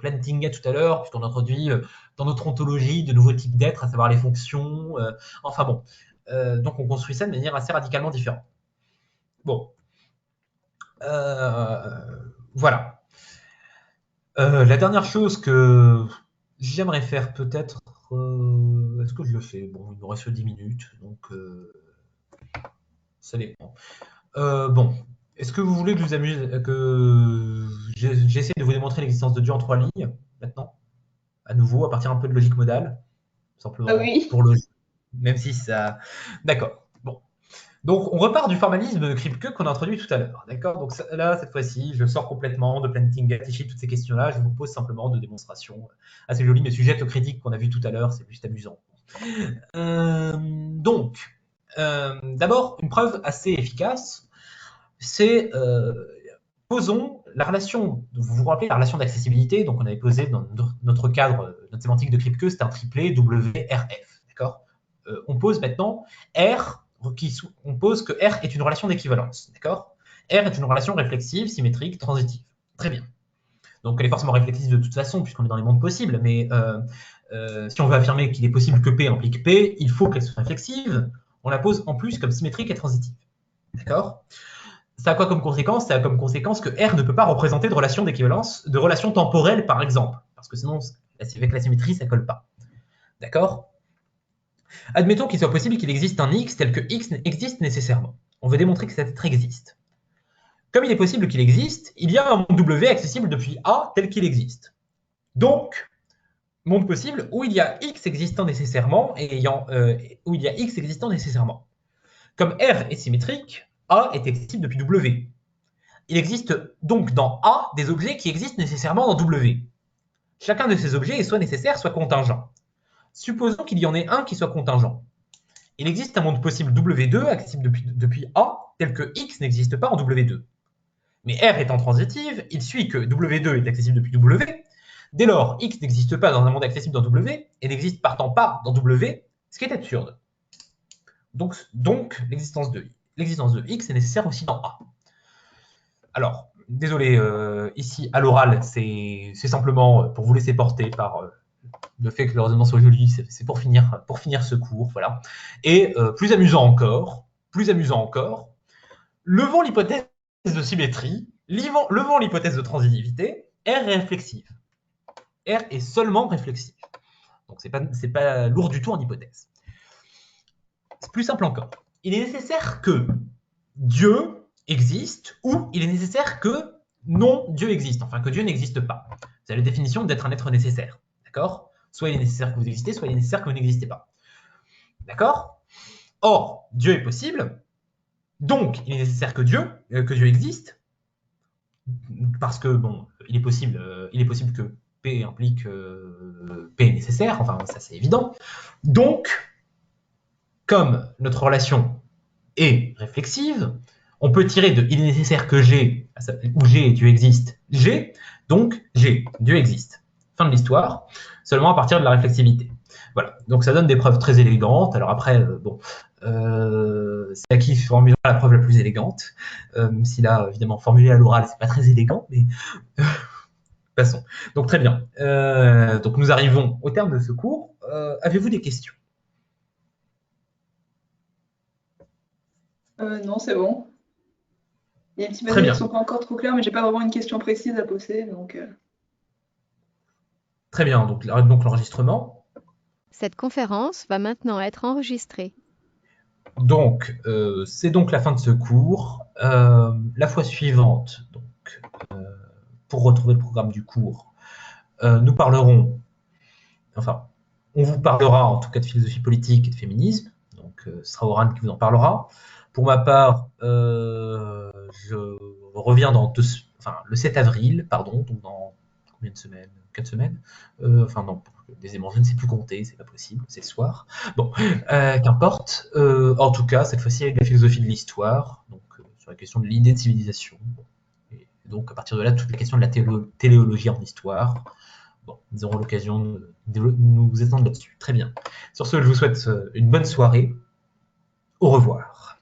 Speaker 2: Plantinga tout à l'heure, puisqu'on introduit dans notre ontologie de nouveaux types d'êtres, à savoir les fonctions. Donc on construit ça de manière assez radicalement différente. Bon. Voilà. La dernière chose que j'aimerais faire peut-être, est-ce que je le fais? Bon, il me reste 10 minutes, donc ça dépend. Bon, est-ce que vous voulez que je vous amuse, que j'essaie de vous démontrer l'existence de Dieu en 3 lignes, maintenant? À nouveau, à partir un peu de logique modale,
Speaker 3: Ah
Speaker 2: simplement
Speaker 3: oui.
Speaker 2: pour le jeu, même si ça... D'accord, bon. Donc, on repart du formalisme de Kripke qu'on a introduit tout à l'heure, d'accord? Donc là, cette fois-ci, je sors complètement de Plantinga-Tichy, toutes ces questions-là, je vous pose simplement deux démonstrations assez jolies, mais sujettes aux critiques qu'on a vues tout à l'heure, c'est juste amusant. D'abord, une preuve assez efficace, c'est, posons la relation, vous vous rappelez la relation d'accessibilité, donc on avait posé dans notre cadre, notre sémantique de Kripke, c'est un triplet WRF, d'accord? On pose maintenant R, on pose que R est une relation d'équivalence, d'accord? R est une relation réflexive, symétrique, transitive. Très bien. Donc elle est forcément réflexive de toute façon, puisqu'on est dans les mondes possibles, mais si on veut affirmer qu'il est possible que P implique P, il faut qu'elle soit réflexive. On la pose en plus comme symétrique et transitive. D'accord? Ça a quoi comme conséquence? Ça a comme conséquence que R ne peut pas représenter de relation d'équivalence, de relation temporelle, par exemple. Parce que sinon, avec la symétrie, ça ne colle pas. D'accord? Admettons qu'il soit possible qu'il existe un X tel que X existe nécessairement. On veut démontrer que cet être existe. Comme il est possible qu'il existe, il y a un monde W accessible depuis A tel qu'il existe. Donc, monde possible où il y a X existant nécessairement et où il y a X existant nécessairement. Comme R est symétrique, A est accessible depuis W. Il existe donc dans A des objets qui existent nécessairement dans W. Chacun de ces objets est soit nécessaire, soit contingent. Supposons qu'il y en ait un qui soit contingent. Il existe un monde possible W2 accessible depuis A, tel que X n'existe pas en W2. Mais R étant transitive, il suit que W2 est accessible depuis W. Dès lors, X n'existe pas dans un monde accessible dans W, et n'existe partant pas dans W, ce qui est absurde. Donc l'existence de X est nécessaire aussi dans A. Alors, désolé, ici, à l'oral, c'est simplement pour vous laisser porter par le fait que le raisonnement soit joli, c'est pour finir ce cours, voilà. Et plus amusant encore, levons l'hypothèse de symétrie, levons l'hypothèse de transitivité, R est réflexive. R est seulement réflexive. Donc c'est pas lourd du tout en hypothèse. C'est plus simple encore. Il est nécessaire que Dieu existe ou il est nécessaire que non Dieu existe, enfin que Dieu n'existe pas. C'est la définition d'être un être nécessaire, d'accord? Soit il est nécessaire que vous existez, soit il est nécessaire que vous n'existez pas. D'accord? Or, Dieu est possible, donc il est nécessaire que Dieu existe, parce que bon, il est possible que P implique P est nécessaire, enfin ça c'est évident. Donc, comme notre relation est réflexive, on peut tirer de il est nécessaire que G, où G, Dieu existe, G, donc G, Dieu existe. Fin de l'histoire, seulement à partir de la réflexivité. Voilà, donc ça donne des preuves très élégantes. Alors après, c'est à qui formulera la preuve la plus élégante, même si là, évidemment, formuler à l'oral, c'est pas très élégant, mais passons. Donc très bien. Donc nous arrivons au terme de ce cours. Avez-vous des questions?
Speaker 3: Non, c'est bon. Il y a des petits
Speaker 2: Très
Speaker 3: passages qui
Speaker 2: bien.
Speaker 3: ne sont pas encore trop clairs, mais j'ai pas vraiment une question précise à poser, donc...
Speaker 2: Très bien, donc l'enregistrement.
Speaker 1: Cette conférence va maintenant être enregistrée.
Speaker 2: Donc, c'est donc la fin de ce cours. La fois suivante, donc, pour retrouver le programme du cours, nous parlerons, enfin, on vous parlera en tout cas de philosophie politique et de féminisme. Donc, ce sera Oran qui vous en parlera. Pour ma part, je reviens le 7 avril, pardon, donc dans combien de semaines? 4 semaines? Enfin non, décidément, je ne sais plus compter, c'est pas possible, c'est le soir. Bon, qu'importe. En tout cas, cette fois-ci avec la philosophie de l'histoire, donc sur la question de l'idée de civilisation. Et donc à partir de là, toutes les questions de la téléologie en histoire. Bon, nous aurons l'occasion de nous étendre là-dessus. Très bien. Sur ce, je vous souhaite une bonne soirée. Au revoir.